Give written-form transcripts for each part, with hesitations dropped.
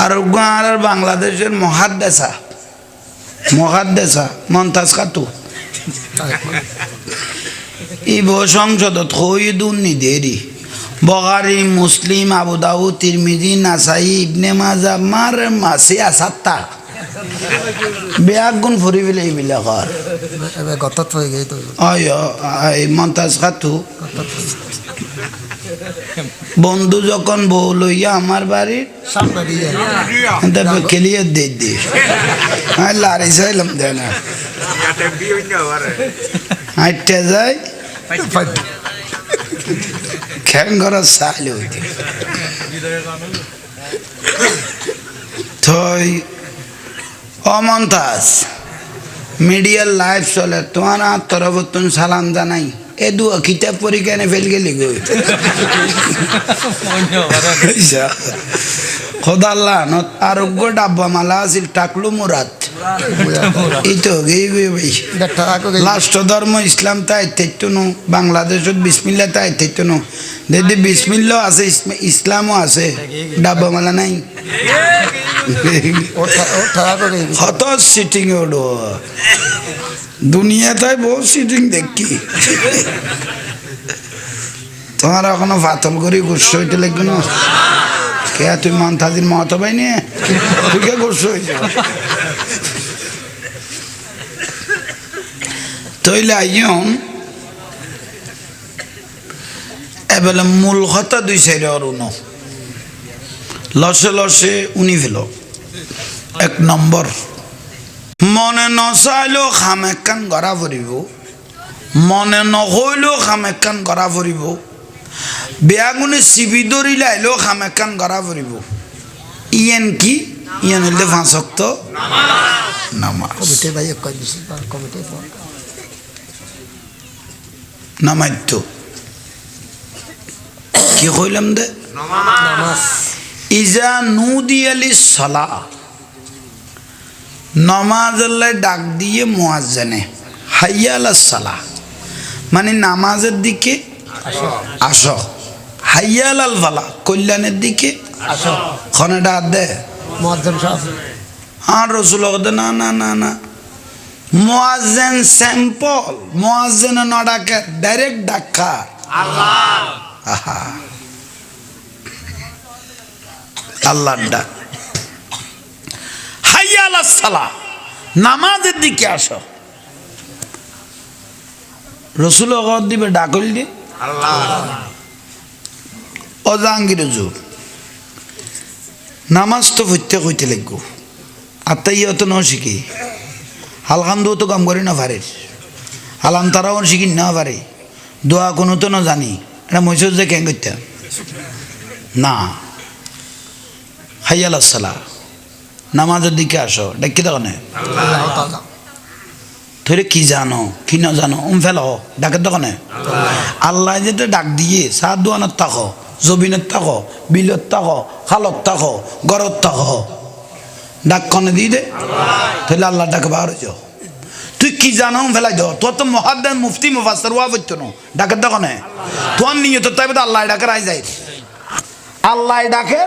আরোগ্য আর বাংলাদেশের মহাদ্দেশা মমতাজ খাতু ই সংসদত হই দুর্নীতি বগারি মুসলিম আবু দাউদ তিরমিজি নাসাই ইবনে মাজা মার মাসি আসাত্তা বেয়াগুন ফুরি ফেলে এইবিলাক গতত হয়ে গেই তো মমতাজ খাতু বন্ধু যখন বউ লইয়া আমার বাড়ির সামনে দিয়ে খেলিয়ে দিয়ে লারি চাইলাম দেয় না হাইটে যায় খেন ঘর চাইলে হইতে থই অমন্তাজ মিডিয়ার লাইভ চলে তোমার তরফতুন সালাম জানাই এ দু কিতাব পরীক্ষা ফেল গেলি গো খোদাল্লাহ আরোগ্য ডাব্বা মালা আছিল টাকলু মুরাদ এই তো লাস্ট ধর্ম ইসলাম তাই থাকতো বাংলাদেশত বিসমিল্লা তাই থাকতো যদি বিসমিল্লা আছে ইসলামও আছে ডাব্বা মালা নাই কত সিটিং ওডো দুনিয়া তাই বহু সিটিং দেখি তোমার এখনো ফাতল করি গুসো হইতে লাগবে না কে তুই মন্তাজির মহতো পাই নিয়ে তুই কে গুসো হয়েছে তৈলে আইয়ম এবেলে মূল কথা দুই সাইডে অরুণ লসে লসে উনি ফেল এক নম্বর মনে নচাইলেও খাম একখান গড়া ফুরিব মনে নহইলেও খাম একখান গড়া ফুরিব বেয়াগুনে চিবি ধরিলে আইলেও খাম একখান গড়া ফুরিব ইয়েন কি ইয়েন হইলে 5 ওয়াক্ত নামাজ নামাইত কি কইলাম দে ইজা নুদিয়ালি সলা নমাজের ডাক দিয়ে মুয়াজ্জিনে হাইয়া আলাস সালাহ মানে নামাজের দিকে আসো হাইয়া আলাল ফালাহ কল্যাণের দিকে আসো খনে ডাক দে মুয়াজ্জিন সাহেব আর রাসূল না না না না মুয়াজ্জিন স্যাম্পল মুয়াজ্জিন না ডাকে ডাইরেক্ট ডাকা আল্লাহ আহা আল্লাহর ডাক হাইয়া আলাস সালাহ নামাজের দিকে আসো রাসূল গদ দিবে ডাকল দি আল্লাহ ও জাহাঙ্গীর হুজুর নামাজ তো পড়তে কইতে লাগবো আত্মাইয়া তো ন শিখি হালখান্দু তো কাম করি না পারে হালাম তারাও শিখি না পারে দোয়া কোনো তো না জানি এটা মসজিদ যে কেন করতে না হাইয়া আলাস সালাহ নামাজের দিকে আসো ডাকি দাও না ধরে কি জানো কি না জানো ফেল ডাকের দোকানে আল্লাহ যেতে ডাক দিয়ে সাত দোয়ানত থাকো জবিনত থাকো বিলত থাকো খালত থাকো গরত থাকো ডাক কনে দিয়ে দে তাহলে আল্লাহ ডাকে বার যাও তুই কি জানো ফেলাই দাও তোর তো মহাদ্দান মুফতি মুফাসসির ওয়া বইতো না ডাকের দোকানে তোর নিয়ে তো তাই আল্লাহ ডাকে আই যায় আল্লাহ ডাকে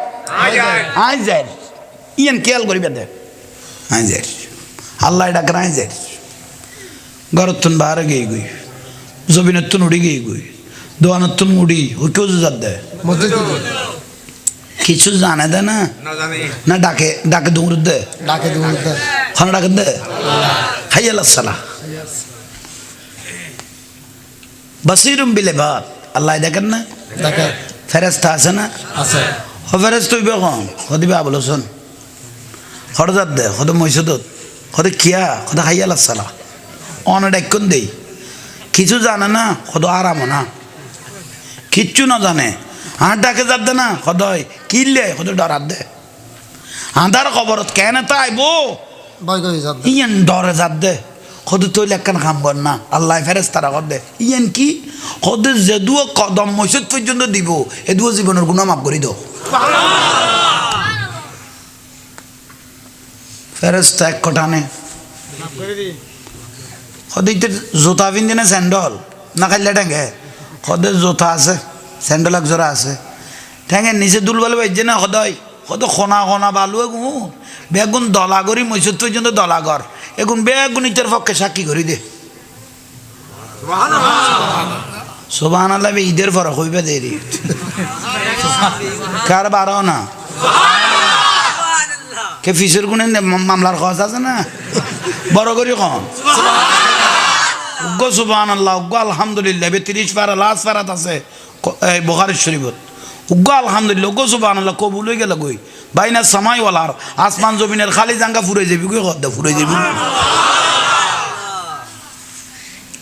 আই যায় ইয়েন খেয়াল করিবে দে আই যায় আল্লাহ ডাকে আই যায় গরতুন বাহারে গিয়ে গই জবিনতুন উড়ি গিয়ে গই দোয়ানতুন উড়ি ও কেউ যাত দেয় কিছু জানে দে না না ডাকে ডাকে দৌড় দে খানা ডাকে দে হাইয়া আলাস সালাহ বাসিরুম বিল ইবাদ আল্লাহ দেখেন না ফেরেশতা আছে না আছে ও ফেরেশতা হইবে কোন হদিবে আবুল হোসেন হরজাত দে হদ মসজিদত হদ কিয়া হদ হাইয়া আলাস সালাহ অনেক কোন দেই কিছু জানে না কত আরাম না কিচ্ছু না জানে আর ডাকে যাত দে না সদয় কিনলে কত ডরাত দে আধার খবরত কেন তাইব ইয়েন ডরে যাত দে কত তৈল একখান কাম কর না আল্লাহ ফেরেশতারা কর দে ইয়েন কি কত যেদুও কদম মসজিদ পর্যন্ত দিব এদুও জীবনের গুনাহ মাফ করে দাও ফেরেশতা এক কটানে মাফ করে দি সদাইতে জোতা পিন্ধি না স্যান্ডল না খাইলে ঠেঙ্গে সদাই জোতা আছে স্যান্ডল এক জোড়া আছে ঠেঙ্গে নিচে দুলবালে বাজছে না সদাই কত খনা খনা বালু এগুন বেগুন দলা করি মৈসুর পর্যন্ত দলাগর এখন বেগুন ইটার পক্ষে সাক্ষী করি দে সোবান আল্লাহ ঈদের ফরক হইবে দেরি কার বারো না কে ফিসের গুণে মামলার খরচ আছে না বড় করি কম উগ্র সুবহান আল্লাহ উগ্র আলহামদুলিল্লাহ 30 পারা লাস্ট পারাত আছে বুখারী শরীফত উগ্র আলহামদুলিল্লাহ উগ্র সুবহান আল্লাহ কবুল হয়ে গেল গই বাইনা সামাই ওয়ালার আসমান জমিনের খালি জাঙ্গা ফুরে যাবি কই কদ্দা ফুরে যাবি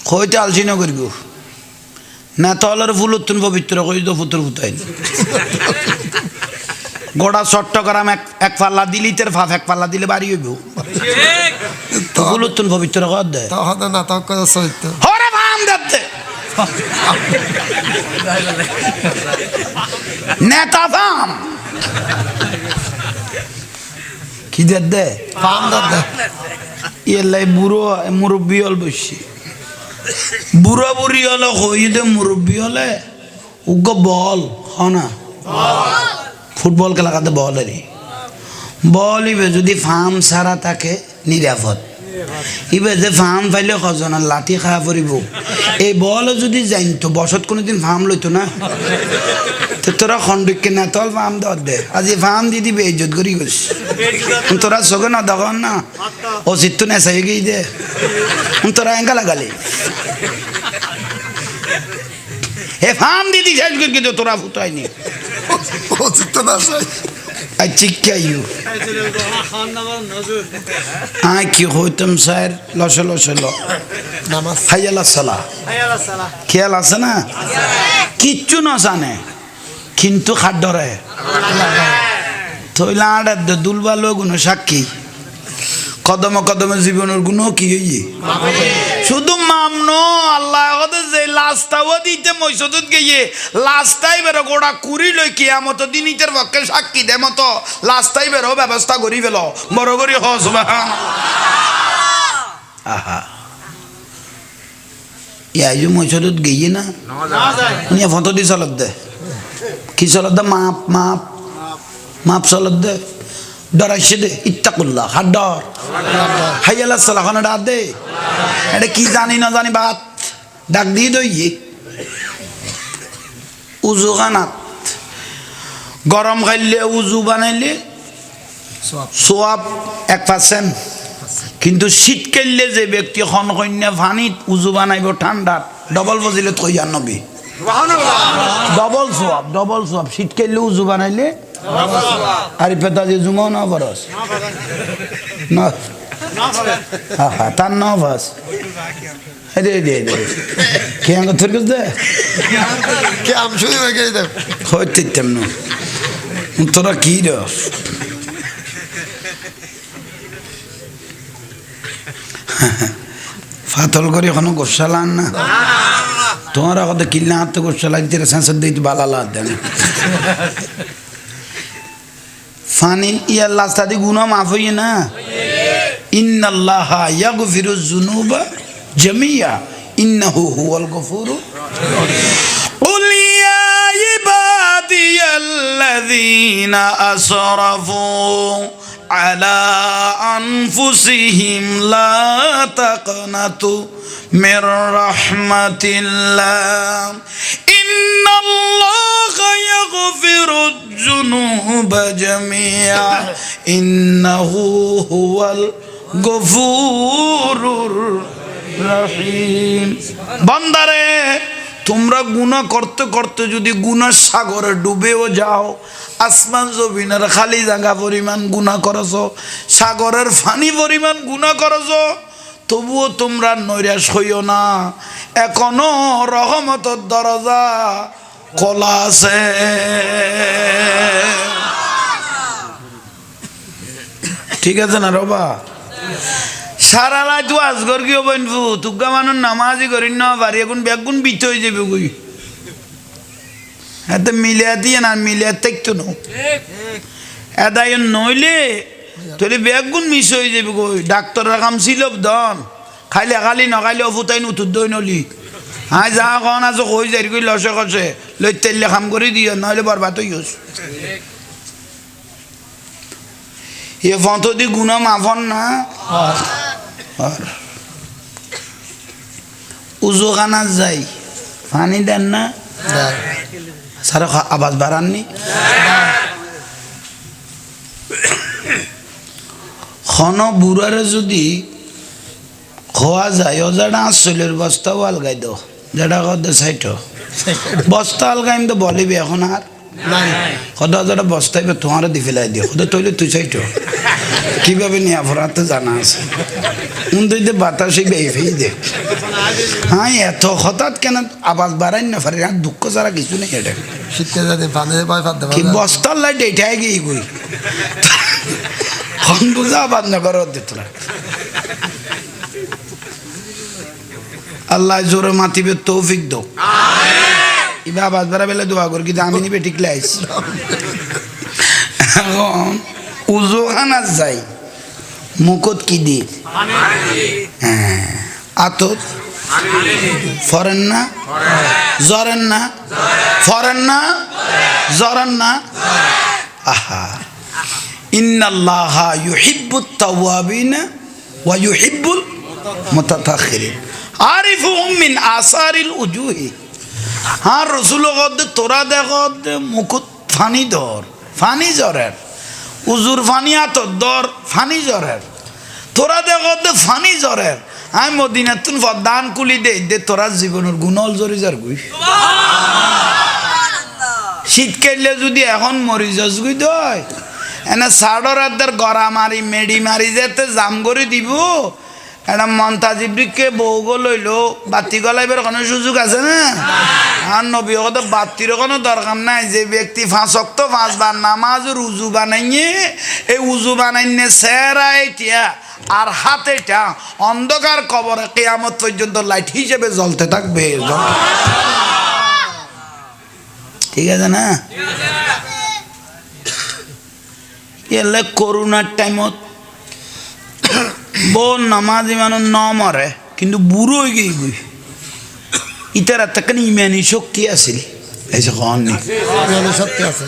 কইতে আলসি না করিব না তলের ফুলুত্তুন পবিত্র কই তো পুত্র ফুটাইন গোড়া চট্টগ্রাম এক পাল্লা দিলি তের ফাফ এক পাল্লা দিলে বাড়ি হইব ফুলুত্তুন পবিত্র কর দে তাহলে নাটক করে সইতে হরে ভাম দে নেতা ফাম কি দে পাম দে এলাই বুড়ো মুরব্বী হল বসছি বুড়ো বুড়ি হলে হই দে মুরব্বী হলে উগ্র বল হনা ফুটবল খেলা কাতে বল এরি বল ইবে যদি ফার্ম সারা থাকে নিরাপদ ইবে যে ফার্ম পাইলে কজনের লাঠি খাওয়া পড়িব এই বল যদি জানতো বসত কোনোদিন ফার্ম লইতো না তো তোরা খন্ডকে না তল ফার্ম দর দে আজি ফার্ম দিদি বেইজ্জত করি গেছ তোরা চোখে না দেখুন না ও চিত্তু নেচাই গিয়ে দে তোরা এঙ্গা লাগালি হে ফার্ম দিদি শেষ করে কিন্তু তোরা ফুটাইনি ও চিত্ত না চাই I chicken you. I কি হইতাম স্যার লসে লসে ল নামাজ হাইয়ালা সালা খেয়াল আছে না কিচ্ছু না জানে কিন্তু খাদ্যরে থইলা আড়ার দুলবা লোগুন সাক্ষী কদমে কদমে জীবনের গুণ কি হইয়ে শুধু মামনো আল্লাহ যে লাস্টাও দিতে মৈসদুত গিয়ে লাস্টাই বেরো গোড়া কুড়ি লই কিয়ামত দিন ইতের পক্ষে সাক্ষী দে মতো লাস্টাই বেরো ব্যবস্থা করি ফেল বড় করি হস আহা ইয়াই মৈসদুত গিয়ে না নিয়ে ফটো দি চলত দে কি চলত দে মাপ মাপ মাপ চলত দে ডরাইছে দে ইত্তাকুল্লাহ হাত ডর হাইয়ালা সালাখানা ডাক দে এটা কি জানি না জানি বাত ডাক দিয়ে দইয়ে উজু খানাত গরম খাইলে উজু বানাইলে সোয়াব 1% কিন্তু শীত কাইলে যে ব্যক্তি কন্যা পানিত উজু বানাইব ঠান্ডাত ডবল বজিলে থইয়া নবী ডবল সোয়াব শীত কাইলে উজু বানাইলে আরে পেতা যে জুমা না বরস না হ্যাঁ তার না বাস দে দে দে কে আঙ্গ তোর দে কে আম শুই রেখে দে হইতে তেমন তোরা কি রস ফাতল করে এখনো গোসালান না তোমার কথা কিল্লা হাতে গোসা লাগছে সেন্সার দিতে বালালা দেন ফানিন ইয়া লাস্তা দি গুনাহ মাফ হইয়ে না ইন্নাল্লাহা ইয়াগফিরুজ যুনুবা জামিয়া ইন্নাহু হুয়াল গফুরুর কুল ইয়া ইবাদিয়াল্লাযীনা আসরাফু আলা আনফুসিহিম লা তাকনাতু মির রাহমাতিল্লাহ ইন্নাল্লাহা ইয়াগফিরুজ যুনুবা জামিয়া ইন্নাহু হুয়াল গফুরুর রহিম বান্দারে তোমরা গুনাহ করতে করতে যদি গুনার সাগরে ডুবেও যাও আসমান জমিনের খালি জায়গা পরিমাণ গুনাহ করছো সাগরের পানি পরিমাণ গুনাহ করছো তবুও তোমরা নৈরাশ হইও না এখনো রহমতের দরজা খোলা আছে ঠিক আছে না রবা সারা রাত ওয়াজ করিও বইনবু তুগা মানুষ নামাজি করি না পারি এখন বেগুন বিত হয়ে যাবে গুই এত মিলিয়া দিয়ে না মিলিয়া দেখতো না এদায় নইলে তোলে বেগুন মিস হয়ে যাবে গই ডাক্তারের কাম ছিল দন খাইলে খালি নখাইলে ফুটাই নুতুর দই নলি হ্যাঁ যা কন আছো কই যাই কই লসে কছে লই তেলে কাম করে দিও নইলে বরবাদ হয়ে গেছ এ ফটো দি গুনা মাফন না আর উজু খানা যাই পানি দেন না সারা আওয়াজ বাড়াননি খন বুড়ারে যদি খোয়া যায় ও যেটা আসলের বস্তাও আলগাই দো যেটা কদ সাইট বস্তা আলগাইম তো বলিবি এখন আর সদা যেটা বস্তাইবে তোমার দি ফেলাই দিও সদা তৈলে তুই চাইটো কিভাবে নিয়ে ফোরা তো জানা আছে উনতে বাতাসে বেয়ে ফেই দে হ্যাঁ এত হঠাৎ কেন আওয়াজ বাড়াই না পারে আর দুঃখ ছাড়া কিছু নেই এটা শীতে যাতে পানি পাই ফাটতে কি বস্তার লাইট এটাই গিয়ে গই খন বুঝা আবাদ না করো তোরা আল্লাহ জোরে মাতিবে তৌফিক দো ইবা আবাজ বাড়া বেলে দোয়া করি কিন্তু আমি নিবে ঠিক লাইছি এখন উজু খানা যাই মুখত কি দি হ্যাঁ আতত ফরেন না জরেন না ফরেন না জরেন না আহা ইন্নাল্লাহা ইউহিব্বুত তাওয়াবিন ওয়া ইউহিব্বুল মুতাতাখিরিন আরিফুহুম মিন আসারিল উজুহি হ্যাঁ রসুল তোরা দেখ মুকুত ফানি ধর ফানি জ্বরের উজুর ফানি আতর ধর ফানি জ্বরের তোরা দেখ ফানি জ্বরের আমি মদিনার তুন দান কুলি দে তোরা জীবনের গুণল জরি যার গুই শীত কাটলে যদি এখন মরি যাস গুই দয় এনে সাড়র আদার গড়া মারি মেডি মারি যেতে জাম করে দিব একটা মন্তাজিবকে বউগো লইলো বাতি গলাইবার কোনো সুযোগ আছে না আর নবী কত বাতির কোনো দরকার নাই যে ব্যক্তি 5 ওয়াক্ত 5 বার নামাজের উজু বানাইয়ে এই উজু বানাইনে চেহারা এটা আর হাতেটা অন্ধকার কবরে কিয়ামত পর্যন্ত লাইট হিসেবে জ্বলতে থাকবে ঠিক আছে না এলে করোনার টাইমত বউ নামাজি মানুষ ন মরে কিন্তু বুড়ো হয়ে গিয়ে গুই ইতার এতখানি ইমানি শক্তি আছিল এই যে সত্যি আছে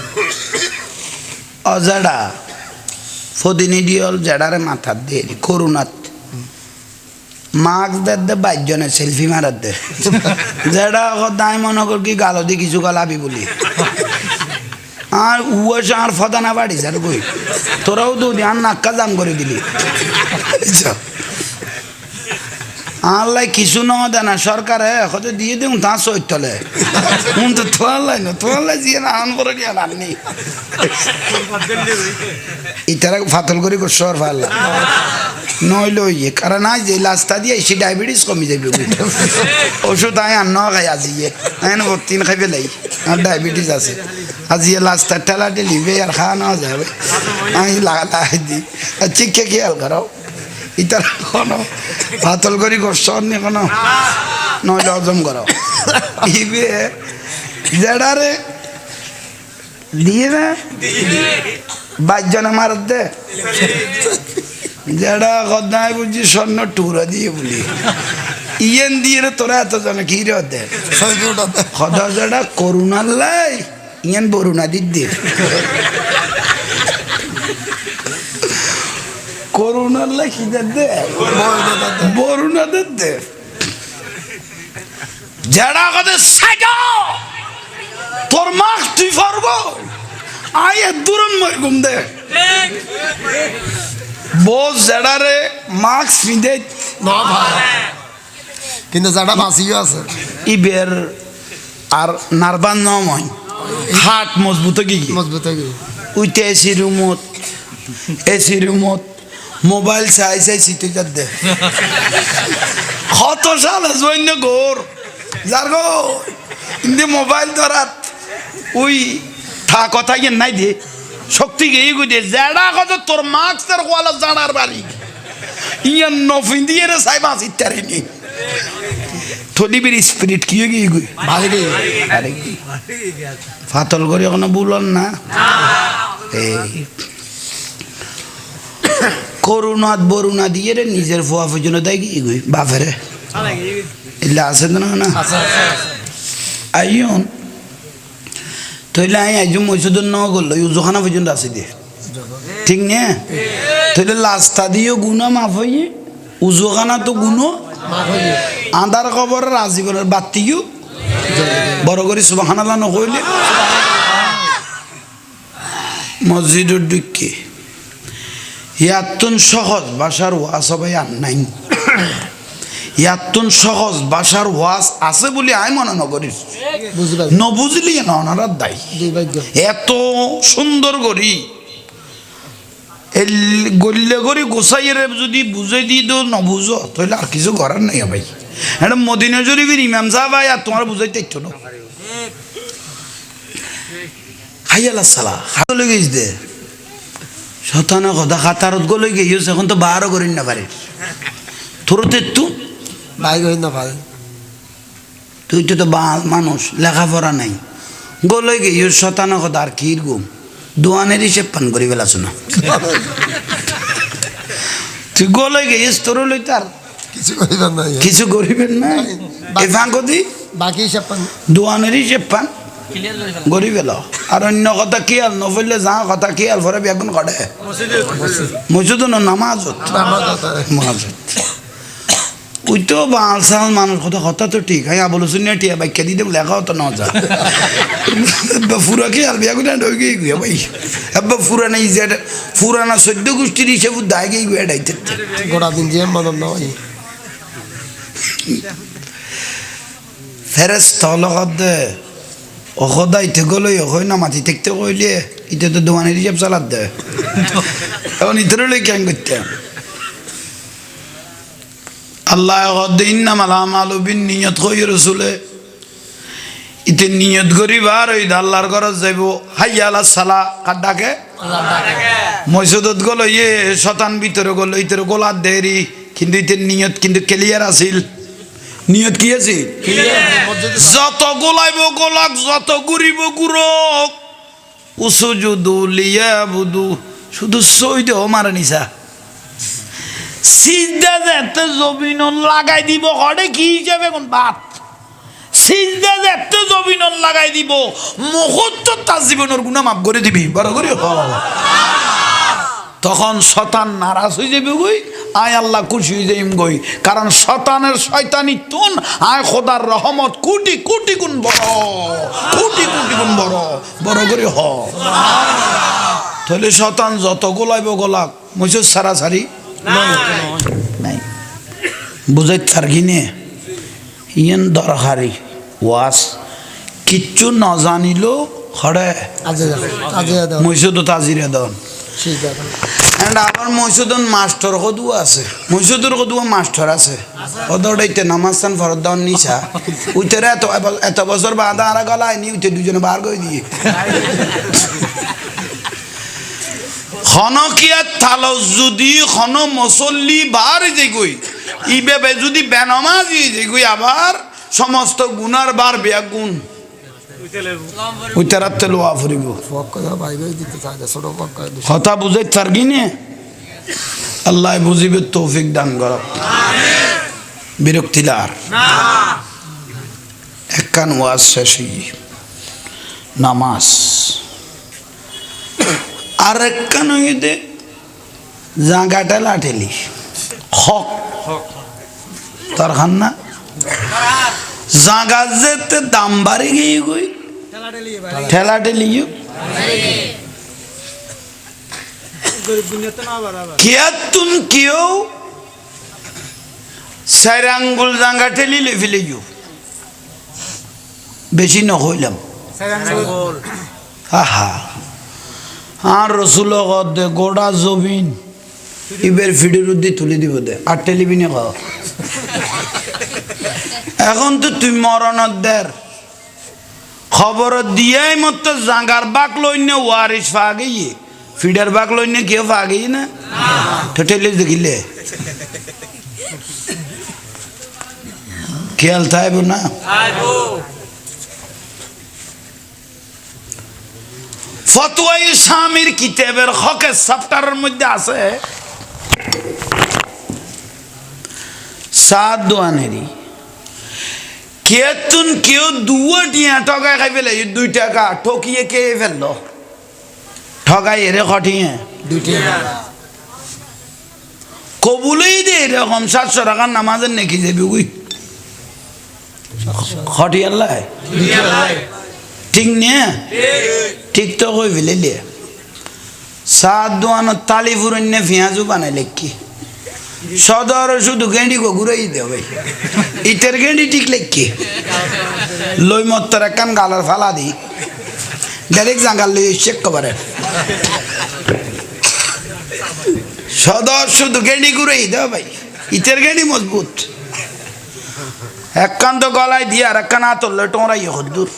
অজাডা ফদিনী হল জেডারে মাথার দিয়ে করুণাত মাস্ক দে 22 জনে সেলফি মারার দে জেডা দায় মনে কর কি গালো দি কিছু গালাবি বলি আর উয়াশা আর ফদানা বাড়ি স্যার কই তোরাও তো আর নাক্কা জাম করে দিলি আল্লাহ কিছু ন দেনা সরকারে হয়তো দিয়ে দিন তা চৈতলে তো তোয়াল্লাই দিয়ে না আন করে দিয়ে আননি ইতারা ফাতল করে সর ফাল্লা নইল ইয়ে কারণ আজ যে লাস্তা দিয়ে সে ডায়াবেটিস কমে যাবে ওষুধ আয় আর ন খাই আজিয়ে আইন 3 খাইবে লাই আর ডায়াবেটিস আছে আজিয়ে লাস্তা ঠেলা ঠেলিবে আর খাওয়া নেওয়া যাবে আমি লাগাই দিই আর চিক্ষে খেয়াল করো ইতারা কোনো ফাতল করি গোসর নি কোনো নইলে হজম করো ইবে জেডারে দিয়ে না 22 জনে মারার দে যেটা কদায় বুঝছি স্বর্ণ টুরা দিয়ে বলি ইয়েন দিয়ে তোরা এত জনে কি রে দে খদা যেটা করুণার লাই ইয়েন বরুণা দিক দিয়ে করুণার লাই কি দে বরুণাদের দে যেটা কথা সাইডা তোর মাখ তুই পারব আয় দূরন মই ঘুম দে বস জেডারে মাস্ক পিঁধে কিন্তু যারা বাঁচিও আছে ইবের আর নারবান নয় হাট মজবুত কি মজবুত উইতে এসি রুমত মোবাইল চাই সিটি যার দে কত সাল জন্য গোর যার গো কিন্তু মোবাইল ধরাত ওই থা কথা ইয়ে নাই দে শক্তি গিয়ে গুদে জেডা কত তোর মাস্কের কোয়ালা জানার বাড়ি ইয়ান নফিন দিয়ে রে সাই মাছ ইত্যারে নি থলিবির স্পিরিট কি গিয়ে গুই ভালো ফাতল করে কোনো বলন না এই করুণাত বরুণা দিয়ে রে নিজের ফুয়া পর্যন্ত দেয় গিয়ে গুই বাপেরে এলে আছে না আইন তইলে আই আইজু মইসুদন ন করলো ইউজখানা পর্যন্ত আছে দিয়ে ঠিক না তাহলে লাস্তা দিয়েও গুণা মাফ হইয়ে উজুখানা তো গুণও আন্ধার খবরের আজীবনের বাত্তিও বড় করে সুবহানাল্লাহ নকইলে মসজিদের দিকে ইয়াতুন সহজ ভাষার ওয়াজ সবাই আর নাই ইয়াতুন সহজ ভাষার ওয়াজ আছে বলে আমি মনে নকরিস নবুঝলি না ওনারা দায়ী এত সুন্দর করি গল্লে করে গোসাইয়ের যদি বুঝাই দিই তো নবুঝো তাহলে আর কিছু করার নাই ভাই এটা মদিনা শরীফের ইমাম সাহেব ভাই আর তোমার বুঝাইতে ইচ্ছো না হাইয়ালা সালা হাত লেগেছ দে শতানা কথা খাতারত গলে গিয়েছে এখন তো বারো করিন না পারে তোর তো ভাই কই না ভাই তুই তো মানুষ লেখাপড়া নাই গলে গিয়ে শতানা কথা আর কি গুম দোয়ানের হিসেব পান করি বেলাছ না তুই গলে গিয়েছ তোর লইতে আর কিছু করিবেন না কিছু করিবেন না এ ফাঁক দি বাকি হিসাব পান দোয়ানের হিসেব পান গরিব এলো আর অন্য কথা কি আর নফলে যা কথা কি আর ভরে বেগুন কাটে মসজিদ নামাজত ওই তো বাল সাল মানুষ কথা তো ঠিক হ্যাঁ বলো শুনে টিয়া বাইক দিয়ে দেব লেখাও তো না যা ফুরা কি আর বেগুন ঢোকে গিয়ে ভাই এবার ফুরানা ইজেট ফুরানা 14 গোষ্ঠীর হিসেবে দায় গিয়ে গুয়ে ডাইতে গোড়া দিন যে মন নয় ফেরেশতা লগত দে অসদাইতে গ'লে হয় না মাটি থাকতে কইলে এটা তো দোকানের হিসাব চালাত দে এখন ইতরলৈ কেন করতে আল্লাহ ইন্নামাল আমালু বিন্নিয়াত কই রাসূলে ইতে নিয়ত করিবার ওই আল্লাহর ঘর যাইব হাইয়া আলাস সালা কার ডাকে মসজিদত গ'ল ইয়ে শতান ভিতরে গ'ল ইতরে গোলাত দেরি কিন্তু ইতে নিয়ত কিন্তু ক্লিয়ার আছিল নিয়ত কি আছে যত গোলাইব গোলাক যত ঘুরিব ঘুরক উসুজুদু লিয়াবুদু শুধু সইদে মারা নিসা সিজদা যেতে জমিন লাগাই দিব হড়ে কি হিসাবে কোন বাত সিজদা যেতে জমিন লাগাই দিব মুহূর্ত তার জীবনের গুনাহ মাফ করে দিবি বড় করে তখন শতান নারাজ হয়ে যাবে গই আয় আল্লাহ খুশি হয়ে যাইম গই কারণ শতানের শয়তানি তুন আয় খোদার রহমত কোটি কোটি গুণ বড় কোটি কোটি গুণ বড় বড় করে হ তাহলে শতান যত গোলাইব গোলাক মসজিদ সারা সারি নাই বুঝাই থারগিনে ইয়েন দরকারি ওয়াস কিচ্ছু না জানিলেও হরে মসজিদ তাজিরে দন আবার মসজিদন মাস্টার কদুয়া আছে মসজিদের কদুয়া মাস্টার আছে ওদরটাইতে নামাজ চান ফরত দাওয়ান নিছা উইতেরে এত বছর বাদা আর গলায় নি উইতে দুজনে বার করে দিয়ে খনকিয়াত থালো যদি খন মুসল্লি বার যে গই ইবে যদি বেনামাজি যে গই আবার সমস্ত গুনার বার বেগুন উইতেরাতে লোয়া ফুরিব কথা বুঝাই থারগিনে আল্লাহ বুঝিবে তৌফিক দান করো বিরক্তিলার একখান ওয়াজ শেষ নামাজ আর একখান হইতে জাগাটা লাঠেলি হক তার খান না জাগা যেতে দাম বাড়ি গিয়ে গই ঠেলা ঠেলি কিয়াতুন কেউ চার আঙ্গুল জাঙ্গা ঠেলি লে ফেলে বেশি নহইলাম আহা আর রসুল দে গোড়া জমিন ইবের ফিডের উদ্দি তুলে দিব দে আর টেলিভিনে খাও এখন তো তুই মরণত দের খবর দিয়াই মতো জাঙ্গার বাক লইনে ওয়ারিস ফা গিয়ে ফিডার বাক লইনে কেউ ফা গিয়ে না তো টেলি দেখিলে খেয়াল থাকবো না ফতোয়া ইসলামের কিতাবের হকের চ্যাপ্টারের মধ্যে আছে সাত দোয়ানেরই কেতুন কেউ দুটিয়া ঠগাই খাই ফেলে 2 টাকা ঠকিয়ে কে ফেললো ঠগাই এরে খটিয়ে দুটি কবুলই দে এরকম 700 টাকার নামাজের নাকি যাবি ওই খটিয়াল্লাহ ঠিক নিয়ে ঠিক তো কই ফেলে সাত দোয়ানো তালি ফুরন্যে পেঁয়াজও বানাই লেখি সদর শুধু গেঁড়ি গো ঘুরাই দে ভাই ইটের গেঁড়ি ঠিক লেখি লই মত্তর একখান গালার ফালা দি ডাইরেক্ট জাঙ্গাল লই চেক কবারে সদর শুধু গেঁড়ি ঘুরাই দেও ভাই ইটের গেঁড়ি মজবুত একখান তো গলায় দিয়ে আর একখান আতল টোঁড়াই হদ্দুর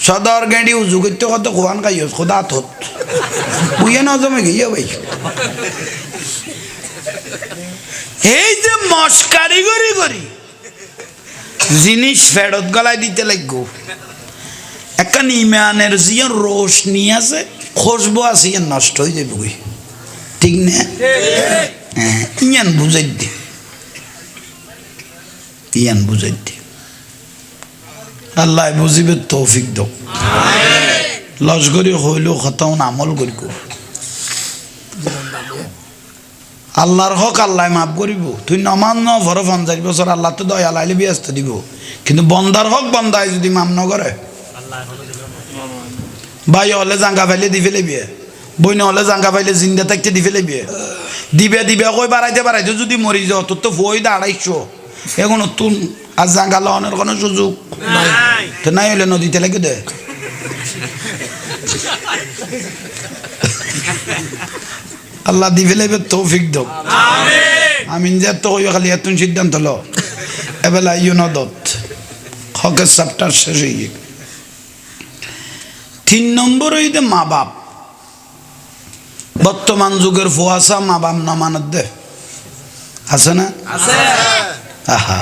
সদর গেঁড়ি উজু করতে কত কোয়ান খাই খোদা থত বুঝে না জমে গিয়ে ভাই এই যে মস্কারি করি করি জিনিস ফেরত গলায় দিতে লাগবো একখান ইমানের জিয়ান রোশনি আছে খুশবু আছে ইয়ান নষ্ট হয়ে যাবে বই ঠিক না ইয়ান বুঝাই দে ইয়ান বুঝাই দে আল্লাহ বুঝিবে তৌফিক দাও লস্করি হইলেও খতাউন আমল করি আল্লাহর হক আল্লাহ মাফ করিব তুই নমান ন ভর 50 বছর আল্লাহ তো দয়া লাইলে ব্যস্ত দিব কিন্তু বন্দার হক বন্দায় যদি মাম ন করে ভাই হলে জাঙ্গা ফাইলে দি ফেলে বিয়ে বই না হলে জাঙ্গা ফাইলে জিন্দা থাকতে দি ফেলে বিয়ে দিবে দিবে কই বাড়াইতে বাড়াইতে যদি মরি যাও তোর তো ফই দা 250 এখন তুন আর জাঙ্গা লওয়ানোর কোনো সুযোগ নাই তো নাই হলে নদীতে লেগে দে আল্লাহ দি ফেলেবে তৌফিক দাও আমিন যে তো কই খালি এত সিদ্ধান্ত ল এবেলা ইউনদত হকের চ্যাপ্টার শেষ হয়ে গেল 3 নম্বর হইতে মা বাপ বর্তমান যুগের ফুয়াশা মা বাপ না মানত দে আছে না আছে আহা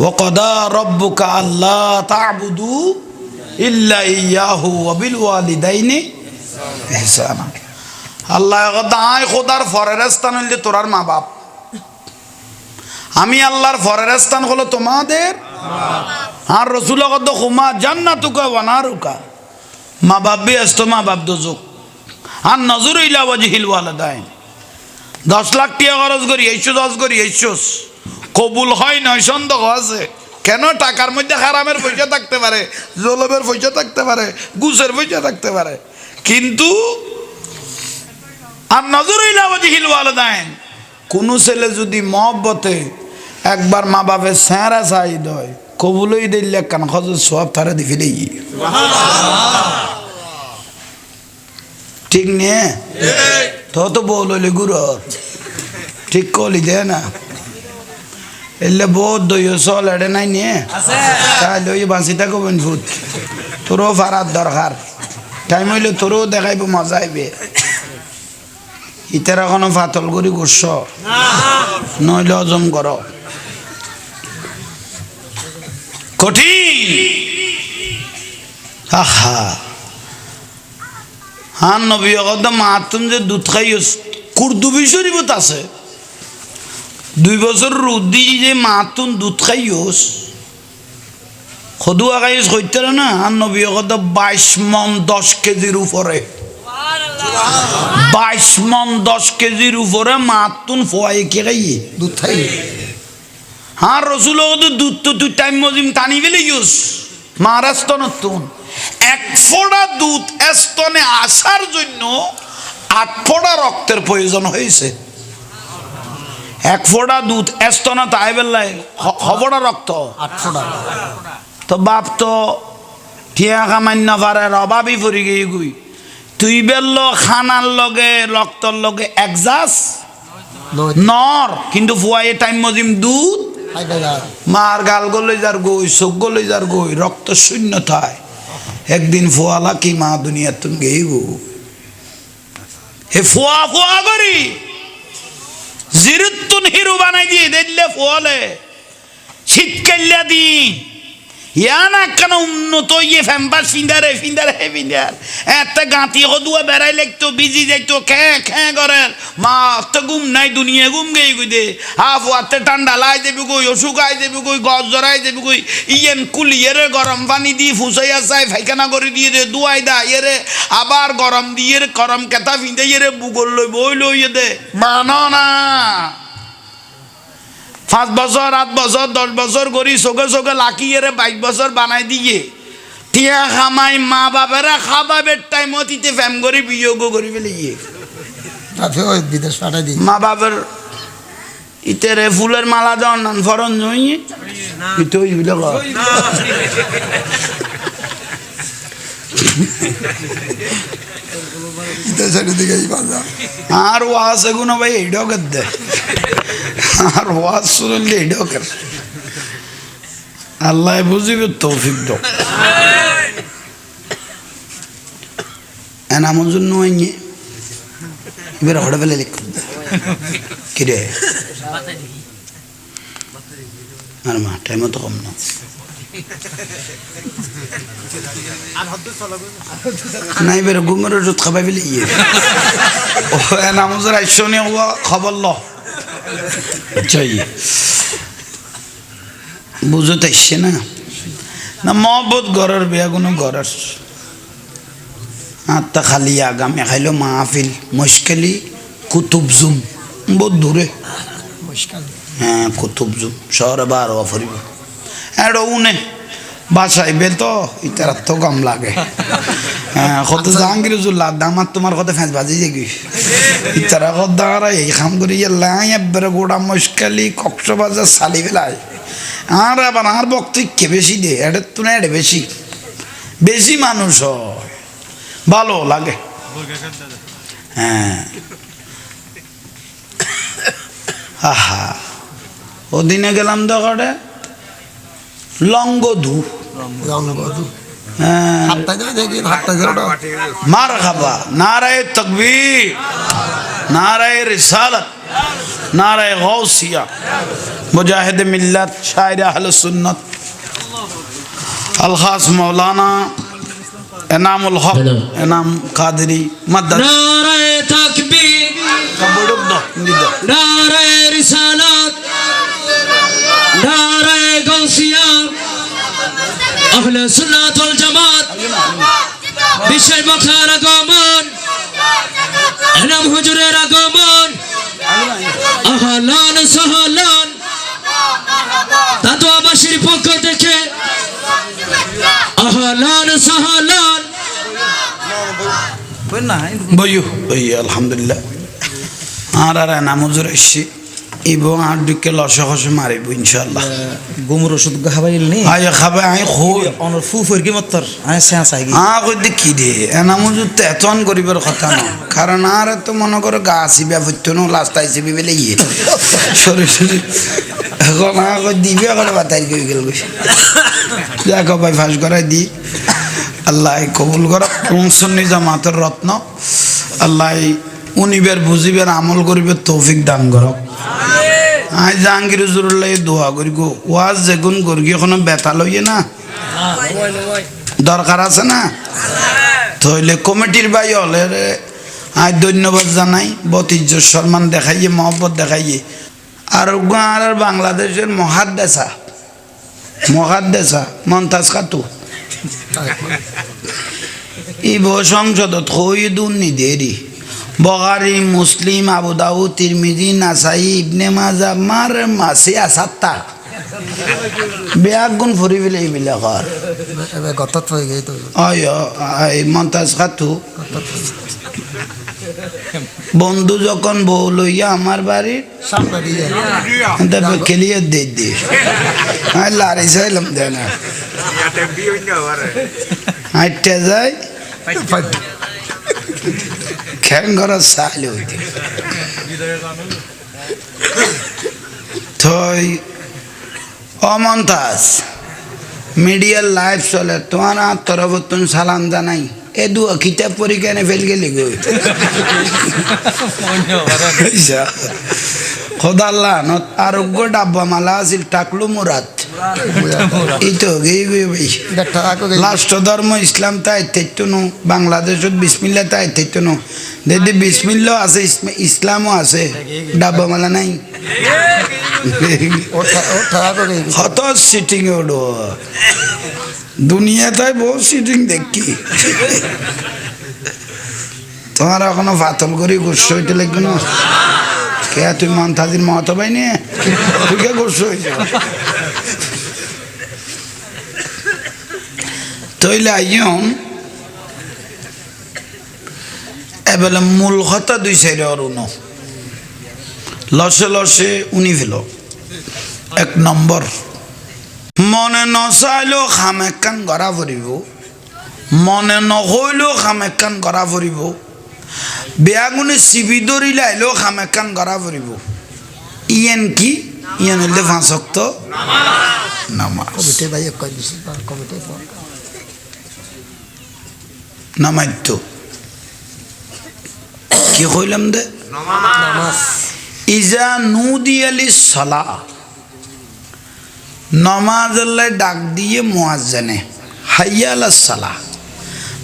وقضى ربك ألا تعبدوا إلا إياه وبالوالدين إحسانا আল্লাহ দায় খোদার ফরের স্থান হইলে তোরার মা বাপ আমি আল্লাহর ফরের স্থান হলো তোমাদের আর রাসূল কত খুমা জান্নাতুকা ওয়া নারুকা মা বাপ বেহেশত মা বাপ দোজক আর নজর ইলা ওয়াজহিল ওয়ালিদাইন 10 লাখ টাকা খরচ করি 10 করি 10 কবুল হয় নয় সন্দেহ আছে কেন টাকার মধ্যে হারামের পয়সা থাকতে পারে জলবের পয়সা থাকতে পারে ঘুষের পয়সা থাকতে পারে কিন্তু আর নজর ইলা ওয়াজহিল ওয়ালিদাইন কোন ছেলে যদি মহব্বতে একবার মা বাপের চেহারা চাই দেয় কবুলই দিলে কান খরচ সব তারা দি ফেলেই ঠিক নে তো বললে গুরু ঠিক কলি দে না এলে বহুত দইও চল এড়ে নাই নিয়ে তাহলে ওই বাঁচি থাকো ফুট তোরও ফারার দরকার টাইম হইলে তোরও দেখাইব মজা আইবে ইতারা কোনো ফাতল করি করছ নইলে হজম কর কঠিন আহা হান নবী একদম মাতুন যে দুধ খাইস কুরদুবি শরীফত আছে 2 বছর রুদি যে মাতুন দুধ খাইস খদুয়া খাইস কইতে না হান নবী একদম 22 মন 10 কেজির উপরে 22 মন 10 কেজির উপরে মাতুন ফোয়াই কে খাই দুধ খাই আর রসুল দুধ তো তুই টাইম মজিম টানি ফেলে ইউস মহারাষ্ট্র নতুন 1 ফোঁটা দুধ স্তনে আসার জন্য 8 ফোঁটা রক্তের প্রয়োজন হয়েছে 1 ফোঁটা দুধ স্তনে তাই বেলায় খবরা রক্ত 8 ফোঁটা তো বাপ তো ঠিয়া কামান্য পারে অভাবই পড়ি গিয়ে গুই তুই বেলল খানার লগে রক্তর লগে একজাস নর কিন্তু ফুয়াইয়ে টাইম মজিম দুধ মার গাল গলে যার গই চোখ গলে যার গই রক্ত শূন্যতায় একদিন ফোয়ালা কি মা দুনিয়া তুমি গেইব হে ফোয়া ফোয়া করি জিরুতুন হিরু বানাই দিয়ে দিলে ফোয়ালে শীতকালিয়া দিন ইয়ানা কেন উন্নত ইয়ে ফেম্পাস ফিন্দারে এতে গাঁতি হদুয়া বেড়াই লাগতো বিজি যাইতো খ্যাঁ করেন মা তো ঘুম নাই দুনিয়া ঘুম গেই গই দে হাফ হাতে ঠান্ডা লাই দেবি কই অসুখ আই দেবি কই গছ জড়াই দেবি কই ইয়েন কুলিয়েরে গরম পানি দিয়ে ফুসাইয়া চাই ফাইখানা করে দিয়ে দে দুয়াই দা ইয়েরে আবার গরম দিয়ে গরম কেতা ফিন্দে ইয়েরে বুগল লই বই লইয়ে দে মানো না 5 বছর 8 বছর 10 বছর করি চোখে চোখে লাকিয়ে 22 বছর বানাই দিয়ে টিয়া খামাই মা বাবারা খাবাবের টাইমত ইতে ফ্যাম করি বিয়োগ করি ফেলে ইয়ে তাতে ওই বিদেশ পাঠাই দিই মা বাবার ইতেরে ফুলের মালা দেওয়ার নান ফরন নই ইতে ওইগুলো আর ওয়াজ এগুলো ভাই এইটাও কর দে আর ওয়াজ শুনলে এইটাও কর আল্লাহ বুঝিবে তৌফিক দাও এনামর জন্য এবার হড়ে ফেলে লিখ কিরে আর মা টাইমও তো কম না নাই বেরো ঘুমের ওষুধ খাবাই ফেলে ইয়ে ও নামাজের আইসনে খবর ল চাই বুঝতে আসছে না না মহব্বত ঘরের বিয়া কোনো ঘরের আত্মা খালি আগামী খাইলো মাহফিল মুশকিলি কুতুবজুম বহুত দূরে হ্যাঁ কুতুবজুম শহরে বার হওয়া ফরিব এটা উনে বাসাইবে তো ইতার তো কম লাগে হ্যাঁ কত জাহাঙ্গীরুল্লাহ দামার তোমার কত ফ্যাঁস বাজি যাবি ইতারা কত দাঁড়া এই খাম করি লাই একবারে গোড়া মুশকিলি কক্সবাজার সালি ফেলায় আর আবার আর বক্তব্য বেশি দে এটা তো না এটা বেশি বেশি মানুষ হয় ভালো লাগে হ্যাঁ আহা ওদিনে গেলাম তো কটে লঙ্গধু মার খাবা নারায়ে তাকবীর নারায়ে রিসালাত নারায়ে গাউসিয়া মুজাহিদ মিল্লাত শায়ের আহলে সুন্নাত আল খাস মাওলানা এনামুল হক এনাম কাদরি মাদ্দাদ নারায়ে তাকবীর কবুড়ক দাও নারায়ে রিসালাত নারায়ে গাউসিয়া আহলে সুন্নাত ওয়াল জামাত বিশ্বের মাথার আগমন এনাম হুজুরের আগমন আহলান সাহলান তাতোয়াবাসীর পক্ষ থেকে আহলান সাহলান বইও ওই আলহামদুলিল্লাহ আর আর নামজুর এসছি এবং আর দিকে লসে খসে মারিব ইনশাআল্লাহ গুমর ওষুধ খাবাইল নি আয় খাবে আয় খোর অনর ফু ফরকি মত্তর আয় সেন্স আইগি কই দেখি দে নামজুর তেতন করিবার কথা না কারণ আর তো মনে করো গা আসিবে ফুটনো লাস্ট আইসিবি বলে ইয়ে সরি সরি এখন কই দিবে করে বাতাই কই গেল দেখো ভাই ফাঁস করাই দি আল্লাহ কবুল কর সুন্নি জামাতের রত্ন আল্লাহ উনিবের বুঝিবের আমল করিবে তৌফিক দান করো আই জাহাঙ্গীর হুজুরুল্লাহ দোয়া করি গো ওয়াজ যেগুন করি এখনো বেতা লইয়ে না দরকার আছে না তাহলে কমিটির ভাই হলে আই ধন্যবাদ জানাই বতিজ্য সম্মান দেখাইয়ে মহব্বত দেখাইয়ে আর আর বাংলাদেশের মহাদ্দেশা মমতাজ খাতু ইব সংসদত হই দুর্নীতি বখারি মুসলিম আবু দাউদ তিরমিজি নাসাই ইবনে মাজাহ মার মাসি আসাত্তা বেয়াগুন ফুরি ফেলে এইবিলাক আর গতত হয়ে গেই তো আয় মমতাজ খাতু বন্ধু যখন বউ লইয়া আমার বাড়ির সামনে দিয়ে তারপর খেলিয়ে দে লারি চাইলাম দে না হাইটে যায় খ্যাং করার চাইলে হইতে থই অমন্তাজ মিডিয়ার লাইভ চলে তোমার তরফতুন সালাম জানাই এ দু কিতাব পরীক্ষা ফেল গেলি গো খোদাল্লাহ আরোগ্য ডাব্বা মালা আছিল টাকলু মুরাদ এই তো গেই গই ভাই দেখা আকো গই লাস্ট ধর্ম ইসলাম তাই তেতুনো বাংলাদেশত বিসমিল্লাহ তাই তেতুনো যদি বিসমিল্লাহ আছে ইসলামও আছে ডাব্বা মালা নাই ওঠা আকো গই কত সিটিং ওডো দুনিয়া তাই বহু সিটিং দেখি তোমার এখনো ফাতল করি গুসো হইতে লাগবে না কে তুই মন্তাজির মতো পাই নি তুই কে গুসো হইতে তৈলে আইয়ম এবেলে মূল কথা দুই সাইডে অরুণ লসে লসে উনি ফেল এক নম্বর মনে নচাইলেও খাম একখান গড়া ফুরিব মনে নহইলেও খাম একখান গড়া ফুরিব বেয়া গুণে চিবি ধরিলে আইলেও খাম একখান গড়া ফুরিব ইয়েন কি ইয়েন হইলে ফাঁসক্ত নামাজ কমিটি ভাই কই দিছি কমিটি নামাইত কি কইলাম দে নামাজ ইজা নুদিয়ালি সালা নমাজের ডাক দিয়ে মুয়াজ্জিনে হাইয়া আলাস সালাহ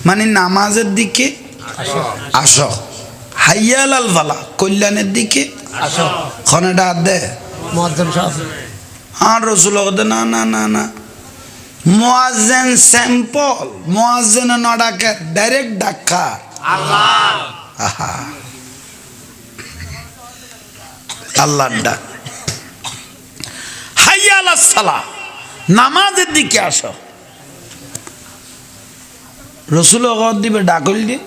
মানে নামাজের দিকে আসো হাইয়া আলাল ফালাহ কল্যাণের দিকে আসো খনে ডাক দে মুয়াজ্জিন সাহেব আর রসুল দে না না না না মুয়াজ্জিন স্যাম্পল মুয়াজ্জিন না ডাকে ডাইরেক্ট ডাকা আল্লাহ আহা আল্লাহর ডাক হাইয়া আলাস সালাহ নামাজের দিকে আসো রসুল দিবে ডাকল দি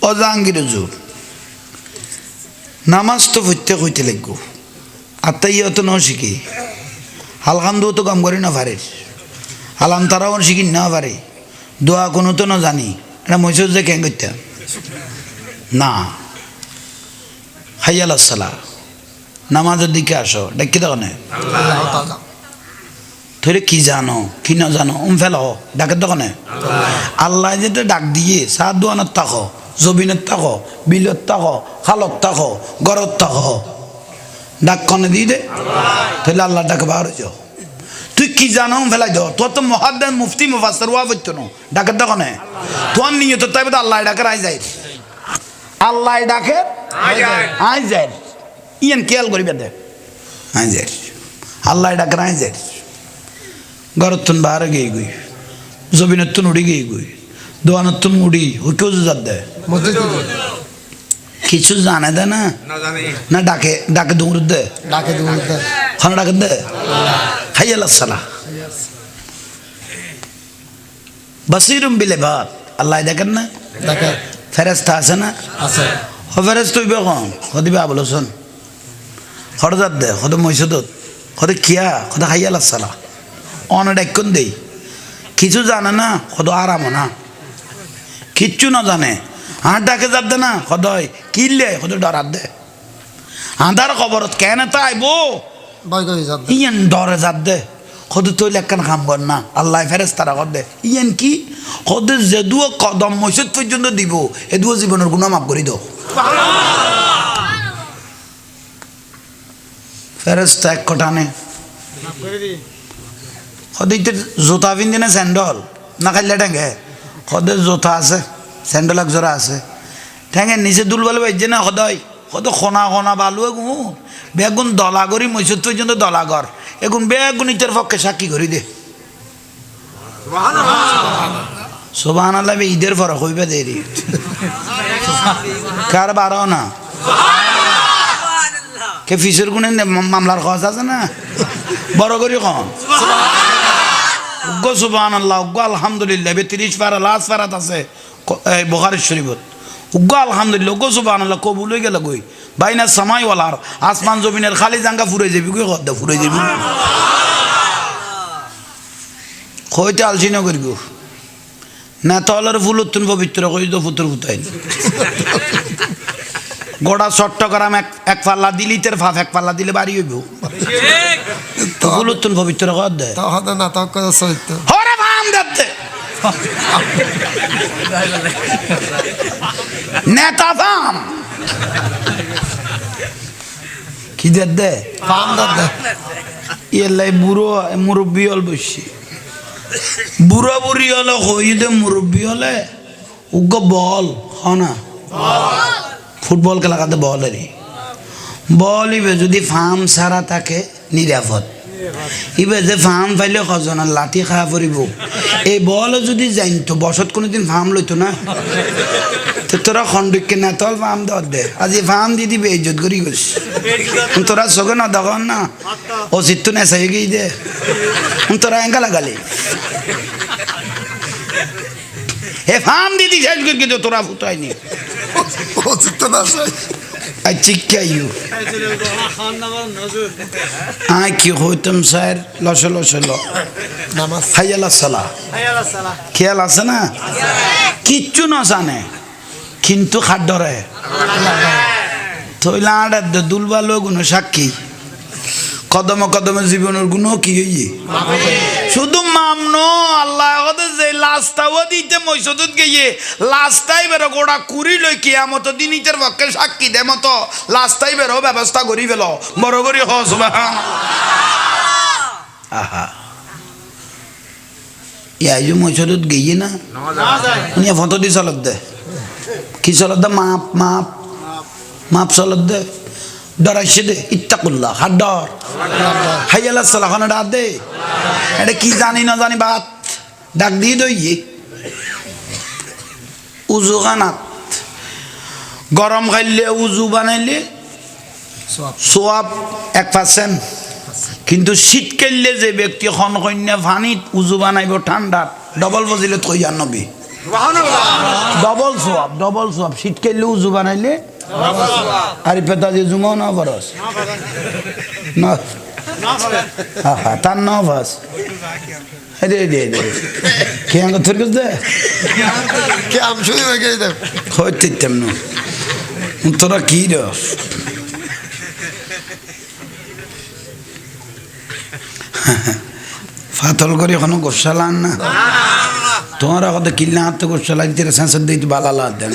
অজাঙ্গির জোর নামাজ তো প্রত্যেক হইতে লাগবো আত্মাই অত ন শিখি হালখান দো তো কাম করি না পারে হালাম তারাও শিখি না পারে দোয়া কোনো তো না জানি এটা মসজিদ যে কেন করতে না হাইয়া আলাস সালাহ নামাজের দিকে আসো ডাকি দেখো না আল্লাহ তাআলা ধরে কি জানো কি না জানো ফেল ডাকের দোকানে আল্লাহ যেটা ডাক দিয়ে সাত দোয়ানত থাকো জবিনত থাকো বিলত থাকো খালত থাকো গরত থাকো ডাক কনে দিয়ে দে তাহলে আল্লাহ ডাকে বার হয়ে যাও তুই কি জানো ফেলাই দাও তোর তো মহাদ্দান মুফতি মুফাসসির ওয়া বইতো না ডাকের দোকানে তোর নিয়ে তো তাই আল্লাহ ডাকে আই যায় আল্লাহ ডাকে আই যায় ইয়ান খেয়াল করিবে দে আই যায় আল্লাহ ডাকে আই যায় গরতুন বাহারে গিয়ে গুই জবিনতুন উড়ি গিয়ে গুই দোয়ানতুন উড়ি ও কেউ যাত দেয় মসজিদ কিছু জানে দে না না ডাকে ডাকে দৌড় দে ডাকে দুলতে খানা ডাকে দে হাইয়া আলাস সালাহ বাসিরুম বিল ইবাদ আল্লাহ দেখেন না ডাকে ফেরেশতা আছে না আছে ও ফেরেশতা হইবে কোন হদিবে আবলসন হরজাত দে হদ মইসদত হদ কিয়া হদ হাইয়া আলাস সালাহ অনেক ডাক্কন দেই কিছু জানে না কত আরাম না কিচ্ছু না জানে হাঁ ডাকে যাত দে না সদয় কিনলে সদ ডরাত দে আধার খবরত কেন তাইব ভয় করে যাব ইয়ান ডরে যাত দে সদ তৈল একখান খাম বল না আল্লাহ ফেরেস তারা কর দে ইয়ান কি সদ যেদুও কদম মসজিদ পর্যন্ত দিব এদুও জীবনের গুণা মাফ করে দাও ফেরেস্তা এক কটানে সদাইতে জোতা পিন্ধি না স্যান্ডল না খাইলে ঠেঙ্গে সদায় জোতা আছে স্যান্ডল এক জোড়া আছে ঠেঙ্গে নিচে দুলবালে বাজছে না সদায় সদ খনা খনা বালু এগুন বেগুন দলা করি মসজিদ পর্যন্ত দলা কর এগুন বেগুন ইটার পক্ষে সাক্ষী করি দে সোবাহান আল্লাহ ঈদের ফরক হইবে দেরি কার বারো না কে ফিসের গুণে মামলার খরচ আছে না বড় করি কম উগ্র সুবহানাল্লাহ উগ্র আলহামদুলিল্লাহ 30 পারা লাস্ট পারাত আছে বুখারী শরীফত উগ্র আলহামদুলিল্লাহ উগ্র সুবহানাল্লাহ কবুল হয়ে গেল গই বাইনা সামাই ওয়াল আর আসমান জমিনের খালি জাঙ্গা ফুরে যাবি কই কদ ফুরে যাবি কইতে আলসিনা করিব না তলার ফুল উত্তন পবিত্র কই তো পুত্র ফুতাই গোড়া চট্টগ্রাম এক পাল্লা দিলি তের ফাফ এক পাল্লা দিলে বাড়ি হইব তো ফুল উত্তন পবিত্র কদ দে তো হদ না তো কত সহিত হরে ভাম দে নেতা ফাম কি দে ফাম দে ইয়ালাই বুড়ো মুরব্বী হল বসছি বুড়া বুড়ি হলে হইতে মুরব্বী হলে উগ্র বল হনা ফুটবল খেলা কাতে বল এরি বল ইবে যদি ফার্ম সারা থাকে নিরাপদ ইবে যে ফার্ম পাইলে কজনের লাঠি খাওয়া পড়িব এই বল যদি জানতো বসত কোনোদিন ফার্ম লইতো না তো তোরা খন্ডকে না তল ফার্ম দর দে আজি ফার্ম দিয়ে দিবে ইজ্জত করি গেছ তোরা চোখে না দেখুন না ও চিত্ত নেশাই গিয়ে দে তোরা এঙ্কা লাগালি হে ফার্ম দিদি শেষ করে কিন্তু তোরা ফুটাইনি উচিত তো না চাই I চিক্কা ইউ আয় কি হইতাম স্যার লসে লসে ল নামাজ হাইয়ালা সালা খেয়াল আছে না কিচ্ছু না জানে কিন্তু খাদ্যরে তৈলা আড়ার দুলবাল গুণ সাক্ষী কদমে কদমে জীবনের গুণ কি হইয়ে শুধু মামনো আল্লাহ যে লাস্তাও দিতে মৈসদুত গিয়ে লাস্তাই বেরো গোড়া কুড়ি লই কিয়ামত দিন ইতের পক্ষে সাক্ষী দে মতো লাস্তাই বেরো ব্যবস্থা করি ফেল বড় করি আহা ইয়াই যে মৈসদুত গিয়ে না নিয়ে ফটো দি চলত দে কি চলত দে মাপ মাপ মাপ চলত দে ডরাইছে দে ইত্তাকুল্লাহ হাত ডর হাইয়ালা সালাখানা ডাক দে এটা কি জানি না জানি বাত ডাক দিয়ে দইয়ে উজু খানাত গরম খাইলে উজু বানাইলে সোয়াব 1% কিন্তু শীত কাইলে যে ব্যক্তি খন কন্যা পানিত উজু বানাইব ঠান্ডাত ডবল বজিলে 93 ডবল সোয়াব শীত কাইলে উজু বানাইলে আর পেতা যে জুমাও না ফরস না তার না ফাস দে দে দে কে আঙ্গ তোর কাছে দে কে আম শুই হয়ে গেছে হইতে তেমন তোরা কি রস ফাতল করে এখনো গোসালান না তোমার কত কিল্লা হাতে গোসালা দিতে সেন্সার দিতে বালালা দেন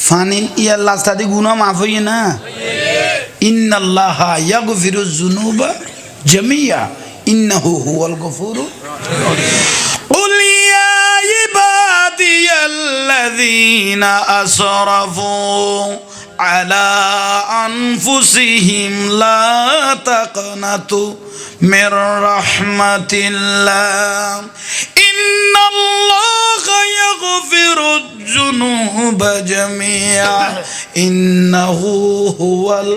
ফানি ইয়া লাস্তাদি গুনাহ মাফ হইয়ে না ইন্নাল্লাহা ইয়াগফিরুজ যুনুবা জামিয়া ইন্নাহু হুয়াল গফুরুর কুল ইয়া ইবাদিয়াল্লাযীনা আসরাফু আলা আনফুসিহিম লা তাকনাতু মির রাহমাতিল্লাহ ইন্নাল্লাহা ইয়াগফিরুজ যুনুবা জামিয়া ইন্নাহু হুয়াল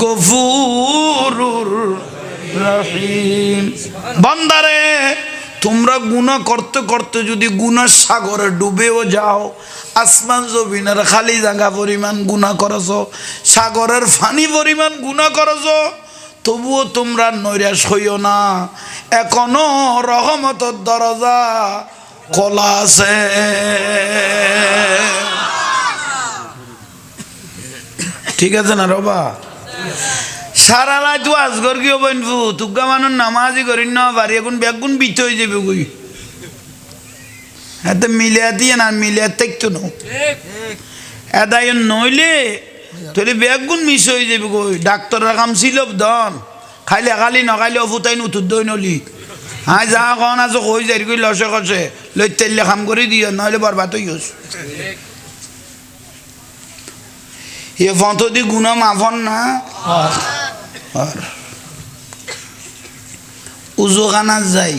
গফুরুর রহিম বান্দারে তোমরা গুনাহ করতে করতে যদি গুনার সাগরে ডুবেও যাও আসমান জমিনের খালি জায়গা পরিমাণ গুনাহ করছো সাগরের পানি পরিমাণ গুনাহ করছো তবুও তোমরা নৈরাশ হইও না এখনো রহমতের দরজা খোলা আছে ঠিক আছে না রবা সারা রাত ওয়াজ কর কি বনবু তুগা মানুষ নামাজি করি না বাড়ি এখন বেগুন বিচ হয়ে যাবে কই এত মিলিয়া দিয়ে না মিলিয়া দেখতো না এদাই নইলে তোলে বেগুন মিস হয়ে যাবে কই ডাক্তাররা কাম ছিল দন খাইলে খালি নখাইলে অফুতাই নুতুর দই নলি হ্যাঁ যা কন আছো কই যাই কই লসে কষে লই তেলে কাম করে দিও নইলে বরবাদ হয়ে গেছ এ ফটো দি গুনা মাফন না আর উজু খানা যাই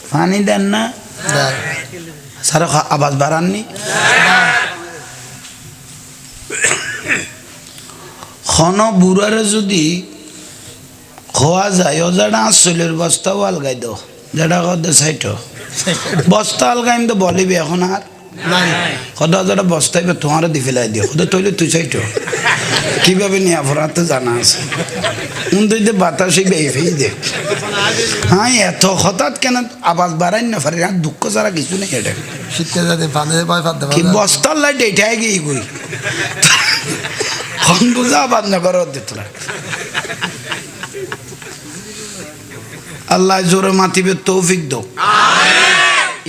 পানি দেন না সারা আওয়াজ বাড়াননি খন বুড়ারে যদি খোয়া যায় ও যেটা আসলের বস্তাও আলগাই দাও যেটা কত সাইট বস্তা আলগাইম তো বলিবি এখন আর কত যেটা বস্তায় তোমার দি ফেলাই দিও কত তৈলে তুই সাইট কিভাবে নিয়ে আপনার তো জানা আছে উনতে বাতাসে বেয়ে ফেই দে হ্যাঁ এত হঠাৎ কেন আওয়াজ বাড়াই না পারে আর দুঃখ ছাড়া কিছু নেই এটা শীতকে যাতে পানি পাই পাতে কি বস্তার লাইট এটাই গিয়ে গই খন বুঝা আবাদ না করো দিতলা আল্লাহ জোরে মাতিবে তৌফিক দো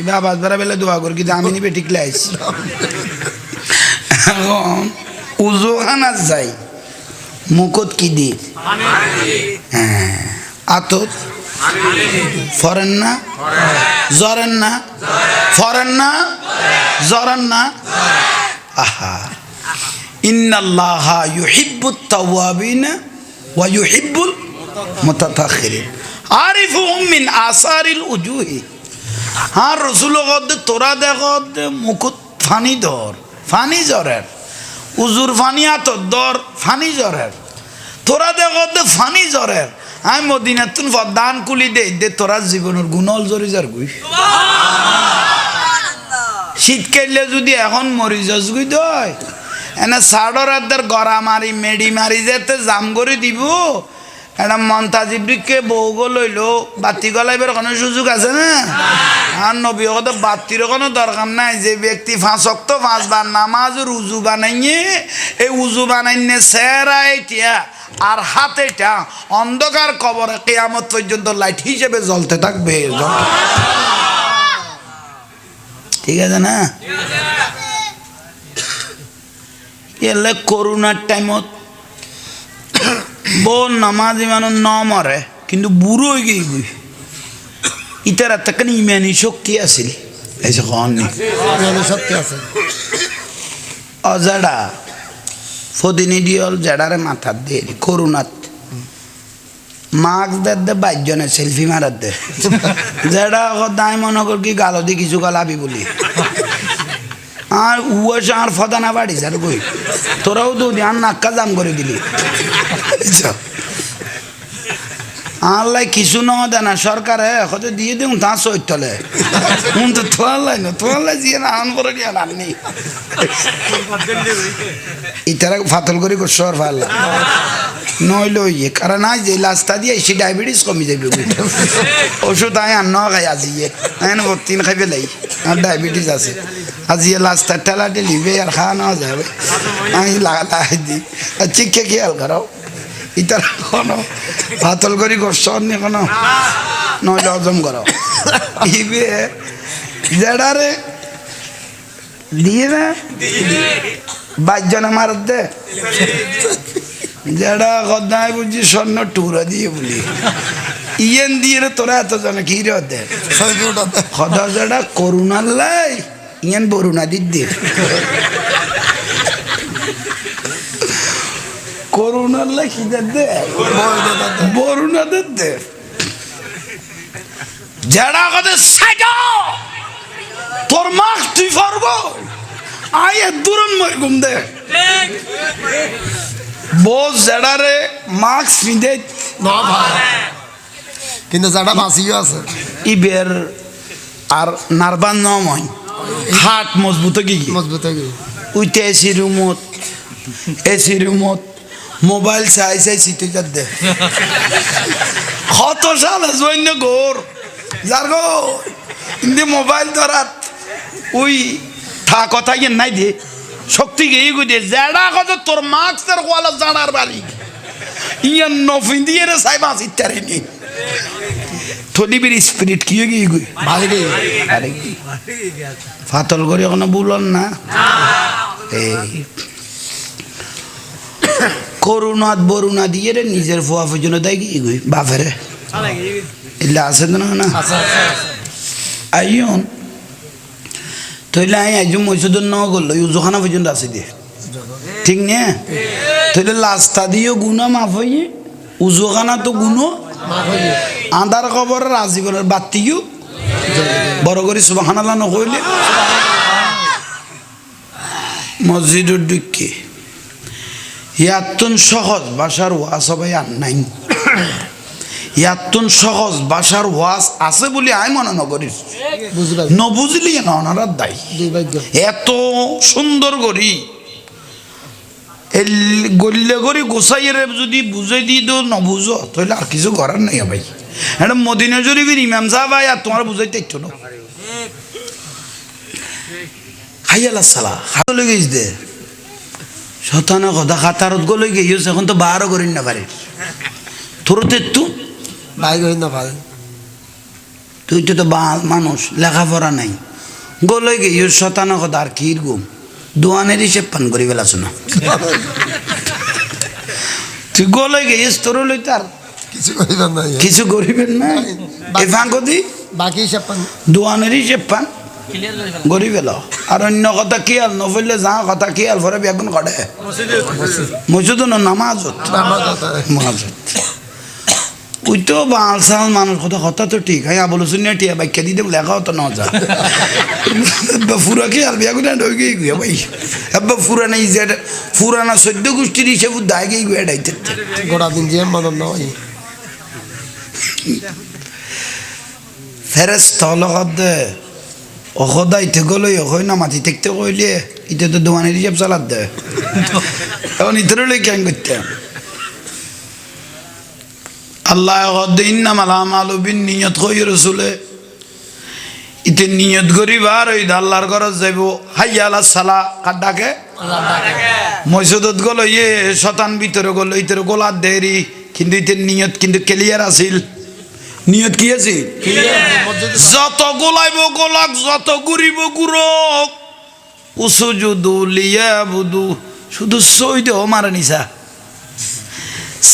ইবা আওয়াজ বাড়া বেলা দোয়া করি কিন্তু আমি নিবে ঠিক লাইছি এখন উজু খানা যাই মুকুট কি দি হ্যাঁ আতত ফরেন না জরেন না ফরেন না জরেন না আহা ইন্নাল্লাহা ইউহিব্বুত তাওয়াবিনা ওয়া ইউহিব্বুল মুতাতাখিরিন আরিফুহুম মিন আসারিল উজুহি আর রাসূল গদ তোরা দেখত মুকুট ফানি দর ফানি জরের উজুর ফানি আতত দর ফানি জরের তোরা দেখত ফানি জরের আমি মদিনাতুন ফদান কুলি দে তোরা জীবনের গুণল জরি যার গুই শীতকালে যদি এখন মরি যাস গুই দয় এনে সাড়র আদার গড়া মারি মেডি মারি যেতে জাম করে দিব এটা মন্তাজিবকে বউ লইলো বাতি গলাইবার কোনো সুযোগ আছে না আর নবী কত বাতির কোনো দরকার নাই যে ব্যক্তি 5 ওয়াক্ত 5 বার নামাজ উজু বানাইয়ে এই উজু বানাইনে চেহারা এটা আর হাতেটা অন্ধকার কবরে কিয়ামত পর্যন্ত লাইট হিসেবে জ্বলতে থাকবে ঠিক আছে না এলে করোনার টাইমত বল নামাজ ইমানো ন মরে কিন্তু বুড়ো হয়ে গিয়ে গুই ইতার এতখানি ইমানি শক্তি আছিল এই যে সত্যি আছে অজাডা ফদিনী দিয়ল জেডারে মাথার দিয়ে করোনাত মাস্ক দে বাইজনে সেলফি মারার দে জেডা দায় মনে কর কি গালো দি কিছু গালাবি বলি আর উয়াশা আর ফদানা বাড়ি যার বই তোরাও তো আর নাক্কা জাম করে দিলি আল্লাহ কিছু ন দেনা সরকারে কত দিয়ে দিন তা চৈতলে তো তোয়াল্লাই না তোয়াল্লাই দিয়ে না আন করে দিয়ে আননি ইতারা ফাতল করে সর ফাল্লা নইল ইয়ে কারণ আজ যে লাস্তা দিয়ে এসে ডায়াবেটিস কমে যাবে ওষুধ আয় আর ন খাই আজিয়ে আইন 3 খাইবে লাই আর ডায়াবেটিস আছে আজিয়ে লাস্তা ঠেলা ঠেলিবে আর খাওয়া নেওয়া যাবে আমি লাগাই দিই আর চিকে খেয়াল করো ইতারা কোনো ফাতল করি গোসর নি কোনো নইলে হজম করো ইবে জেডারে দিয়ে না বাইজনে মার দে যেটা গদায় বুঝছি স্বর্ণ টুরা দিয়ে বলি ইয়েন দিয়ে রে তোরা এত জানে কি রে দে খদা যেটা করুণার লাই ইয়েন বরুণা দিদি করুণার লাই কি দে বরুণা দে যেটা কথা সাজা তোর মাখ তুই পারব আয় দূরন মই ঘুম দে বস জেডারে মাস্ক পিঁধে কিন্তু যারা বাঁচিও আছে ইবের আর নারবান নয় হাট মজবুত কি মজবুত হয়ে গেছে উইতে এসি রুমত মোবাইল চাই সিটে যার দে কত সাল জন্য গোর যার গো ইন্দি মোবাইল ধরাত ওই থা কথা ইয়ে নাই দে শক্তি গিয়ে গুদে জেডা কত তোর মাস্কের কোয়ালা জানার বাড়ি ইয়ান নফিন দিয়ে রে সাই মাছ ইত্যারে নি থলিবির স্পিরিট কি গিয়ে গুই ভালো আরে ফাতল করে কোনো বলন না এই করুণাত বরুণা দিয়ে রে নিজের ফোয়া পর্যন্ত দেয় কি গুই বাপেরে এলা আছে না আইয়ন তইলে আই আইজু মসজিদ ন গল উজুখানা পর্যন্ত আছে দিয়ে ঠিক নে তইলে লাস্তা দিও গুনা মাফ হইয়ে উজুখানা তো গুনো আন্ধার খবর রাজীবনের বাতিও বড় করে সুবহানাল্লাহ নকইলে মসজিদের দিকে ইয়াতুন সহজ ভাষার ওয়াজ সবাই আর নাই ইয়াতুন সহজ ভাষার ওয়াজ আছে বলে আই মনে নকরিস নবুঝলি না ওনারা দায়ী এত সুন্দর করি গল্লে করে গোসাইয়ের যদি বুঝে দিই তো নবুঝো তাহলে আর কিছু করার নাই ভাই এটা মদিনা শরীফের ইমাম সাহেব ভাই আর তোমার বুঝাইতে ইচ্ছো না হাইয়াল সালা হাত লেগেছ দে শতানা কথা খাতারত গলে গিয়েছ এখন তো বারো করিন না পারে তোর তো ভাই গই না ভাই তুই তো মানুষ লেখাপড়া নাই গলে গিয়ে শতানা কথা আর কির গুম দোয়ানের হিসেব পান করি বেলাছো না তুই গলে গেছিস তোর লই তার কিছু করিবেন না কিছু করিবেন না এই ফাঁকদি বাকি হিসাব পান দোয়ানেরই সে পান গরিব এলো আর অন্য কথা কি আল নফলে যা কথা কি আল ফরে বেগুন কড়ে মসজিদ নামাজত নামাজত ওই তো বালসাল মানুষ কথা কথা তো ঠিক হ্যাঁ বলো শুনে টিয়া বাইকে দিতে লেখাও তো না যা ফুরা কি আর বেগুন ঢোকে গিয়ে ভাই এবার ফুরানা ইজেট ফুরানা সদ্য গোষ্ঠীর হিসেবে দায় গিয়ে গুয়ে ডাইতে গোড়া দিন যে মদন নয় ফেরেস্ত লগত দে অসদা ইতে গ'লে হয় না মাটি থাকতে কইলে ইতে তো দোকানের হিসাব চালাত দে এখন ইতরে লই কেন করতে আল্লাহ দিন না মালা মালুবিন নিয়ত কই রসুলে ইতে নিয়ত করিবার ওই আল্লাহর ঘর যাইব হাইয়া আলা সালা কার ডাকে মসজিদত গ'ল ইয়ে শতান ভিতরে গ'ল ইতরে গোলার দেরি কিন্তু ইতে নিয়ত কিন্তু ক্লিয়ার আছিল নিয়ত কি আছে যত গোলাইব গোলাক যত ঘুরিব ঘুরক উসুজুদু লিয়াবুদু শুধু সইদে মারা নিছা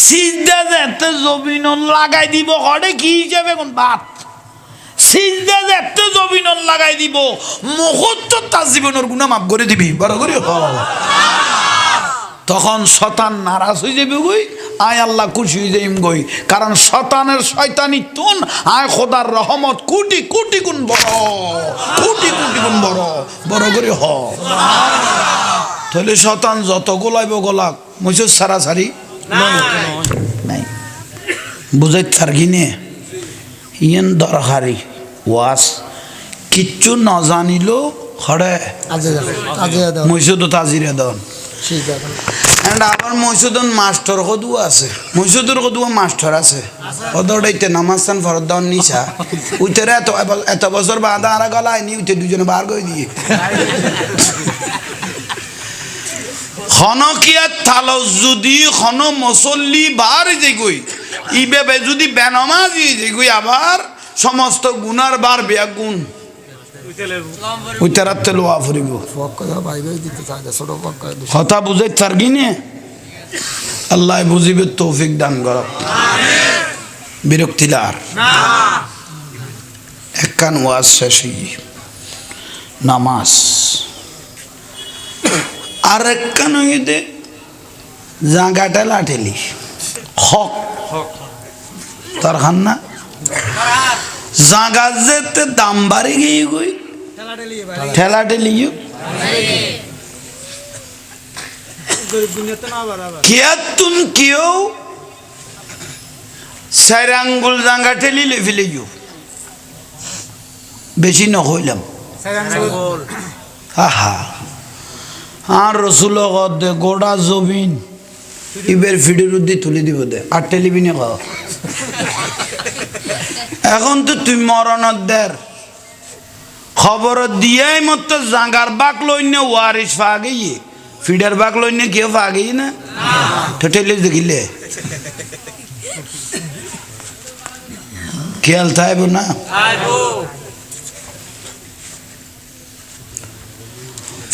সিজদা যেতে জমিন লাগাই দিব হড়ে কি হিসাবে কোন বাত সিজদা যেতে জমিন লাগাই দিব মুহূর্ত তার জীবনের গুণা মাফ করে দিবি বড় করে তখন শতান নারাজ হয়ে যাবে গই আয় আল্লাহ খুশি হয়ে যাইম গই কারণ শতানের শয়তানি তুন আয় খোদার রহমত কোটি কোটি গুণ বড় কোটি কোটি গুণ বড় বড় করে হ তাহলে শতান যত গোলাইব গোলাক মসজিদ সারা সারি নাই বুঝাই থারগিনে ইয়েন দরকারি ওয়াস কিচ্ছু ন জানিলো খড়ে মসজিদ তাজিরে দন আবার মসজিদন মাস্টার কদুয়া আছে মসজিদের কদুয়া মাস্টার আছে ওদরটাইতে নামাজ ফরদ দান নিছা উইতেরে এত বছর বাঁধা আর গলায় নি উইতে দুজনে বার করে দিয়ে খনকিয়া থালো যদি খন মসল্লি বার যে গই ইবে যদি বেনামাজ যে গই আবার সমস্ত গুনার বার বেয়া গুণ উইতারাতে লোয়া ফুরিব কথা বুঝাই থারগিনে আল্লাহ বুঝিবে তৌফিক দান করো বিরক্তিলার একখান ওয়াজ শেষই নামাজ আর একখান হইতে জাগাটা লাঠেলি হক তার খান না জাগা যেতে দাম বাড়ি গিয়ে গই ঠেলা ঠেলি কিয়াতুন কেউ চার আঙ্গুল জাঙ্গা ঠেলি লে ফেলে বেশি ন হইলাম আহা আর রসুল গোড়া জমিন ইবের ফিডের উদ্দি তুলে দিব দে আর টেলিভিনে খাও এখন তো তুই মরণত দের খবর দিয়াই মতো জাঙ্গার বাক লইনে ওয়ারিস ফাগেই ফিডার বাক লইনে কেউ ফাগেই না তো টেলিস দেখিলে খেয়াল থাইব না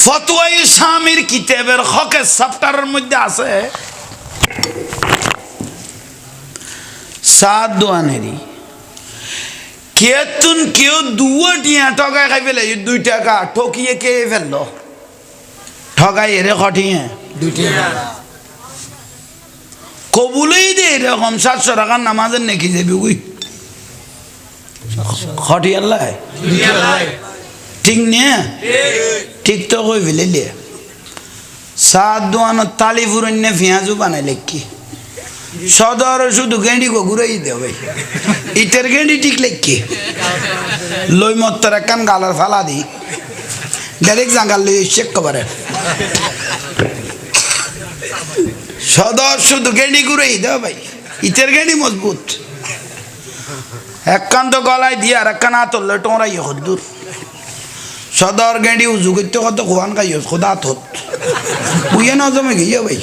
ফতোয়াই স্বামীর কিতাবের হকের চ্যাপ্টারের মধ্যে আছে সাত দোয়ানেরই কেতুন কেউ দুটিয়া ঠগায় খাই ফেলে 2 টাকা ঠকিয়ে কে ফেললো ঠগাই এরে খটিয়ে 2 টাকা কবুলেই দে এরকম 700 টাকার নামাজের নেকি যাবি ওই খটি আল্লাহ ঠিক নিয়ে ঠিক তো কই ফেলে সাত দোয়ানো তালি ফুরন্যে পেঁয়াজও বানাই লেখি সদর শুধু গেঁড়ি গো ঘুরাই দে ভাই ইটের গেঁড়ি ঠিক লেখি লই মত্তর কান গালার ফালা দি ডাইরেক্ট জাঙ্গাল লই চেক করে সদর শুধু গেঁড়ি ঘুরাই দে ভাই ইটের গেঁড়ি মজবুত এক কান তো গলায় দিয়ে আর এক কান আতলে টোঁরাই হদ্দুর সদর গেঁড়ি উজু করতে কত খোয়ান খাই খোদা থত বুঝে না জমে গিয়ে ভাই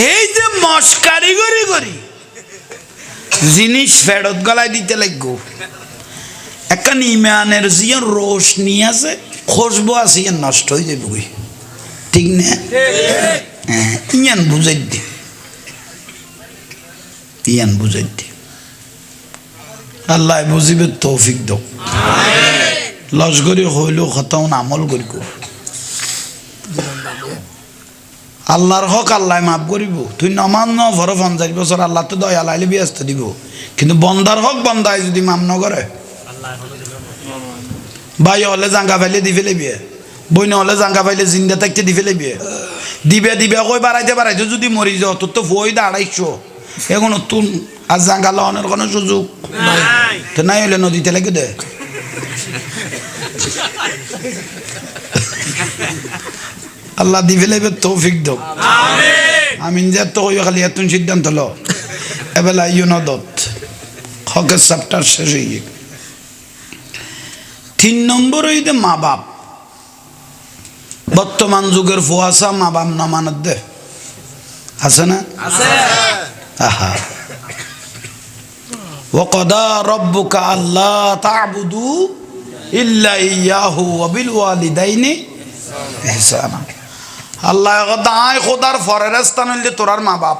এই যে মস্কারি করি করি জিনিস ফেরত গলায় দিতে লাগবো একখান ইমানের জিয়ার রোশনি আছে খুশবু আছে নষ্ট হয়ে যাবে ঠিক না ইয়ান বুঝাই দি ইয়ান বুঝাই দি আল্লাহ বুঝিবে তৌফিক দাও লস্করি হইল খতম আমল করি আল্লাহর হক আল্লাহ মাফ করিব তুই নমান ন ভর 50 বছর আল্লাহ তো দয়া লাইলে ব্যস্ত দিব কিন্তু বন্দার হক বন্দায় যদি মাম ন করে ভাই হলে জাঙ্গা ফাইলে দি ফেলে বিয়ে বইন হলে জাঙ্গা ফাইলে জিন্দা থাকতে দি ফেলে বিয়ে দিবে দিবে কই বাড়াইতে যদি মরি যাও তোর তো ফই দা 250 এখন তুন আর জাঙ্গা লওয়ানোর কোনো সুযোগ তো নাই হলে নদীতে লেগে দে আল্লাহ দি ফেলাইবে তৌফিক দাও আমিন যা তো খালি এত সিদ্ধান্ত লো এবেলা ইউনদত হকের চ্যাপ্টার শেষ হয়ে গিয়ে 3 নম্বর হইতে মা বাপ বর্তমান যুগের ফুয়াশা মা বাপ না মানত দে আছে না আহা ওয়াকাদা রব্বুকা আল্লা তা'বুদু ইল্লা ইয়াহু ওয়া বিল ওয়ালিদাইনি ইহসানা আল্লাহ দায় খোদার ফরের স্থান হইলে তোরার মা বাপ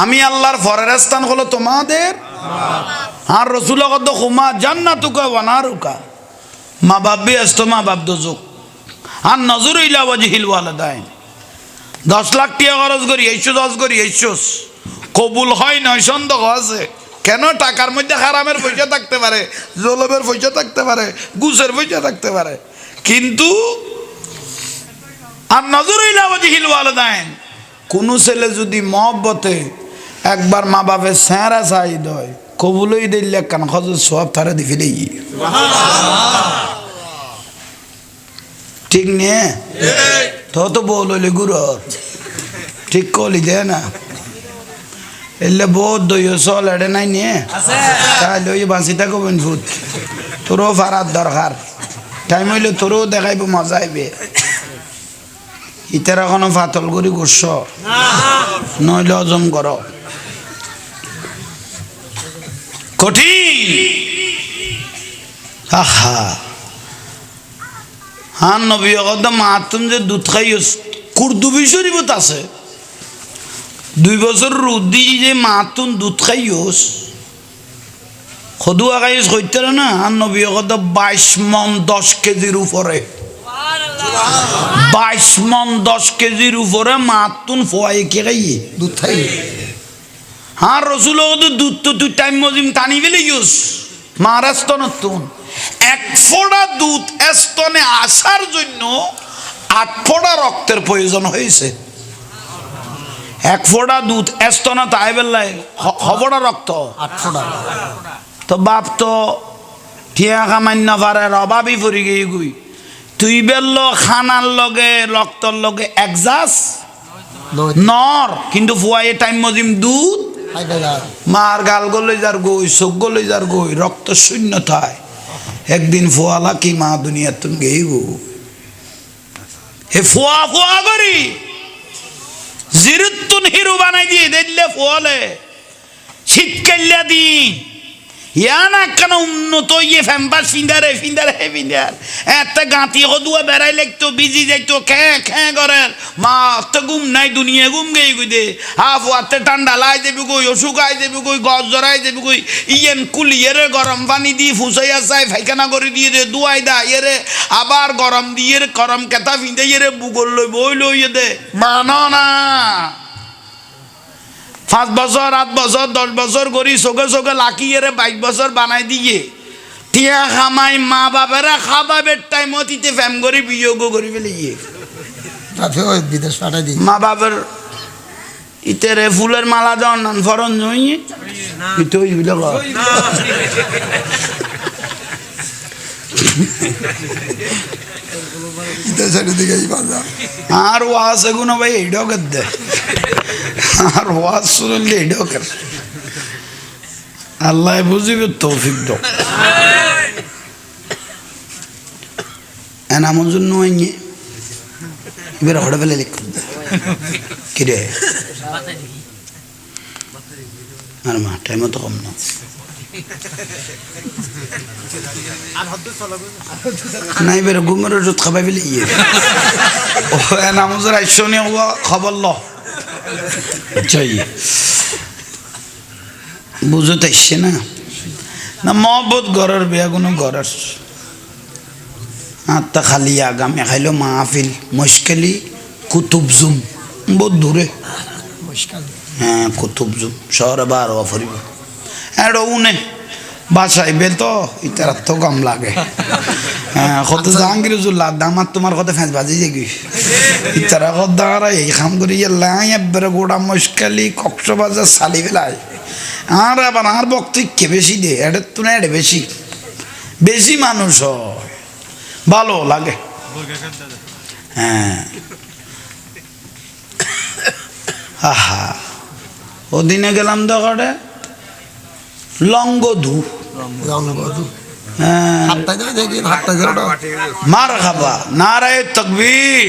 আমি আল্লাহর ফরের স্থান হলো তোমাদের আর রাসূল কত খুমা জান্নাতুকা ওয়া নারুকা মা বাপ বেহেশত মা বাপ দোজক আর নজর ইলা ওয়াজহিল ওয়ালিদাইন 10 লাখ টাকা খরচ করি 10 করি 10 কবুল হয় নয় সন্দেহ আছে কেন টাকার মধ্যে হারামের পয়সা থাকতে পারে জলবের পয়সা থাকতে পারে ঘুষের পয়সা থাকতে পারে কিন্তু আর নজর ইলা ওয়াজহিল ওয়ালিদাইন কোন ছেলে যদি মহব্বতে একবার মা বাপের চেহারা চাই দেয় কবুলই দিলে কান খরচ সব তারা দি ফেলেই ঠিক নে তো বল হইলে গুরু ঠিক কলি দে না এলে বহুত দই চল এড়ে নাই নিয়ে তাহলে ওই বাঁচি থাকো ফুট তোরও ফারার দরকার টাইম হইলে তোরও দেখাইব মজা আইবে ইতারা কোনো ফাতল করি করছ নইলে হজম কর কঠিন আহা হান নবী একদম মাতুন যে দুধ খাইস কুরদুবি শরীফত আছে 2 বছর রুদি যে মাতুন দুধ খাইস খদুয়া খাইস কইতে না হান নবী একদম 22 মন 10 কেজির উপরে 22 মন 10 কেজির উপরে মাতুন ফোয়াই কে খাই দুধ খাই হ্যাঁ রসুল দুধ তো তুই টাইম মজিম টানি ফেলে ইউস মহারাষ্ট্র নতুন 1 ফোঁটা দুধ স্তনে আসার জন্য 8 ফোঁটা রক্তের প্রয়োজন হয়েছে 1 ফোঁটা দুধ স্তনে তাই বেলায় খবরা রক্ত 8 ফোঁটা তো বাপ তো ঠিয়া খামান্য পারে অভাবই পড়ি গিয়ে গুই তুই বেলল খানার লগে রক্তর লগে একজাস নর কিন্তু ফুয়াই টাইম মজিম দুধ মার গাল গলে যার গই চোখ গলে যার গই রক্ত শূন্যতায় একদিন ফোয়ালা কি মা দুনিয়া তুমি গেই গো হে ফোয়া ফোয়া করি জিরুতুন হিরু বানাই দিয়ে দিলে ফোয়ালে শীতকালিয়া দিন ইয়ানা কেন উন্নত ইয়ে ফেম্বার ফিন্দারে এত গাঁতি হদুয়া বেড়াই লাগতো বিজি যাইতো খ্যাঁ করেন মা তো ঘুম নাই দুনিয়া ঘুম গেই গুই দে হাফ হাতে ঠান্ডা লাই দেবি কই অসুখ আই দেবি কই গজ জড়াই দেবি কই ইয়েন কুলিয়ে গরম পানি দিয়ে ফুসাইয়া চাই ফাইখানা করে দিয়ে দে দুয়াই দা ইয়ে আবার গরম দিয়ে গরম কেতা ফিন্দে ইয়ে বুগল লই বই লই দে মানো না 5 বছর 8 বছর 10 বছর করি চোখে চোখে লাকিয়ে 22 বছর বানাই দিয়ে টিয়া খামাই মা বাপেরা খাবাবের টাইম অতীতে ফ্যাম করে বিয়োগ করে ফেলে গিয়ে বিদেশ পাঠাই দিই মা বাপের ইতেরে ফুলের মালা দেওয়ার নান ফরন নই ইতো ইবিলে আর ওয়াজ এগুলো ভাই এইটাও কর দে আর ওয়াজ শুনলে এইটাও কর আল্লাহ বুঝিবে তৌফিক দাও এনামন জন্য আইনি এবার হড়ে ফেলে লিখ কিরে আর মা টাইমও তো কম না নাই বের ঘুমের ওষুধ খাবাই বলে ইয়ে ও নামাজের আইসনে হওয়া খবর ল চাই বুঝো তাইছে না না মহব্বত ঘরের বিয়া কোনো ঘরের আত্মা খালি আগামী খাইলো মাহফিল মুশকিলি কুতুবজুম বহুত দূরে মুশকিল হ্যাঁ কুতুবজুম শহরে বার হওয়া ফুরিব এড়ো উনে বাসাইবে তো ইতার তো কম লাগে হ্যাঁ কত জাহাঙ্গীরুল্লাহ দামার তোমার কথা ফেঁস বাজি যাবি ইতারা কদারা এই খাম করি লাই এবারে গোড়া মুশকিলি কক্সবাজার সালি বেলায় আর আবার আর বক্তব্য বেশি দে এটার তো না এটা বেশি বেশি মানুষ হয় ভালো লাগে হ্যাঁ আহা ওদিনে গেলাম তো ঘরে লঙ্গধু রংবধু হ্যাঁ হাতটা ধরে দেখি হাতটা ধরে মার খাবা নারায় তকবীর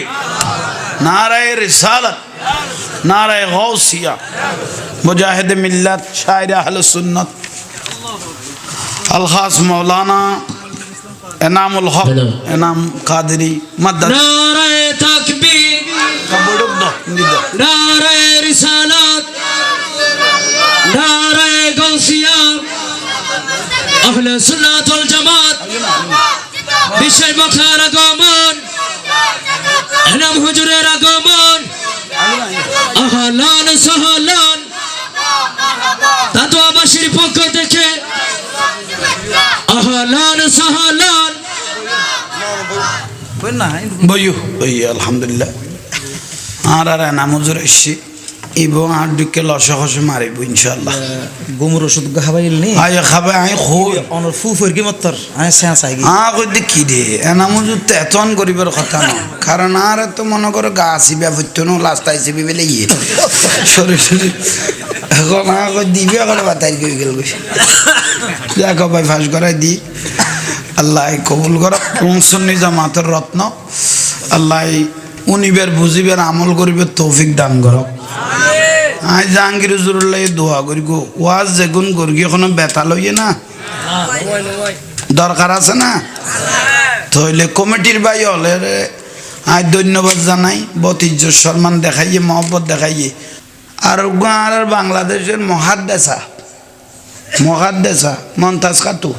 নারায় রিসালত নারায় গৌসিয়া মুজাহিদ মিল্লাত শায়ের আহলে সুন্নাত আল খাস মৌলানা এনামুল হক এনাম কাদরি মাদ্দাদ নারায়ে তাকবীর কবড়ক দ নিদ নারায়ে রিসালাত নারায়ে গাউসিয়া আহলে সুন্নাত ওয়াল জামাত বিশেষ বক্তার আগমন এনাম হুজুরের আগমন আহলান সাহলান তাতোয়াবাসীর পক্ষ থেকে আহলান সাহলান বল না বইও বই আলহামদুলিল্লাহ আর আর নামুজুর এসছি এবং আর দিকে লসে খসে মারিব ইনশাআল্লাহ গুমর ওষুধ খাবাইল নি আয় খাবে আয় খই অনর ফুফর কি মত্তর আয় সেন্স আই গি কই দেখি দে নামুজুর তো এতন করিবার কথা না কারণ আর তো মনে করো গা আসিবা ফুটনো লাস্ট আইসি বিবেলে ইয়ে সরি সরি এখন কই দিবে এখন বাতাই গই গেল দেখো ভাই ফাঁস করাই দি আল্লাহ কবুল কর সুন্নি জামাতের রত্ন আল্লাহ উনিবের বুঝিবের আমল করিবে তৌফিক দান কর আই জাহাঙ্গীর হুজুরুল্লাহ দোয়া করি গো ওয়াজ যেগুন গর্গি এখনো ব্যথা লইয়ে না দরকার আছে না তাহলে কমিটির ভাই হলে আই ধন্যবাদ জানাই বহুত ইজ্জত সম্মান দেখাইয়ে মহব্বত দেখাইয়ে আর আর বাংলাদেশের মহাদ্দেশা মমতাজ খাতু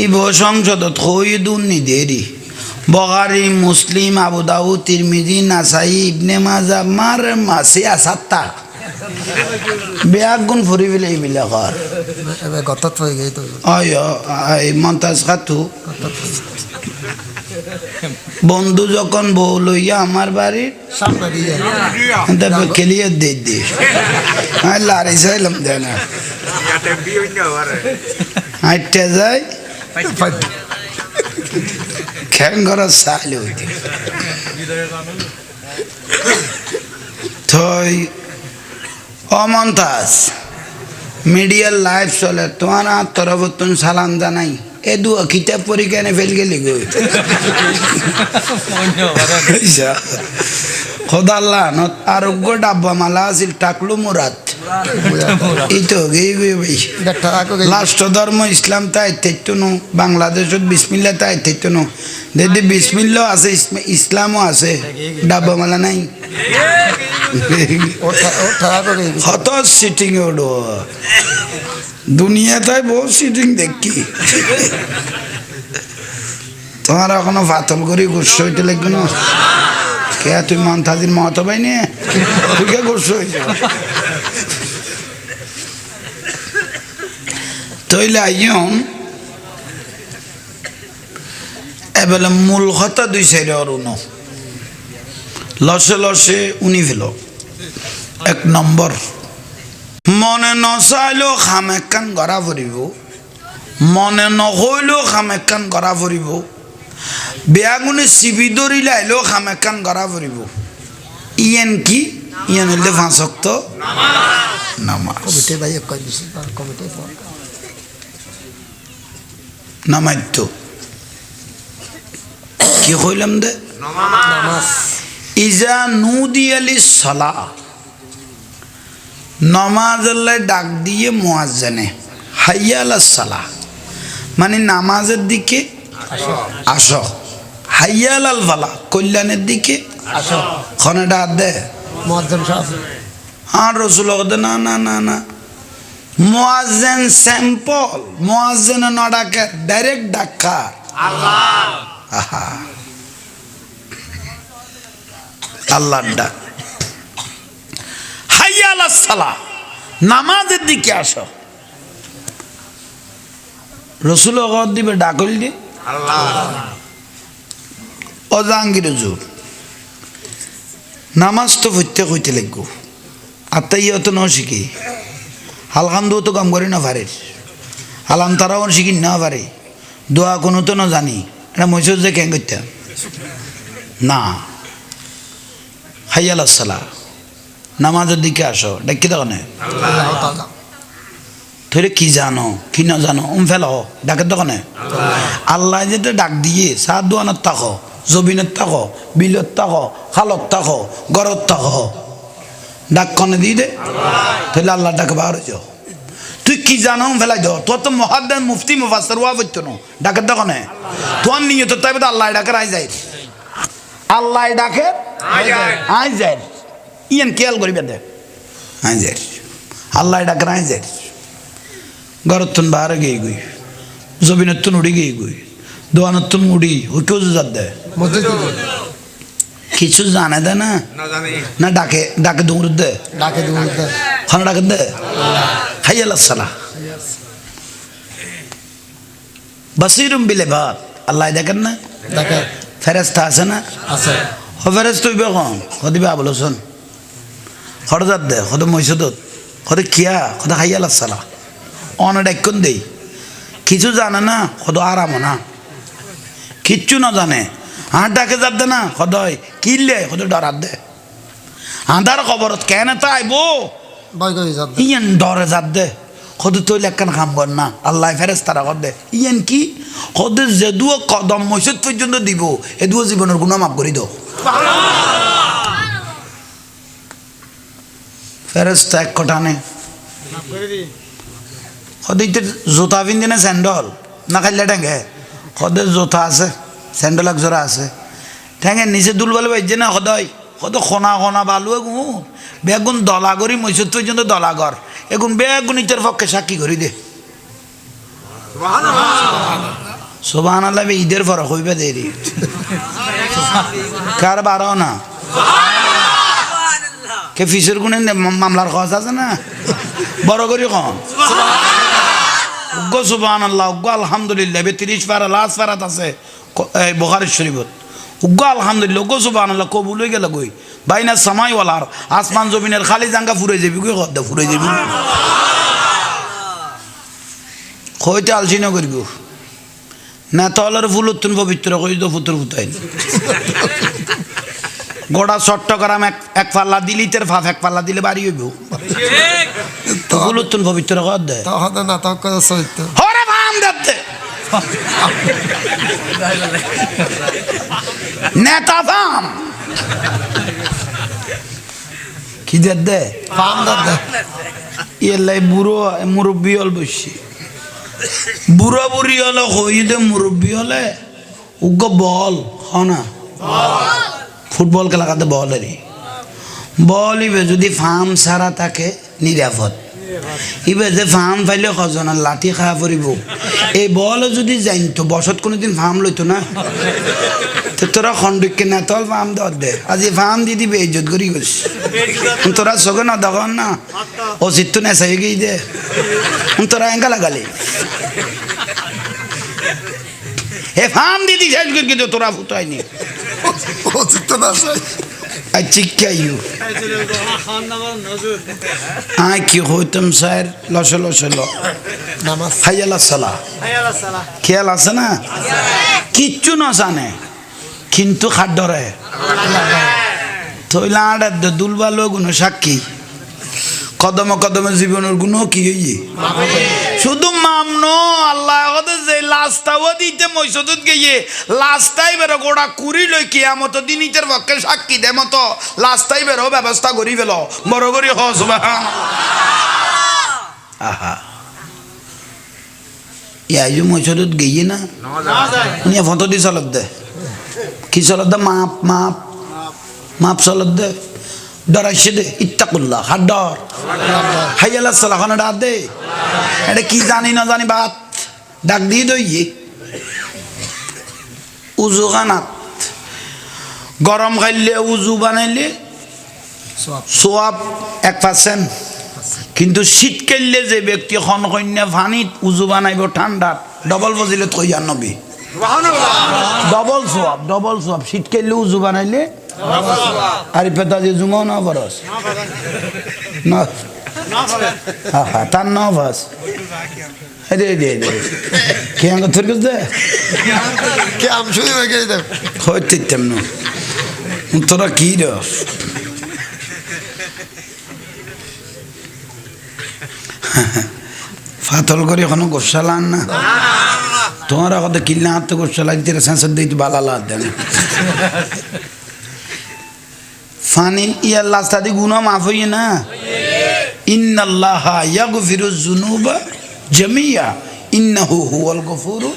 ইব সংসদত হই দুর্নীতি বগারি মুসলিম আবু দাউদ তিরমিজি নাসাই ইবনে মাজা মার মাসি আসাত্তা বেয়াগুন ফুরি বিলে বিলে কর এবার গতত হয়ে গেই তো আয় মমতাজ খাতু বন্ধু যখন বউ লইয়া আমার বাড়ির সামনে দিয়ে তারপর খেলিয়ে দে লারি চাইলাম দেয় না হাইটে যায় খ্যাং করার চাইলে হইতে থই অমন্তাজ মিডিয়ার লাইভ চলে তোমার তরফতুন সালাম জানাই এ দু কিতাব পরীক্ষা এনে ফেল গেলি গো খোদা আল্লাহ আরোগ্য ডাব্বা মালা আছিল টাকলু মুরাদ এই তো গেই গই ভাই লাস্ট ধর্ম ইসলাম তাই তেতুনো বাংলাদেশত বিসমিল্লাহ তাই তেতুনো যদি বিসমিল্লাহ আছে ইসলামও আছে ডাব্বা মালা নাই কত সিটিং ওডো দুনিয়াতে বহু সিটিং দেখি তোমার এখনো ফাতল করি গুস্স হইতে লাগবে না কে তুই মন্তাজির মত পাই নি তুই কে গুস্স হয়েছে তৈলে আইন এবেলে মূল কথা দুই সাইডে অরুণ লসে লসে উনি ফেল এক নম্বর মনে নচাইলেও খাম একখান গড়া ফুরিব মনে নহইলেও খাম একখান গড়া ফুরিব বেয়া গুণে চিবি ধরিলে আইলেও খাম একখান গড়া ফুরিব ইয়েন কি ইয়েন হইলে ফাঁসক্ত নামাজ কমিটি ভাই কই দিছি কমিটি নামাইত কি কইলাম দে নামাজ ইজা নুদি আলি সালা নমাজের ডাক দিয়ে মুয়াজ্জিনে হাইয়া আলাস সালাহ, মানে নামাজের দিকে আসো, হাইয়া আলাল ফালাহ কল্যাণের দিকে আসো খনে ডাক দে। মুয়াজ্জিন সাহেব আর রসুল না না না না, মুয়াজ্জিন স্যাম্পল, মুয়াজ্জিন না ডাকে, ডাইরেক্ট ডাকা আহা আল্লাহর ডাক, হাইয়া আলাস সালাহ নামাজের দিকে আসো। রসুল দিবে ডাকল দি ও জাহাঙ্গীর হুজুর নামাজ তো পড়তে কইতে লাগবো, আত্মাই তো ন শিখি, হালখান্দু তো কাম করি না পারে, হালাম তারাও শিখি না পারে, দোয়া কোনো তো না জানি, এটা মসজিদ যে কেন করতাম না। হাইয়া আলাস সালাহ নামাজের দিকে আসো, ডাকি দেখো না আল্লাহ তাআলা ধরে কি জানো কি না জানো ফেল ডাকের দোকানে আল্লাহ যেটা ডাক দিয়ে সাত দোয়ানত থাকো, জবিনত থাকো, বিলত থাকো, খালত থাকো, গরত থাকো, ডাক কনে দিয়ে দে, তাহলে আল্লাহ ডাকে বার হয়ে যাও। তুই কি জানো ফেলাই দাও, তোর তো মহাদ্দান মুফতি মুফাসসির ওয়া বইতো না ডাকের দোকানে, তোর নিয়ত তাই বলে আল্লাহ ডাকে আই যায়, আল্লাহ ডাকে আই যায়, ইয়ান খেয়াল করিবে দে আই যায়, আল্লাহ ডাকে আই যায়, গরতুন বাহারে গিয়ে গুই, জবিনতুন উড়ি গিয়ে গুই, দোয়ানতুন উড়ি, ও কেউ যাত দেয় মসজিদ কিছু জানে দে না, না ডাকে ডাকে দৌড় দে, ডাকে দুতে খানা ডাকে দে, হাইয়া আলাস সালাহ বাসীরুম বিল ইবাদ, আল্লাহ দেখেন না, ডাকে ফেরেশতা আছে না, আছে ও ফেরেশতা হইবে কম, হদিবে আবলসন হর যাত দে, হদ মসজিদত, হদ কিয়া, হদ হাইয়া আলাস সালাহ অনেক ডাক্যন দেই, কিছু জানে না হদ আরাম না, কিচ্ছু না জানে আর ডাকে যাত দে না, হদয় কিনলে হদ ডরাত দে, আন্ধার খবরত কেন তা আইব ভয় করে যাবে ইয়ান ডরে যাত দে, হদ তৈল একখান খাম কর না, আল্লাহ ফেরেশতারা কর দে, ইয়ান কি হদ যেদুও কদম মসজিদ পর্যন্ত দিব, এদুও জীবনের গুনাহ মাফ করি দাও। ফেরেশতা এক কটানে সদাইতে জোতা পিন্ধি না স্যান্ডল না খাইলে ঠেঙ্গে, সদায় জোতা আছে স্যান্ডল এক জোড়া আছে, ঠেঙ্গে নিচে দুলবালে বাজছে না সদায়, সদ খনা খনা বালু এগুন বেগুন দলা করি মসজিদ পর্যন্ত দলাগর এগুন বেগুন ইটার পক্ষে সাক্ষী করি দে, সুবহানাল্লাহ ঈদের ফরক হইবে দেরি কার বারো না কে ফিসের গুণে মামলার খরচ আছে না, বড় করি কম উগ্গ সুবহানাল্লাহ, উগ্গ আলহামদুলিল্লাহ, 30 পারা লাস্ট পারাত আছে এই বুখারী শরীফত, উগ্গ আলহামদুলিল্লাহ, উগ্গ সুবহানাল্লাহ কবুল হয়ে গেল গই, বাইনা সামাই ওয়ালার আসমান জমিনের খালি জাঙ্গা ফুরে যাবি গই, কদ্দা ফুরে যাবি কইতে আলসি না করি গো না, তলের ফুল উত্তন পবিত্র কই তো ফুতর ফুতাই গোটা চট্টগ্রাম এক পাল্লা দিলি তের ফাফ এক পাল্লা দিলে বাড়ি হইব, ফুল উত্তন পবিত্র কর দেয় তাহলে না তাও করে সহিত হরে ভাম দে নেতা ভাম কি দে ফাম দাদা এলাই বুড়ো মুরব্বী হল বসছি, বুড়ো বুড়ি হলে হইতে মুরব্বী হলে উগ্র বল হনা ফুটবল খেলা কাতে বল এরি বল ইবে যদি ফার্ম সারা থাকে নিরাপদ, ইবে যে ফার্ম পাইলে কজনের লাঠি খাওয়া পড়িব, এই বল যদি জানতো বসত কোনোদিন ফার্ম লইতো না, তোরা খন্ডকে না তল ফার্ম দর দে, আজি ফার্ম দি দিবে ইজ্জত করি গেছ, তোরা চোখে না দেখো না ও চিত্ত নেশাই গিয়ে দে, তোরা এঙ্কা লাগালি হে ফার্ম দিদি শেষ করে তোরা ফুটাইনি অচিত না চাই I চিকাইও আই কি হইতাম স্যার লস লস ল নামাজ হাইয়ালা সালা খেয়াল আছে না, কিচ্ছু না জানে কিন্তু খাদ্যরে তৈলা আড়ার দুলবালো গুণ সাক্ষী, কদমে কদমে জীবনের গুণ কি হইয়ে শুধু মামনো আল্লাহ যে লাশ লাস্তাও দিতে মসজিদত গিয়ে লাস্তাই বেরো গোড়া কুড়ি লই কিয়ামত দিন ইতের পক্ষে সাক্ষী দে মতো লাস্তাই বেরো ব্যবস্থা করি ফেলো বড় করি হ সুবহান আহা ইয়াইজু মসজিদত গিয়ে না উনি ফটো দি চলত দে কি চলত দে মাপ মাপ মাপ চলত দে ডরাইছে দে ইত্তাকুল্লাহ হাত ডর হাইয়ালা সালাখানা ডাক দে এটা কি জানি না জানি বাত ডাক দিয়ে দইয়ে উজু খানাত গরম খাইলে উজু বানাইলে সোয়াব 1%, কিন্তু শীত কাইলে যে ব্যক্তি খন কন্যা পানিত উজু বানাইব ঠান্ডাত ডবল ফজিলত কই জান নবী ডবল সোয়াব শীত কাইলে উজু বানাইলে আর পেতা যে জুমাও না বরস না তার না বাস রে রে রে কে আঙ্গ তোর দে কে আম শুই হয়ে দে হইতে তেমন তোরা কি রস ফাতল করে এখনো গোসালা না তোমার কত কিল্লা হাতে গোসালা দিতে সেন্সার দিতে বালালা দেন ফানি ইয়ার লাস্তাদি গুনাহ মাফ হইয়ে না ইন্নাল্লাহা ইয়াগফিরুজ যুনুবা জামিয়া ইন্নাহু হুয়াল গফুরু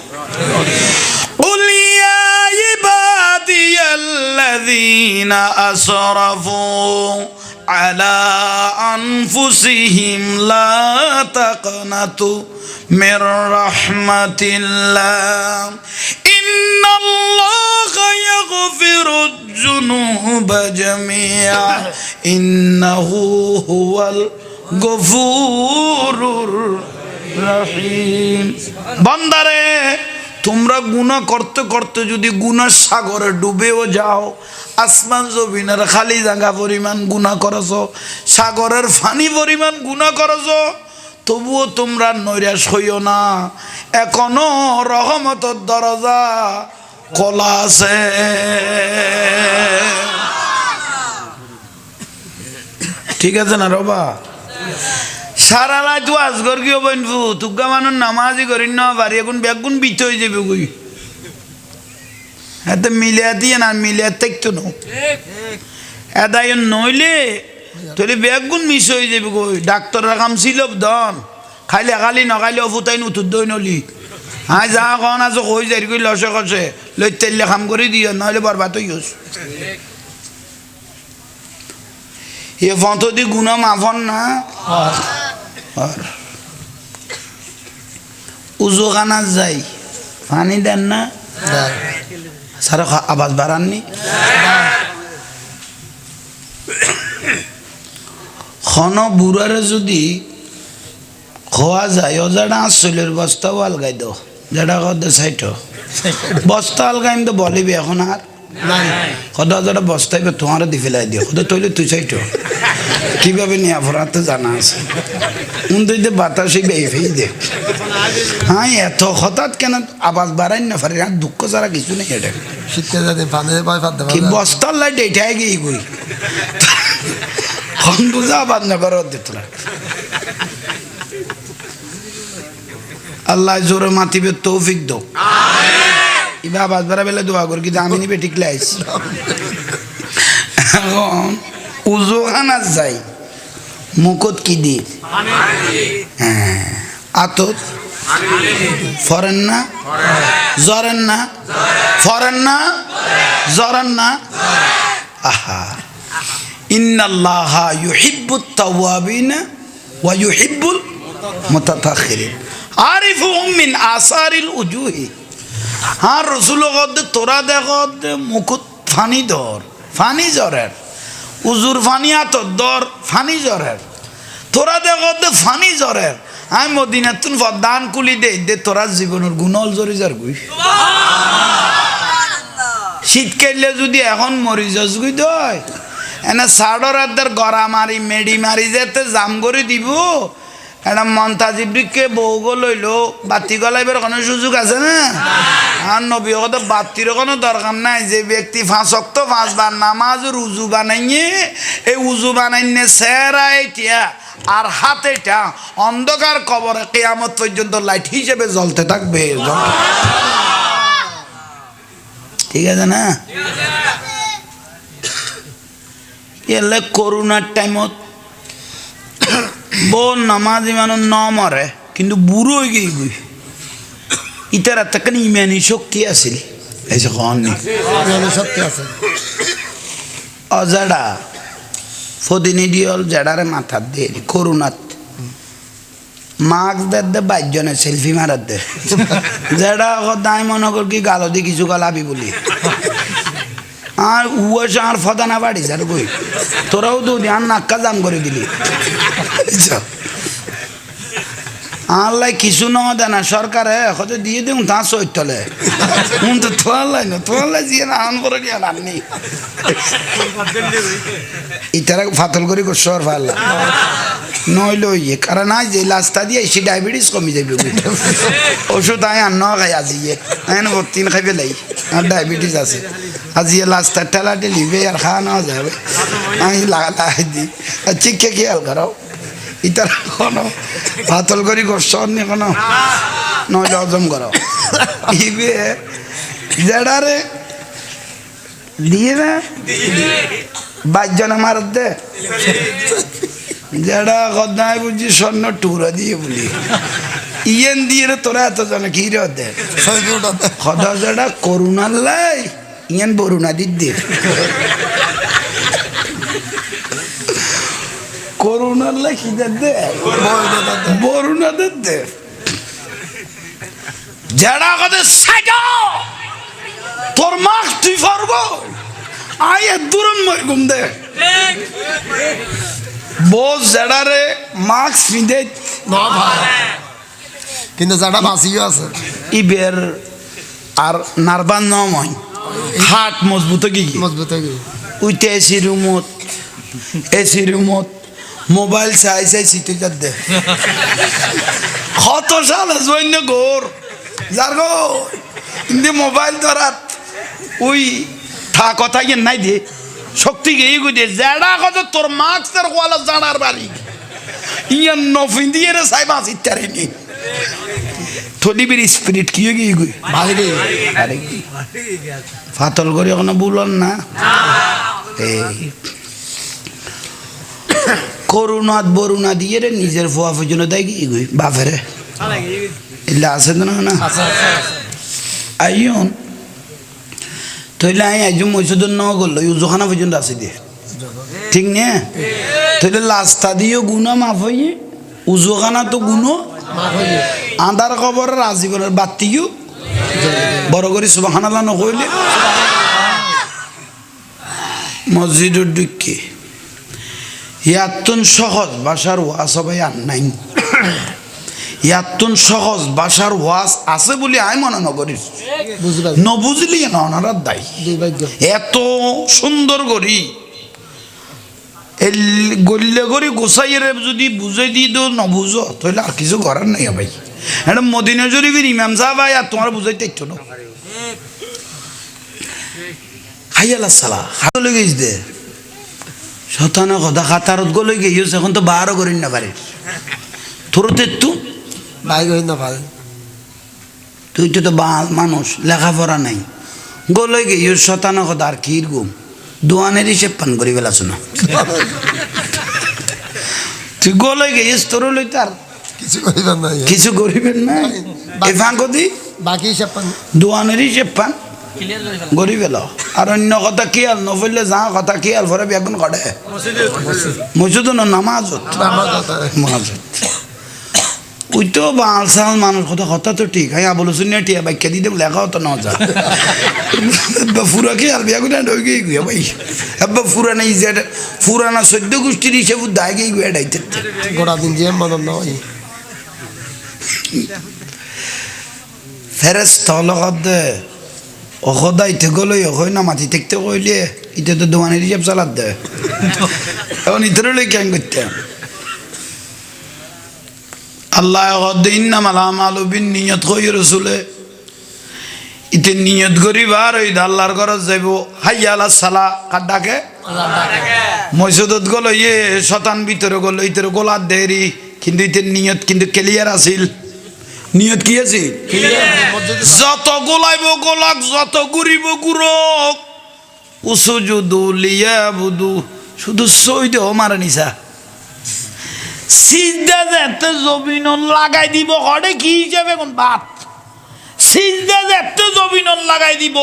قل يا عبادي الذين أسرفوا على أنفسهم لا تقنطوا من رحمة الله إن الله يغفر الذنوب جميعا إنه هو الغفور الرحيم বান্দারে তোমরা গুনাহ করতে করতে যদি গুনার সাগরে ডুবেও যাও আসমান জমিনের খালি জায়গা পরিমাণ গুনাহ করছো সাগরের পানি পরিমাণ গুনাহ করছো তবুও তোমরা নৈরাশ হইও না এখনো রহমতের দরজা খোলা আছে ঠিক আছে না রবা সারা রাত ওয়াজ কর কি বইনবু তুগা মানুষ নামাজই করি না বাড়ি এখন বেগুন বিচ হয়ে যাবে কই এত মিলিয়া দিয়ে না মিলিয়া দেখতো না এদায় নইলে তোলে বেগুন মিস হয়ে যাবে কই ডাক্তারের কাম ছিল দন খাইলে খালি নখাইলে অফুতাই নুতুর দই নলি হ্যাঁ যা কন আছো কই যাই কই লসে কষে লই তেলে কাম করে দিও নইলে বরবাদ হয়ে গেছ এ ফন্ত দি গুনা মাফন না আর উজু খানা যাই পানি দেন না সারা আওয়াজ বাড়াননি খন বুড়ারে যদি খোয়া যায় ও যেটা আসলের বস্তাও আলগাই দো যেটা কদে সাইট বস্তা আলগাইম তো বলিবি এখন আর কদা যেটা বস্তাইবে তোমার দি ফেলাই দিও কদা তৈলে তুই সাইট কিভাবে নিয়ে ফোরার তো জানা আছে উন্দইতে বাতাসে বেয়ে ফেই দে হ্যাঁ এত হঠাৎ কেন আওয়াজ বাড়াই না পারে আর দুঃখ ছাড়া কিছু নেই এটা শীতকে যাতে ফাঁদে পায় ফাঁদতে কি বস্তার লাইট এটাই গিয়ে কই হন বুঝা আবাদ না করো দিত না আল্লাহ জোরে মাতিবে তৌফিক দো ইবা আওয়াজ বাড়া বেলা দোয়া কর কিন্তু আমি নিবে ঠিক লাইছি এখন উজু খানা যাই মুখত কি দি হ্যাঁ আতত ফরেন না জরেন না ফরেন না জরেন না আহা ইন্নাল্লাহা ইউহিব্বুত তাওয়াবিনা ওয়া ইউহিব্বুল মুতাতাখিরিন আরিফুহুম মিন আসারিল উজুহি হ্যাঁ রাসূল গদ তোরা দেখত মুখত ফানি ধর ফানি জরের উজুর ফানি আতর দর ফানি জরের তোরা দেখত ফানি জরের আমি মদিনাতুন ফদান কুলি দে তোরা জীবনের গুণল জরি যার গুই শীত কাইলে যদি এখন মরি যাস গুই দয় এনে সাড়র আদার গড়া মারি মেডি মারি যেতে জাম করে দিব এটা মন্তাজিবকে বউগো লইলো বাতি গলাইবার কোনো সুযোগ আছে না আর নবী কত বাতির কোনো দরকার নাই যে ব্যক্তি 5 ওয়াক্ত 5 বার নামাজ উজু বানাইয়ে এই উজু বানাইনে সেরা এতিয়া আর হাতেটা অন্ধকার কবরে কিয়ামত পর্যন্ত লাইট হিসেবে জ্বলতে থাকবে। ঠিক আছে না? এলে করোনার টাইমত বোন নামাজি মানুষ ন মরে কিন্তু বুড়ো হয়ে গিয়ে গুই ইতার একটা ইমানি শক্তি আছিল এসে কননি সত্যি আছে অজাডা ফদিনি হল জেডারে মাথার দিয়ে করোনাত মাস্ক দে বাইজনে সেলফি মারার দে জেডা দায় মনে কর কি গালো দি কিছু গালাবি বলি আর উয়াশা আর ফদানা বাড়ি যার কই তোরাও তো আর নাক্কা জাম করে দিলি আল্লাহ কিছু ন দে না সরকারে কত দিয়ে দিন তা চৈতলে তো তোয়াল্লাই দিয়ে না আন করে দিয়ে নামনি ইতারা ফাতল করি সর ফাল্লা নইল ইয়ে কারণ আজ যে লাস্তা দিয়ে এসে ডায়াবেটিস কমে যাবে ওষুধ আয় আর ন খাই আজিয়ে এনে তিন খাই পেলাই আর ডায়াবেটিস আছে আজিয়ে লাস্তার ঠেলা ঠেলিবে আর খাওয়া নেওয়া যাবে আমি লাগাই দিই আর চিকে খেয়াল করাও ইতারা কোনো পাতল করি গোসর নি কোনো নইলে হজম করো ইবে জেডারে দিয়ে না বাইজনে মার দে যেটা কদায় বুঝছি স্বর্ণ টুরা দিয়ে বলি ইয়েন দিয়ে রে তোরা এত জানে কি রে দে কদা যেটা করুণার লাই ইয়েন বরুণা দিদি করোনার লেখি দে বরুণা দে যারা কথা সাজা তোর মাক তুই পারব আয় দূরন মই ঘুম দে বস যারারে মাস্ক পিঁধে কিন্তু যারা বাঁচিও আছে ইবের আর নারবান নয় হাট মজবুত কি মজবুত হয়ে গেল উইতে এসি রুমত মোবাইল চাই সিটে যা দে কত সাল জৈন্য গোর যার গো কিন্তু মোবাইল ধরাত ওই থা কথা গিয়ে নাই দিয়ে শক্তি গিয়ে গো দিয়ে যারা কত তোর মাস্কের কোয়ালা জানার বাড়ি ইয়ান নফিন দিয়ে রে সাই মাছ ইত্যাদি নি থলিবির স্পিরিট কি গিয়ে গুই বাইরে ফাতল করে কোনো বলন না এই করুণাত বরুণা দিয়ে রে নিজের ফোয়া পর্যন্ত দেয় কি গুই বাপেরে এলা আছে তো না আইন তইলে আই আইজুম মসজিদের ন করলো ইউজখানা পর্যন্ত আছে দিয়ে ঠিক নে তইলে লাস্তা দিয়েও গুণা মাফ হইয়ে উজুখানা তো গুণো আন্ধার খবর রাজীবনের বাতিও বড় করে সুবহানাল্লাহ নকইলে মসজিদের দিকে ইয়াতুন সহজ ভাষার ওয়াজ সবাই আর নাই ইয়াতুন সহজ ভাষার ওয়াজ আছে বলে আমি মনে নকরি নবুঝলি না ওনারা দায়ী এত সুন্দর করি গল্লে করে গোসাইয়ের যদি বুঝে দিই তো নবুঝো তাহলে আর কিছু করার নাই ভাই এটা মদিনা শরীফের ইমাম সাহেব ভাই আর তোমার বুঝাইতে ইচ্ছ না হাইয়ালা সালা হাতলে গেছ দে শতানা কথা খাতারত গলে গিয়েছ এখন তো বারো করিন না পারে তোর তো বাইক হই না ভাই তুই তো মানুষ লেখাপড়া নাই গলে গিয়েছ শতানা কথা আর কি গুম দোয়ানের হিসেব পান করি বেলাছ না তুই গলে গিয়েছ তোর লই তার কিছু করিবেন না কিছু করিবেন না এ ফাঁকো দি বাকি হিসাব পান দোয়ানের হিসেব পান গরিব এলো আর অন্য কথা কি আল নফলে যা কথা কি আল ভরে বেগুন কাটে মসজিদ নামাজত ওই তো বাল সাল মানুষ কথা কথা তো ঠিক হ্যাঁ বলো শুনে টিয়া ব্যাখ্যা দিতে লেখা হতো না যা ফুরা কি আর বেগুন ঢুকে গিয়ে ভাই আব্বা ফুরা নেই যে ফুরানা 14 গোষ্ঠীর হিসেবে দায় গিয়ে গুয়ে ডাইতে গোটা দিন যে মদন নয় ফেরেস্তা লগত দে অসদাইতে গ'লে হয় না মাটি থাকতে কইলে এটা তো দোকানের হিসাব চালাত দে এখন ইতরলৈ কেন করতে আল্লাহ ইন্নামাল আমালু বিন্নিয়াত কই রাসূলে ইতে নিয়ত করি বার ওই আল্লাহর ঘরে যাইব হাইয়া আলাস সালাহ কার ডাকে মসজিদত গেল ইয়ে শতান ভিতরে গেল ইতরে গোলার দেরি কিন্তু ইতের নিয়ত কিন্তু ক্লিয়ার আছিল নিয়ত কি আছে যত গোলাইব গোলাক যত ঘুরিব ঘুরক উসুজুদু লিয়াবুদু শুধু সই দেহ মারা নিছা সিজদা যেতে জমিন লাগাই দিব হরে কি হিসাবে কোন বাপ সিজদা যেতে জমিন লাগাই দিব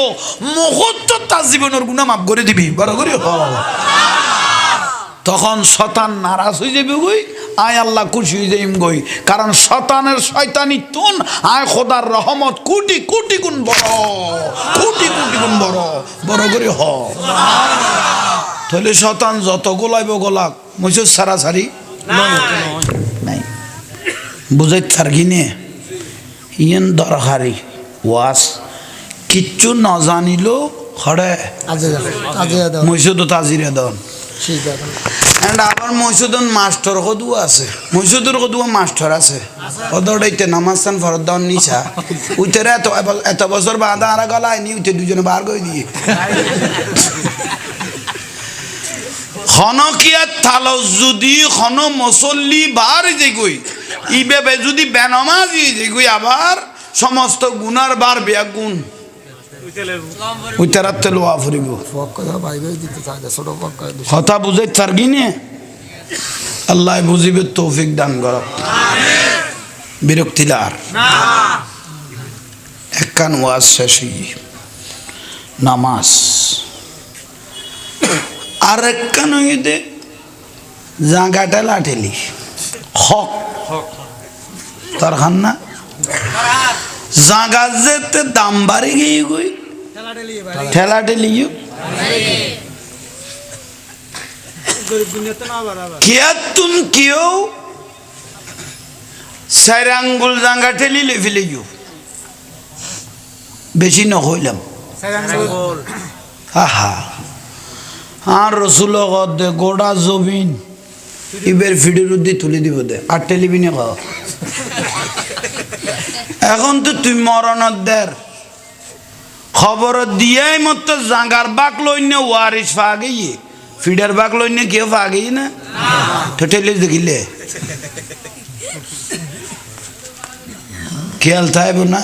মুহূর্ত তার জীবনের গুণা মাফ করে দিবি বড় করে তখন শতান নারাজ হয়ে যাবে গই আয় আল্লাহ খুশি হয়ে যাইম গই কারণ শতানের শয়তানি তুন আয় খোদার রহমত কোটি কোটি গুণ বড় কোটি কোটি গুণ বড় বড় করে হ তাহলে শতান যত গোলাইব গোলাক মসজিদ সারাসারি নাই বুঝাই থারগিনে ইয়েন দরকারি ওয়াস কিচ্ছু ন জানিলো হরে মসজিদ তাজিরে দন এন্ড আবার মসজিদন মাস্টার কদুয়া আছে মসজিদের কদুয়া মাস্টার আছে ওদরটাইতে নামাজটান ফরদ দান নিছা উইতেরে এত বছর বাঁধা আর গলায় নি উইতে দুজনে বার করে দিয়ে খনকিয়া থালো যদি খন মুসল্লি বার যে গই ইবে যদি বেনামাজি যে গই আবার সমস্ত গুনার বার বেয়া গুণ উইতারাতে লোয়া ফুরিব কথা বুঝে চারগিনে আল্লাহ বুঝিবে তৌফিক দান কর বিরক্তিলার একখান ওয়াজ শেষ নামাজ আর একখান হইতে জাগাটা লাঠেলি হক তার খান না জাগা যেতে দাম বাড়ি গিয়ে গই ঠেলা ঠেলি কিয়াতুন কিও চার আঙ্গুল জাঙ্গা ঠেলি লে ফেলে বেশি ন হইলাম আহা আর রসুল দে গোড়া জমিন ইবের ফিডের উদ্দি তুলে দিব দে আর টেলিভিনে খাও এখন তো তুই মরণত দের খবর দিয়াই মত জাঙ্গার বাক লইনে ওয়ারিস ফাগিয়ে ফিডার বাক লইনে কেউ ফাগিয়ে না তো টেলি দেখিলে খেয়াল থাইব না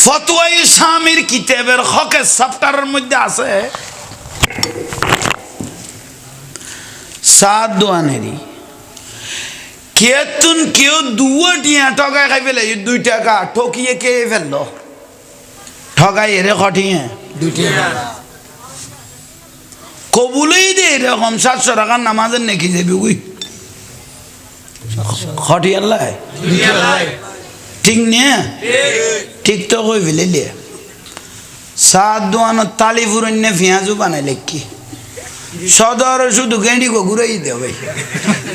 ফতোয়াই স্বামীর কিতাবের হকের চ্যাপ্টারের মধ্যে আছে সাত দোয়ানেরই কেতুন কেউ দুটিয়া ঠগাই খাই ফেলে 2 টাকা ঠকিয়ে কে ফেললো ঠগাই এরে খটিয়ে 2 টাকা কবুলেই দে এরকম 700 টাকার নামাজের নেকি যাবি ওই খটি আল্লাহ ঠিক নিয়ে ঠিক তো কই ফেলে সাত দোয়ানো তালি ফুরন্যে পেঁয়াজও বানাইলে কি সদর শুধু গেঁড়ি গো ঘুরাই দে ভাই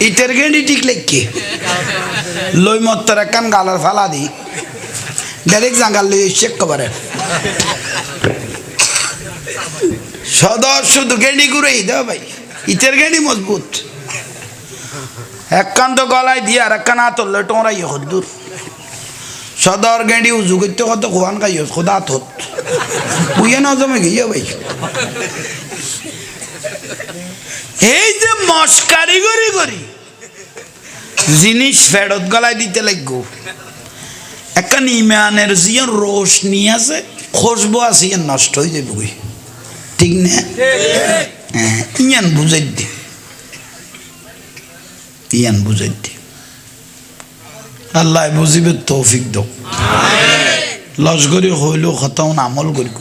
ইটের গেঁড়ি ঠিক লেখি লই মত্তর একখান গালার ফালা দি ডাইরেক্ট জাঙ্গাল লই চেক কবারে সদর শুধু গেঁড়ি ঘুরাই দে ভাই ইটের গেঁড়ি মজবুত একখান তো গলায় দিয়ে আর একখান আতলে টোঁরাই হদ্দুর সদর গেঁড়ি উজু করতে কত খোয়ান খাই খোদা থত বুঝে না জমে গিয়ে ভাই এই যে মস্কারি করি করি জিনিস ফেরত গলায় দিতে লাগবো একখান ইমানের জিয়ার রোশনি আছে খুশবু আছে ইয়ান নষ্ট হয়ে যাবে বই ঠিক না ইয়ান বুঝাই দে ইয়ান বুঝাই দে আল্লাহ বুঝিবে তৌফিক দাও লস্করি হইলেও খতাউন আমল করি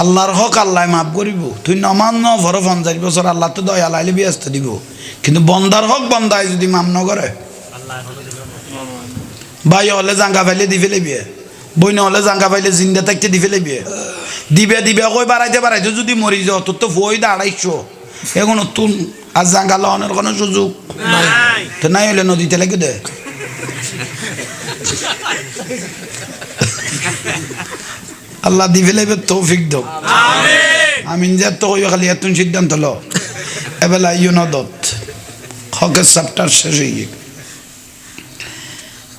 আল্লাহর হক আল্লাহ মাফ করিব তুই নমান ন ভর 50 বছর আল্লাহ তো দয়া লাইলে ব্যস্ত দিব কিন্তু বন্দার হক বন্দায় যদি মাম ন করে ভাই হলে জাঙ্গা ফাইলে দি ফেলে বিয়ে বই নহলে জাঙ্গা ফাইলে জিন্দা থাকতে দি ফেলে বিয়ে দিবে দিবে কই বাড়াইতে যদি মরি যাও তোর তো বই দা 250 এখন তুন আর জাঙ্গা লওয়ানোর কোনো সুযোগ নাই তো নাই হলে নদীতে লেগে দে আল্লাহ দিবে লাইবে তৌফিক দাও আমিন যা তো হইয়া খালি এত সিদ্ধান্ত লো এবেলা ইউনদত হকের চ্যাপ্টার শেষ হয়ে গিয়ে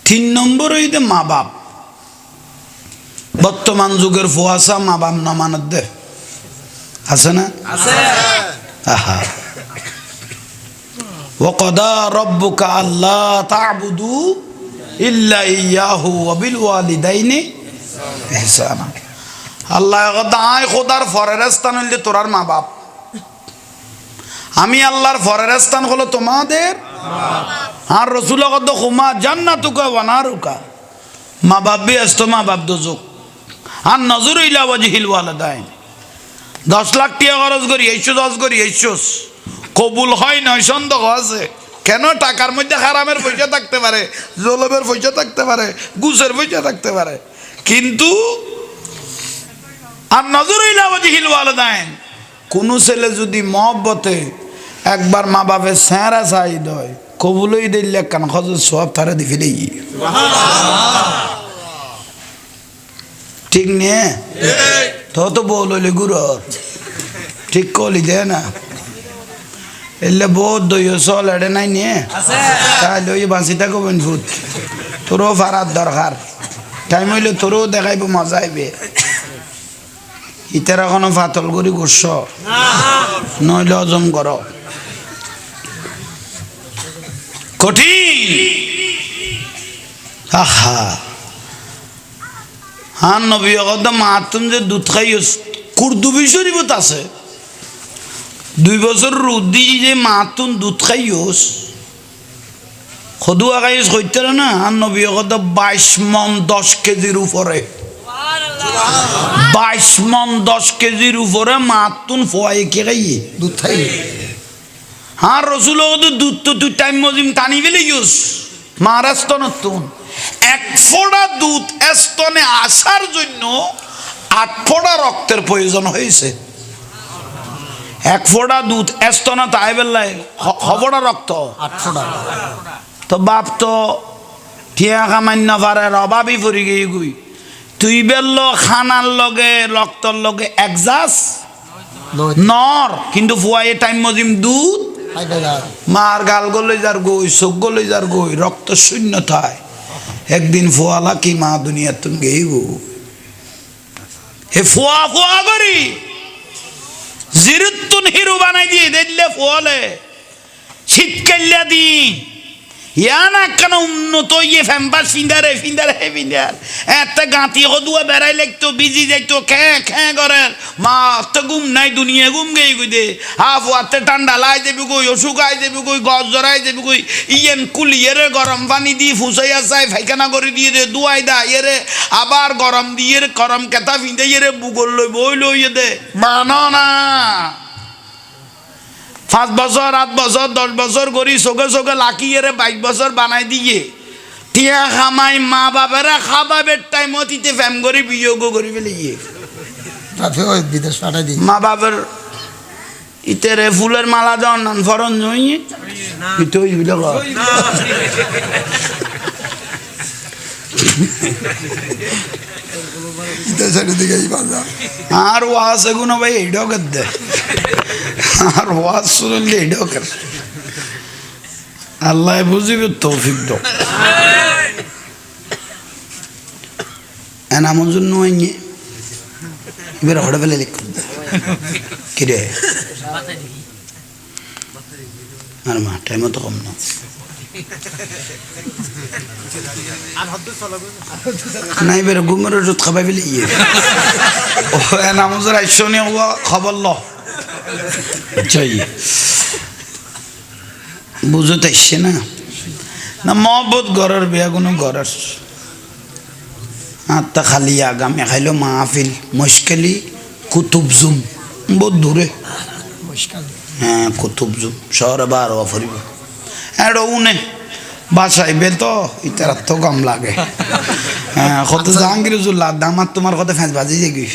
3 নম্বর হইতে মা বাপ বর্তমান যুগের ফুয়াশা মা বাপ না মানত দে আছে না? আহা ওয়াকাদা রব্বুকা আল্লা তা'বুদু ইল্লা ইয়াহু ওয়া বিল ওয়ালিদাইনি ইহসানা। আল্লাহ কথা আয় খোদার ফরের স্থান হইলে তোরার মা বাপ, আমি আল্লাহর ফরের স্থান হলো তোমাদের। আর রসুল কত খুমা জান্নাতুকা ওয়া নারুকা, মা বাপ বেহেশত মা বাপ দোজখ। আর নজর ইলা ওয়াজহিল ওয়ালিদাইন, 10 লাখ টাকা খরচ করি এইশো 10 করি এইশোস কবুল হয় নয় সন্দেহ আছে। কেন? টাকার মধ্যে হারামের পয়সা থাকতে পারে, জলবের পয়সা থাকতে পারে, ঘুষের পয়সা থাকতে পারে, কিন্তু আর নজর ইলা ওয়াজহিল ওয়ালিদাইন, কোন ছেলে যদি মহব্বতে একবার মা বাপের চেহারা চাই দেয় কবুলই দিলে কান খরচ সব তারা দি ফেলে ঠিক নিয়ে তো বল হইলে গুরর ঠিক কলি দে না এলে বহুত দই চল এড়ে নাই নিয়ে তাহলে ওই বাঁচি থাকো ফুট তোরও ফারার দরকার, টাইম হইলে তোরও দেখাইব মজা আইবে। ইতার এখনো ফাতল করি করছ নইলে হজম কর কঠিন। আহা হান নবী মাতুন যে দুধ খাইস কুর্দুবি শরীফত আছে 2 বছর রোদ দিয়ে যে মাতুন দুধ খাইস সদুয়া খাইস কইতে না। হান নবী 22 মন 10 কেজির উপরে, 22 মন 10 কেজির উপরে মাতুন ফোয়াই কে খাইয়ে দুধ খাই। হ্যাঁ রসুল দুধ তো তুই টাইম মজিম টানি ফেলে গিয়েছ মহারাষ্ট্র। 1 ফোঁটা দুধ স্তনে আসার জন্য 8 ফোঁটা রক্তের প্রয়োজন হয়েছে। 1 ফোঁটা দুধ স্তনে তাই বেলায় খবরা রক্ত 8 ফোঁটা। তো বাপ তো ঠিয়া কামান্য পারে অভাবই পড়ি গিয়ে গুই তুই বেলল খানার লগে রক্তর লগে একজাস নর, কিন্তু ফুয়াই টাইম মজিম দুধ মার গাল গলে যার গই চোখ গলে যার গই রক্ত শূন্যতায় একদিন ফোয়ালা কি মা দুনিয়া তুমি গেই গো হে ফোয়া ফোয়া করি জিরুতুন হিরো বানাই দিয়ে দিলে ফোয়ালে শীতকাল্লা দিন ইয়ানা কেন উন্নত ইয়ে ফ্যাম্পাস ফিন্দারে ফিন্দারে ফিন্দার একটা গাঁতি হদুয়া বেড়াই লাগতো বিজি যাইতো খ্যাঁ খ্যাঁ করেন মা তো ঘুম নাই দুনিয়া ঘুম গেই গুই দে হাফ হাতে ঠান্ডা লাই যাবি কই অসুখ আই যাবি কই গজ জড়াই যাবি কই ইয়েন কুলিয়েরে গরম পানি দিয়ে ফুসাইয়া যায় ফাইখানা করে দিয়ে দে দুয়াই দা ইয়েরে আবার গরম দিয়ে গরম কেতা ফিন্দে ইয়েরে বুগল লই বই লই দে মানো না। 5 বছর 8 বছর 10 বছর করি চোখে চোখে লাকিয়ে 22 বছর বানাই দিয়ে টিয়া খামাই মা বাবারা খাবাবের টাইম অতীতে ফ্যাম করে বিয়োগ করে ফেলে গিয়ে বিদেশ পাঠাই দিই মা বাবার ইতেরে ফুলের মালা দেওয়ার নান ফরন জইয়ে ইতো ইবিল আর ওয়াজ এগুলো ভাই এইটাও কর দে আর ওয়াজ শুনলে এইটাও কর আল্লাহ বুঝিবে তৌফিক দাও এনামর জন্য এবার হড়ে ফেলে লিখ কিরে আর মা টাইমও তো কম না নাই বের ঘুমের ওষুধ খাবাই ফেলে ইয়ে ও এনামজের আইসনে খবর ল চাই বুঝতে আসছে না না মহব্বত ঘরের বিয়া কোনো ঘরের আত্মা খালি আগামী খাইল মাহফিল মুশকিলি কুতুবজুম বহুত দূরে হ্যাঁ কুতুবজুম শহরে বার হওয়া ফুরিব এড় উনে বাসাইবে তো ইতার তো কম লাগে হ্যাঁ কত জাহাঙ্গীরুল্লাহ দামার তোমার কত ফ্যাঁস বাজি যাবি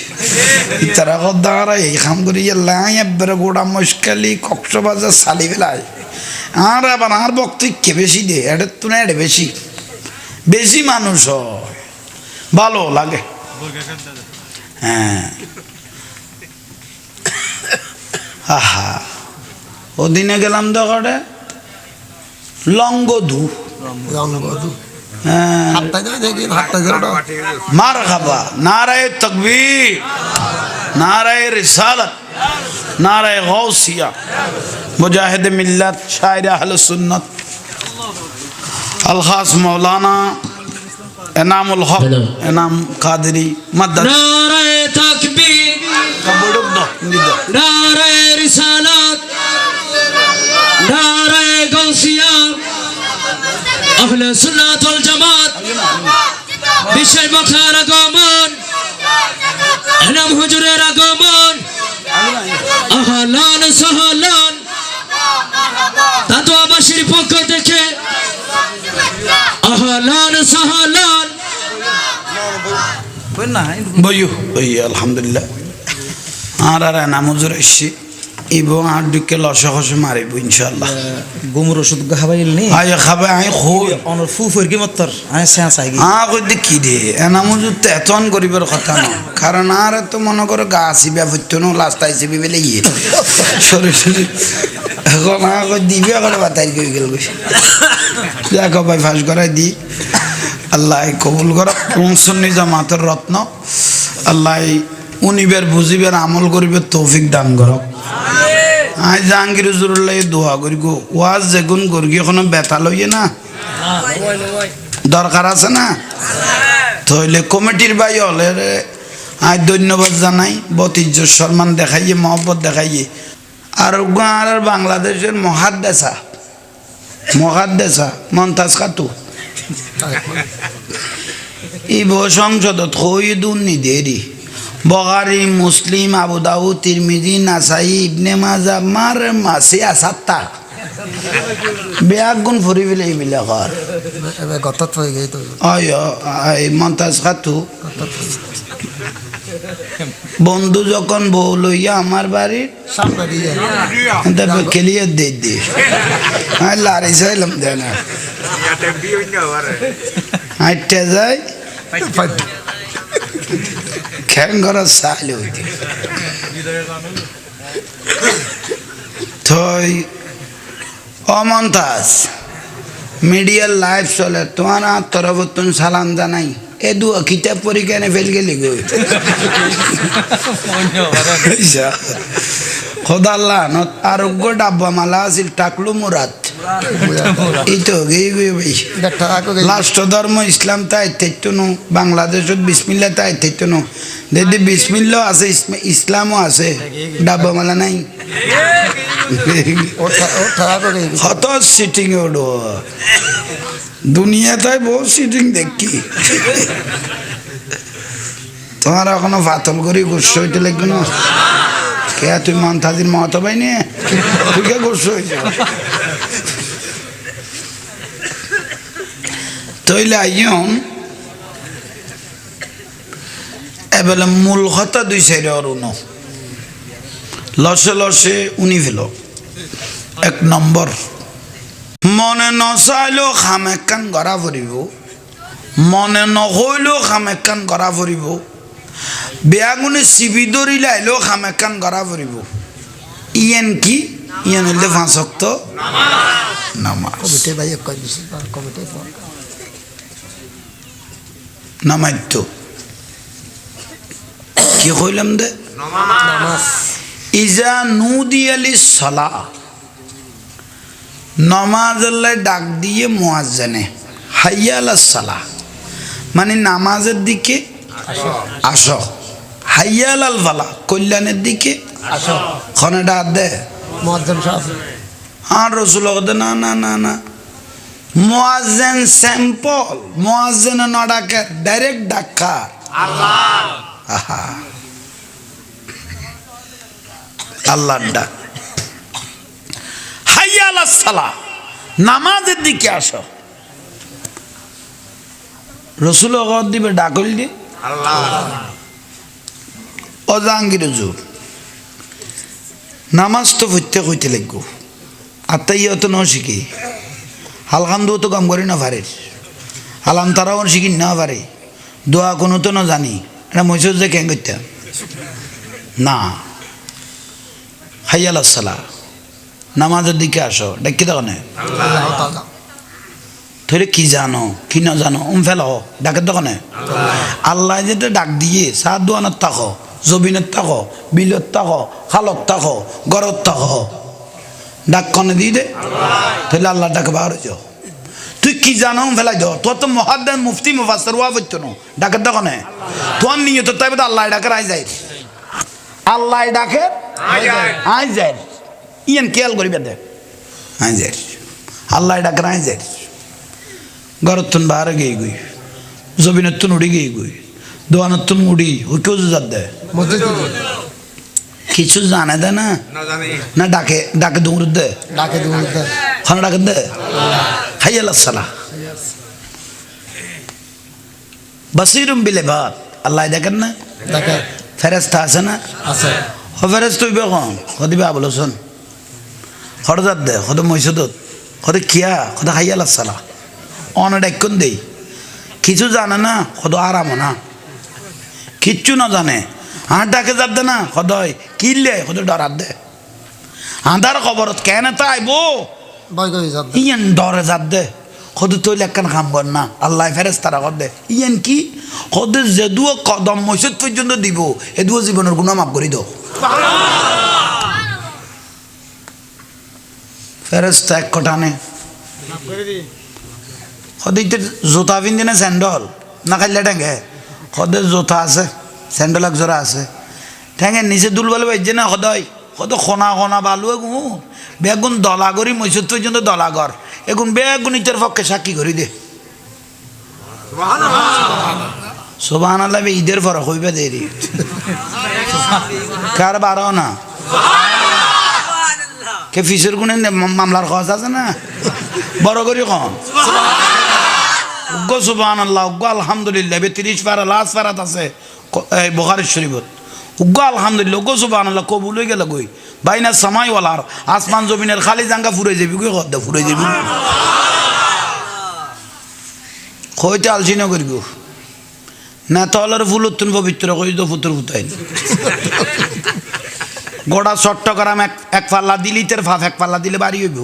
ইতারা কত দাঁড়া এই খাম করি লাই এবারে গোড়া মুশকিলি কক্সবাজার সালি ফেলায় আর আবার আর বক্তব্য বেশি দে এটার তো না এটা বেশি বেশি মানুষ হয় ভালো লাগে হ্যাঁ আহা ওদিনে গেলাম তো ঘরে লঙ্গধু হাতটাই ধরে দেখি হাতটাই ধরে মারহাবা নারায়ে তাকবীর নারায়ে রিসালাত নারায়ে গাউসিয়া মুজাহিদ মিল্লাত শায়ের আহলে সুন্নাত আল খাস মাওলানা এনামুল হক এনাম কাদেরী মাদ্দাদ নারায়ে তাকবীর কবড়ক দাও নিদা নারায়ে রিসালাত নারায়ে গাউসিয়া আহলে সুন্নাত ওয়াল জামাত বিশ্বের মুখের আগমন এনাম হুজুরের আগমন আহলান সাহলান তাতোয়াবাসীর পক্ষ থেকে আহলান সাহলান কই না বইও ওই আলহামদুলিল্লাহ আর এনাম হুজুর এসছি এবং আর দুকে লসে মারিব ইনশাআল্লাহ গোমর ওষুধ খাবাইল নি আয় খাবে আয় খুব অনর ফুফর কি মত্তর আয় সেন্স আইগি কই দেখি দে এনাম হুজুর তো এতন করিবার কথা না কারণ আর তো মনে করো গা আসিবা ফুটনো লাস্ট আইসি বিবেলে ইয়ে শরীর শরীর এখন কই দিবে করে বাতাই কই গেল দেখো ভাই ফাঁস করাই দি আল্লাহ কবুল করা সুন্নি জামাতের রত্ন আল্লাহ উনিবের বুঝিবের আমল করিবের তৌফিক দান করো আই জাহাঙ্গীর হুজুরুল্লাহ দোয়া করি গো ওয়াজ যেগুন গর্গি এখনো বেতা লইয়ে না দরকার আছে না তাহলে কমিটির ভাই হলে আই ধন্যবাদ জানাই বতিজ্য সম্মান দেখাইয়ে মহব্বত দেখাইয়ে আর আর বাংলাদেশের মহাদ্দেশা মমতাজ খাতু এই সংসদত হই দুর্নীতি বখারি মুসলিম আবু দাউদ তিরমিজি নাসাই ইবনে মাজাহ মার মাসি আসাত্তা বেয়াগুন ফুরি বিলে বিলে কর এবার গতত হয়ে গেই তো আয় মমতাজ খাতু বন্ধু যখন বউ লইয়া আমার বাড়ির সামনে দিয়ে তারপর খেলিয়ে দিয়ে আমি লারি চাইলাম দেয় না হাইটে যাই খ্যাং করার চাইলে হইতে থই অমন্তাজ মিডিয়ার লাইভ চলে তোমার তরফতুন সালাম জানাই এ দু কিতাব পরীক্ষা এনে ফেল গেলি গো খোদা আল্লাহ আরোগ্য ডাব্বা মালা আছিল টাকলু মুরাদ এই তো গেই গই ভাই লাস্ট ধর্ম ইসলাম তাই তেতনো বাংলাদেশত বিসমিল্লাহ তাই তেতনো যদি বিসমিল্লাহ আছে ইসলামও আছে ডাব্বা মালা নাই কত সিটিং ওডো দুনিয়াতে বহু সিটিং দেখি তোমার এখনো ফাতল করি গোস্ব হইতে লাগবে না কে তুই মন্তাজির মহত পাই নি তুই কে গোস্ব হয়েছে তৈলে আইন এবেলে মূল কথা দুই সাইডে অরুণ লসে লসে উনি ফেল এক নম্বর মনে নচাইলেও খাম একান গড়া ফুরিব মনে নহইলেও খাম একান গড়া ফুরিব বেয়াগুনে চিবি ধরিলে আইলেও খাম একান গড়া ফুরিব ইয়েন কি ইয়েন হইলে ফাঁসক্ত নামাজ কমিটি ভাই কই দিছি কমিটি নামাইত কি কইলাম দে নামাজ ইজা নুদিয়ালি সালা নমাজ আল্লাহ ডাক দিয়ে মুয়াজ্জিনে হাইয়া আলাস সালাহ মানে নামাজের দিকে আসো হাইয়া আলাল ফালাহ কল্যাণের দিকে আসো খনে ডাক দে মুয়াজ্জিন সাহেব আর রসুল দে না না না না মুয়াজ্জিন স্যাম্পল মুয়াজ্জিন না ডাকে ডাইরেক্ট ডাকার আল্লাহ আহা আল্লাহর ডাক হাইয়া আলাস সালাহ নামাজের দিকে আসো রসুল দিবে ডাকল দি ও জাহাঙ্গীর হুজুর নামাজ তো ফুটতে কইতে লাগবো আত্মাই অত ন শিখি হালখান দু তো কাম করি না পারে হালাম তারাও শিখি না পারে দোয়া কোনো তো না জানি এটা মহিষর যে কেন করতে না হাইয়া আলাস সালাহ নামাজের দিকে আসো ডাকি তখন তোরে কি জানো কি না জানো ফেল ডাকের দোকানে আল্লাহ যেতে ডাক দিয়ে চা দোয়ানত থাকো জবিনত থাকো বিলত থাকো খালত থাকো গরত থাকো ডাক কনে দিয়ে দে তাহলে আল্লাহ ডাকে বার হয়ে যাও তুই কি জানো ফেলাই দাও তোর তো মহাদ্দান মুফতি মুফাসসির ওয়া বলতো না ডাকের দোকানে তোর নিয়ত তাই তো আল্লাহ ডাকে আই যায় আল্লাহ ডাকে আই যায় ইয়ান খেয়াল করিবে দে আই যায় আল্লাহ ডাকে আই যায় গরতুন বাহারে গিয়ে গুই জবিনতুন উড়ি গিয়ে গুই দোয়ানতুন উড়ি ও কেউ যাত দেয় কিছু জানে দে না না ডাকে ডাকে দৌড় দে ডাকে দৌড় দে খানা ডাকে দে হাইয়াল সালাহ বাসিরুম বিলে ভাত আল্লাহ দেখেন না ডাকে ফেরেস্তা আছে না আছে ও ফেরেস্তা হইবে কম কদিবা বলছন খরজাত দে কত মহিষদত কত কিয়া কত হাইয়াল সালাহ অনেক ডাক্যন দেই কিছু জানে না কত আরাম না কিচ্ছু না জানে আর ডাকে যাত দে না সদয় কিনলে কত ডরাত দে আধার খবরত কেন তাইব ভয় করে যাব ইয়ান ডরে যাত দে কত তৈ লেখান খাম কর না আল্লাহ ফেরেস তারা কর দে ইয়ান কি কত যেদুও কদম মসজিদ পর্যন্ত দিব এদুও জীবনের গুণা মাফ করে দাও ফেরেস্তা এক কটানে সদাইতে জোতা পিন্ধি না স্যান্ডল না খাইলে ঠেঙ্গে সদায় জোতা আছে স্যান্ডল এক জোড়া আছে ঠেঙ্গে নিচে দুলবালে পাইছে না সদায় সদ খনা খনা বালু এগুন বেগুন দলা করি মসজিদ পর্যন্ত দলা কর এগুন বেগুন ইটার পক্ষে সাক্ষী করি দে সুবহান আল্লাহ ঈদের ফরক হইবে দেরি কার বারো না কে ফিসের গুণে মামলার খরচ আছে না বড় করি কম উগ্র সুবহান আল্লাহ উগ্র আলহামদুলিল্লাহ 30 পারা লাস্ট পারাত আছে বুখারী শরীফত উগ্র আলহামদুলিল্লাহ উগ্র সুবহান আল্লাহ কবুল হয়ে গেল গই বাইনা সামাই ওয়ালার আসমান জমিনের খালি জাঙ্গা ফুরে যাবি কই কদ্দা ফুরে যাবি কইতে আলসিনা করিব না তলার ফুলতুন পবিত্র কই তো পুত্র ফুতাই গোড়া চট্টগ্রাম এক পাল্লা দিলি তের ফাফ এক পাল্লা দিলে বাড়ি হইব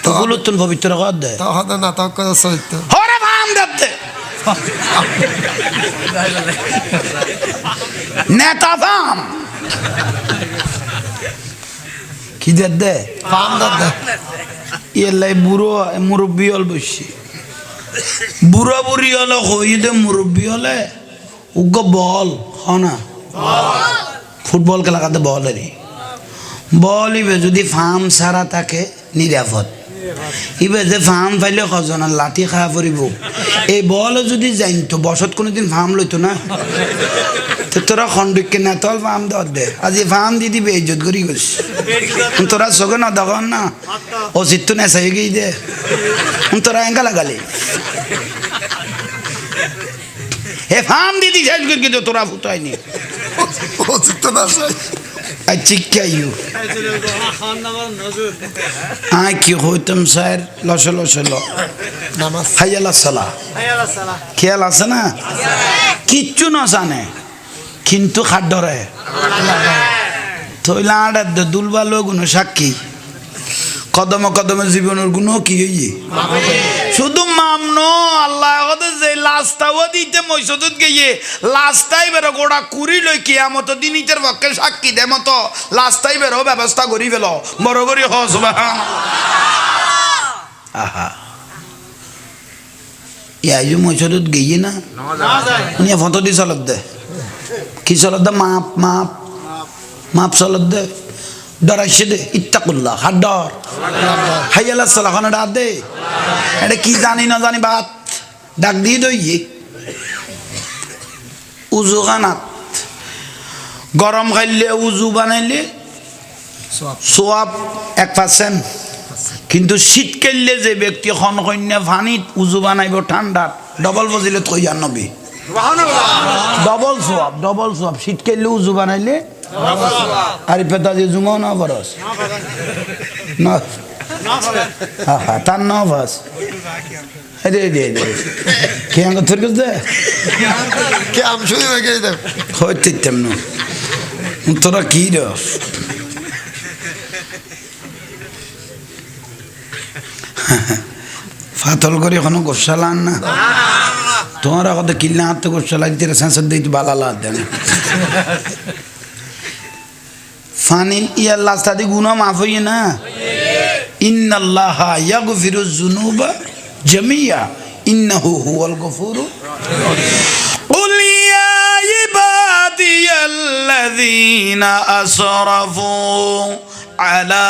ফুলতুন পবিত্র কর দে তাহলে নাটক করে চলতে হরে ভাম দতে নেতা ভাম কি দে পাম দে এলাই বুড়ো মুরব্বী হল বসছি বুড়ো বুড়ি হলে হইতে মুরব্বী হলে উগ্র বল হনা ফুটবল খেলা কাতে বল রে বল ইবে যদি ফার্ম সারা থাকে নিরাপদ ইবে যে ফার্ম পাইলে কজনের লাঠি খাওয়া পড়িব এই বল যদি জানতো বসত কোনোদিন ফার্ম লইতো না তো তোরা খন্ডকে না তল ফার্ম দে আজি ফার্ম দি দিবে ইজ্জত করি গেছ তোরা চোখে না দখন না অচিত তো নেচাই গিয়ে দে তোরা এঙ্কা লাগালি এ ফার্ম দিদি শেষ করে কিন্তু তোরা ফুটাইনি অচিত না I চিক্কাই ইউ আয় কি হইতাম স্যার লসে লসে ল নামাজ হাইয়ালা সালা খেয়াল আছে না কিচ্ছু না জানে কিন্তু খাদ্যরে তৈলা আড়ার দুলবালো গুণ সাক্ষী কদমে কদমে জীবনের গুণ কি হইয়ে শুধু মামনো আল্লাহ যে লাস্টাও দিতে মসজিদত গিয়ে লাস্টাই বেরো গোড়া কুড়ি লই কিয়ামত দিন ইটার পক্ষে সাক্ষী দে মতো লাস্টাই বেরো ব্যবস্থা করি ফেল বড় করি হস আহা ইয়াই মসজিদত গিয়ে না উনি ফটো দি চলত দে কি চলত দে মাপ মাপ মাপ চলত দে ডরাইছে দে ইত্তাকুল্লাহ হাত ডর হাইয়ালা সালাখানে ডাক দে এটা কি জানি না জানি বাত ডাক দিয়ে দইয়ে উজু খানাত গরম খাইলে উজু বানাইলে সোয়াব 1% কিন্তু শীত কাইলে যে ব্যক্তি খন কন্যা পানিত উজু বানাইব ঠান্ডাত ডবল ফজিলত কই জানবি ডবল সোয়াব শীত কাইলে উজু বানাইলে আর পেতা যে জুমাও না বরস না তার না বাস রে রে রে কে আঙ্গ তোর কাছে কে আম শুই হয়ে দে হইতে তেমন তোরা কি রে ফাতল করে এখনো গোসালান না তোমার কত কিল্লা হাতে গোসালা দিতে সেন্সার দিতে বালালা দেন ফানি ইয়ার লাস্তাদি গুনাহ মাফ হইয়ে না ইন্নাল্লাহা ইয়াগফিরু যুনুবা জামিয়া ইন্নাহু হুয়াল গফুরু قل يا عبادي الذين أسرفوا على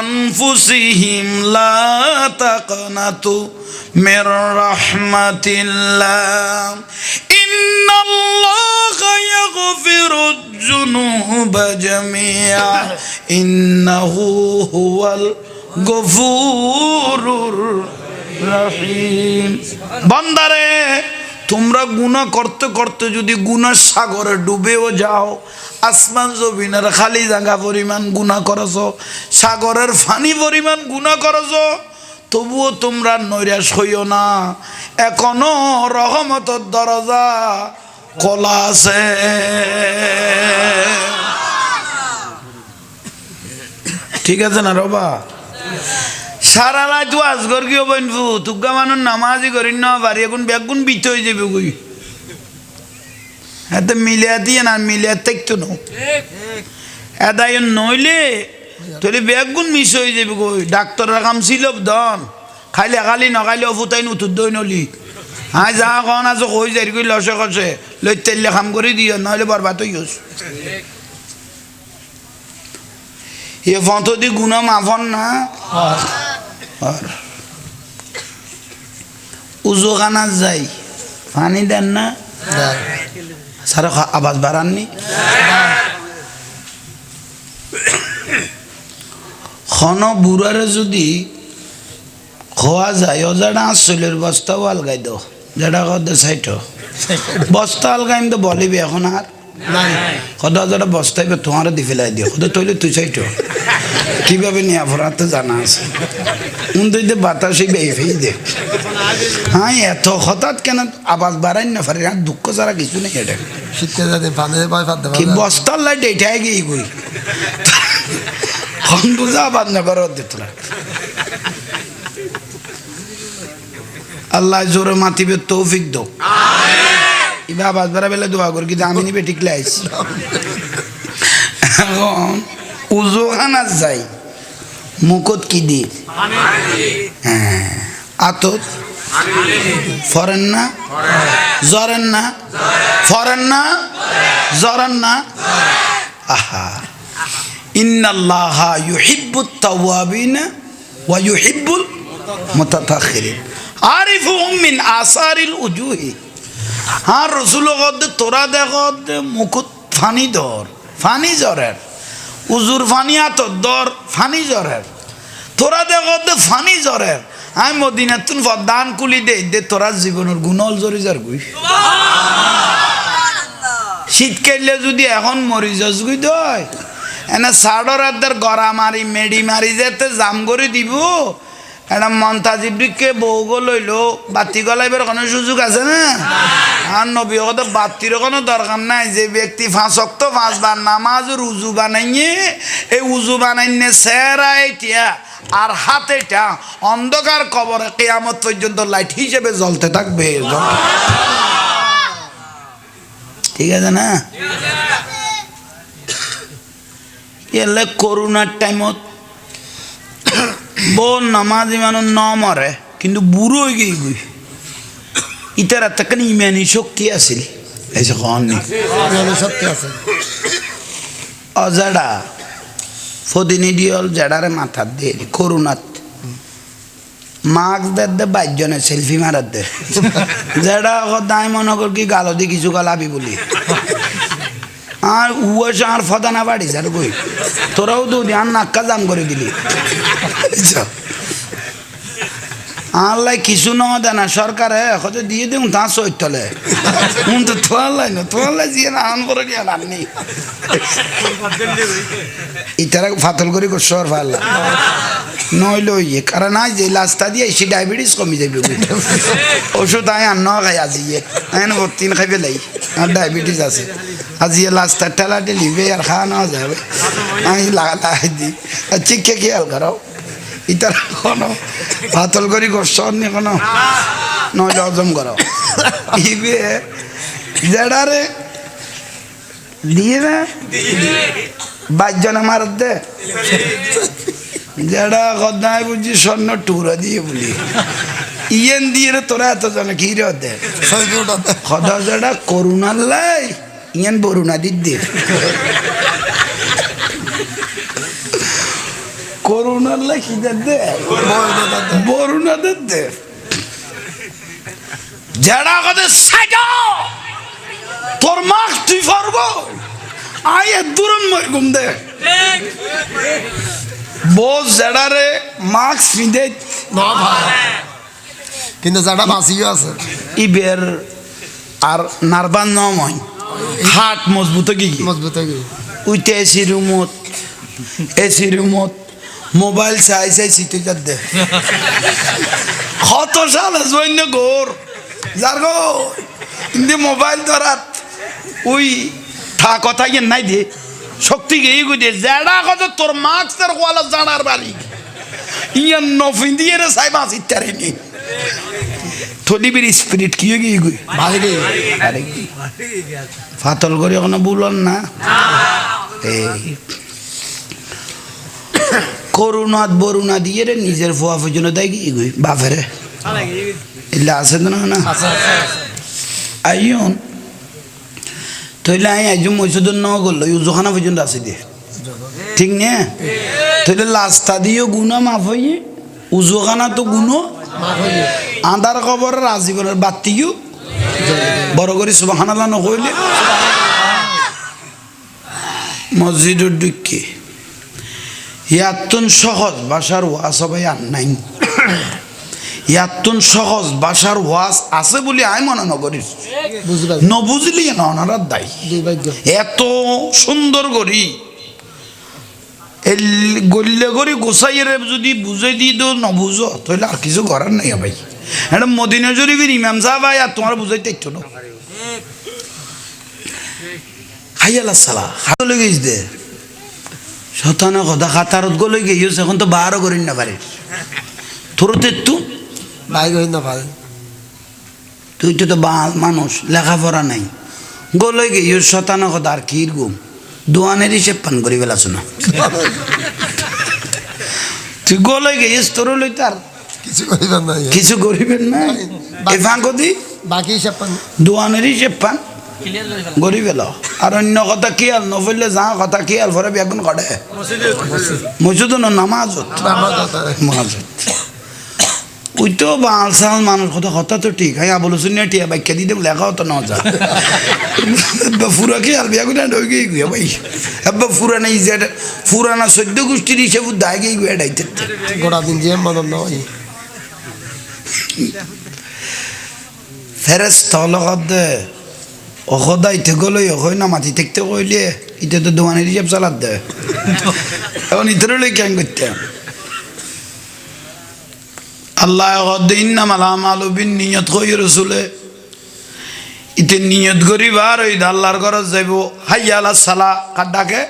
أنفسهم لا تقنطوا من رحمة الله إن الله يغفر الذنوب جميعا إنه هو الغفور الرحيم بندره তোমরা গুনাহ করতে করতে যদি গুনার সাগরে ডুবেও যাও আসমান জমিনের খালি জায়গা পরিমাণ গুনাহ করেছো সাগরের ফানি পরিমাণ গুনাহ করেছো তবুও তোমরা নৈরাশ হইও না এখনো রহমতের দরজা খোলা আছে ঠিক আছে না রবা সারা রাত ওয়াজ কর কি বইনবু তুগা মানুষ নামাজি করি না পারি এখন বেগুন বিত হয়ে যাবে কই এত মিলিয়া দিয়ে না মিলিয়া দেখতো না এদায় নইলে তোলে বেগুন মিস হয়ে যাবে কই ডাক্তাররা কাম ছিল দন খাইলে খালি নখাইলে অফুতাই নুতুর দই নলি হ্যাঁ যা কন আছো কই যাই কই লসে কষে লই তেলে খাম করে দিও নইলে বরবাদ হয়ে গেছ এ ফন্ত দি গুনা মাফন না আর উজু খানা যাই পানি দেন না সারা আওয়াজ বাড়াননি খন বুড়ারে যদি খোয়া যায় ও যারা আসলের বস্তাও আলগাই দাও যেটা কদে সাইট বস্তা আলগাইম তো বলিবি এখন আর কত যারা বস্তাইবে তোমার দি ফেলাই দিও কত তৈলে তুই সাইট কিভাবে নিয়ে অপরাধ তো জানা আছে উন্দে বাতাসে বেয়ে দে হ্যাঁ এত হঠাৎ কেন আওয়াজ বাড়াই না পারে আর দুঃখ ছাড়া কিছু নেই এটা শীতকে যাতে পানিতে পায় ফাঁদতে কি বস্তার লাইট এটাই গিয়ে কই হন বুঝা আবাদ না করো দিত না আল্লাহ জোরে মাতিবে তৌফিক দো এবার আওয়াজ বাড়া বেলা দোয়া করি কিন্তু আমি নিবে ঠিক লাইছি এখন উজু খানা যাই মুখত কি দি হ্যাঁ আতত ফরেন না জরেন না ফরেন না জরেন না আহা ইন্নাল্লাহা ইউহিব্বুত তাওয়াবিনা ওয়া ইউহিব্বুল মুতাতাখিরিন আরিফুহুম মিন আসারিল উজুহি হ্যাঁ রাসূল গদ তোরা দেখত মুখত ফানি দর ফানি জরের উজুর ফানি আতর দর ফানি জরের তোরা দেখত ফানি জরের আমি মদিনাতুন দান কুলি দে তোরা জীবনের গুণল জরি যার গুই শীত কাটলে যদি এখন মরি যাস গুই দয় এনে সাড়র আদার গড়া মারি মেডি মারি যেতে জাম করে দিব এটা মন্তাজিবকে বউগো লইলো বাতি গলাইবার কোনো সুযোগ আছে না আর নবী হতে বাতির কোনো দরকার নাই যে ব্যক্তি 5 ওয়াক্ত 5 বার নামাজের উজু বানাইয়ে এই উজু বানাইনে চেহারা এইটা আর হাতেটা অন্ধকার কবরে কিয়ামত পর্যন্ত লাইট হিসেবে জ্বলতে থাকবে ঠিক আছে না এলে করোনার টাইমত বউ নামাজি মানুষ ন মরে কিন্তু বুড়ো হয়ে গিয়ে গুই ইতার তখন ইমানি শক্তি আছিল এই যে কননি শক্তি আছে অজাডা ফদিনি হল জেডারে মাথার দিয়ে করোনাত মাস্ক দে 22 জনে সেলফি মারার দে যেটা দায় মনে কর কি গালো দি কিছু গালাবি বলি আর উয়াশা আর ফদানা বাড়ি যার কই তোরাও তো ধ্যান নাক্কা জাম করে দিলি আল্লাহ কিছু ন দেয় না সরকারে এখন দিয়ে দিন তা চৈতলে তো তোয়াল্লাই না তোয়াল্লাই দিয়ে না আন করে নিয়ে আননি ইতারা ফাতল করে সর ফাল্লা নইল ইয়ে কারণ আজ যে লাস্তা দিয়ে এসে ডায়াবেটিস কমে যাবে ওষুধ আয় আর ন খাই আজিয়ে আইন 3 খাই পেলাই আর ডায়াবেটিস আছে আজিয়ে লাস্তা ঠেলা ঠেলিবে আর খাওয়া নেওয়া যাবে আমি লাগা দি আর চিকে খেয়াল করাও ইতার কোনো পাতল করি করছ নি কোনো নইলে হজম করো ইবে জেডারে দিয়ে না বাইজনে মার দে যেটা কদায় বুঝছি স্বর্ণ টুরা দিয়ে বলি ইয়েন দিয়ে রে তোরা এত জানে কি রে দে খদা যেটা করুণার লাই ইয়েন বরুণা দিদি করুণার লাই কি দে বরুণা দে যেটা কথা সাইডা তোর মাক তুই পারব আয় দূরন মই ঘুম দে বোঝ যেটারে মাস্ক ফিঁদে কিন্তু যারা বাঁচিও আছে ইবের আর নারবান নয় হাট মজবুত কি মজবুত হয়ে গিয়ে উইতে এসি রুমত মোবাইল চাই সিটে যার দে কত সাল জৈন্য গোর যার গো কিন্তু মোবাইল ধরাত ওই থা কথা ইয়ে নাই দে শক্তি গিয়ে গই দে যারা কথা তোর মাস্কের ওয়ালা জানার বাড়ি ইয়ান নফিন দিয়ে রে সাই মাছ ইত্যারে নি থলিবির স্পিরিট কি গিয়ে গই বাইরে ফাতল করে কোনো বলন না এই করুণাত বরুণা দিয়ে রে নিজের ফুয়া ফুজনে দেয় কি গই বাপেরে ইল্লা আছে না না আইয়ন তইলে আই আজ মসজিদের ন গেল ইউজখানা পর্যন্ত আছে দিয়ে ঠিক নে তইলে লাস্তা দিও গুণা মাফ হইয়ে উজুখানা তো গুণো আন্ধার খবর রাজীবনের বাতিও বড় করে সুবহানাল্লাহ নকইলে মসজিদের দিকে ইয়াতুন সহজ ভাষার ওয়াজ সবাই আর নাই ইয়াতুন সহজ ভাষার ওয়াজ আছে বলে আই মনে নগরিস নবুঝলি না ওনার দায়ী এত সুন্দর করি গল্লে করি গোসাইয়ের যদি বুঝাই দিয়ে তো নবুঝো তাহলে আর কিছু করার নাই ভাই এটা মদিনা শরীফের ইমাম সাহেব ভাই আর তোমার বুঝাইতে ইচ্ছো না হাইয়ালা সালা হাত লেগেছ দে শতানা কথা খাতারত গলে গিয়েছে এখন তো বারো করিন না পারে তোরতে তু বাইরে হই না পারে তুই তো মানুষ লেখাপড়া নাই গলে গিয়ে শতানা কথা আর কি গুম দোয়ানের হিসেব পান করি বেলাছো না তুই গলে গিয়েছ তোর লই তার কিছু করিবেন না কিছু করিবেন না এ ফাঁকদি বাকি সব দোয়ানের হিসেব পান গরিব এলো আর অন্য কথা কি আল নফলে যা কথা কি আল ফরে বেগুন কাটে মসজিদ নামাজত ওই তো বাল সাল মানুষ কথা তো ঠিক হ্যাঁ বলো শুনে টিয়া ব্যাখ্যা দিতে লেখাও তো না যা ফুরা কি আর বেগুন ঢোকে গিয়ে ভাই এবার ফুরা নেই যে ফুরানা 14 গোষ্ঠীর হিসেবে দায় গিয়ে গুয়ে ডাইতে গোড়া দিন যে মদন নয় ফেরেস তলগত দে অসদাইতে গ'লে হয় না মাটি থাকতে কইলে এটা তো দোকানের হিসাব চালাত দে এখন ইতরে কেন করতে আল্লাহ ইন্নামাল আমালু বিন্নিয়াত কই রাসূলে ইতে নিয়ত করিবার ওই আল্লাহর ঘর যাইব হাইয়া আলাস সালা কার ডাকে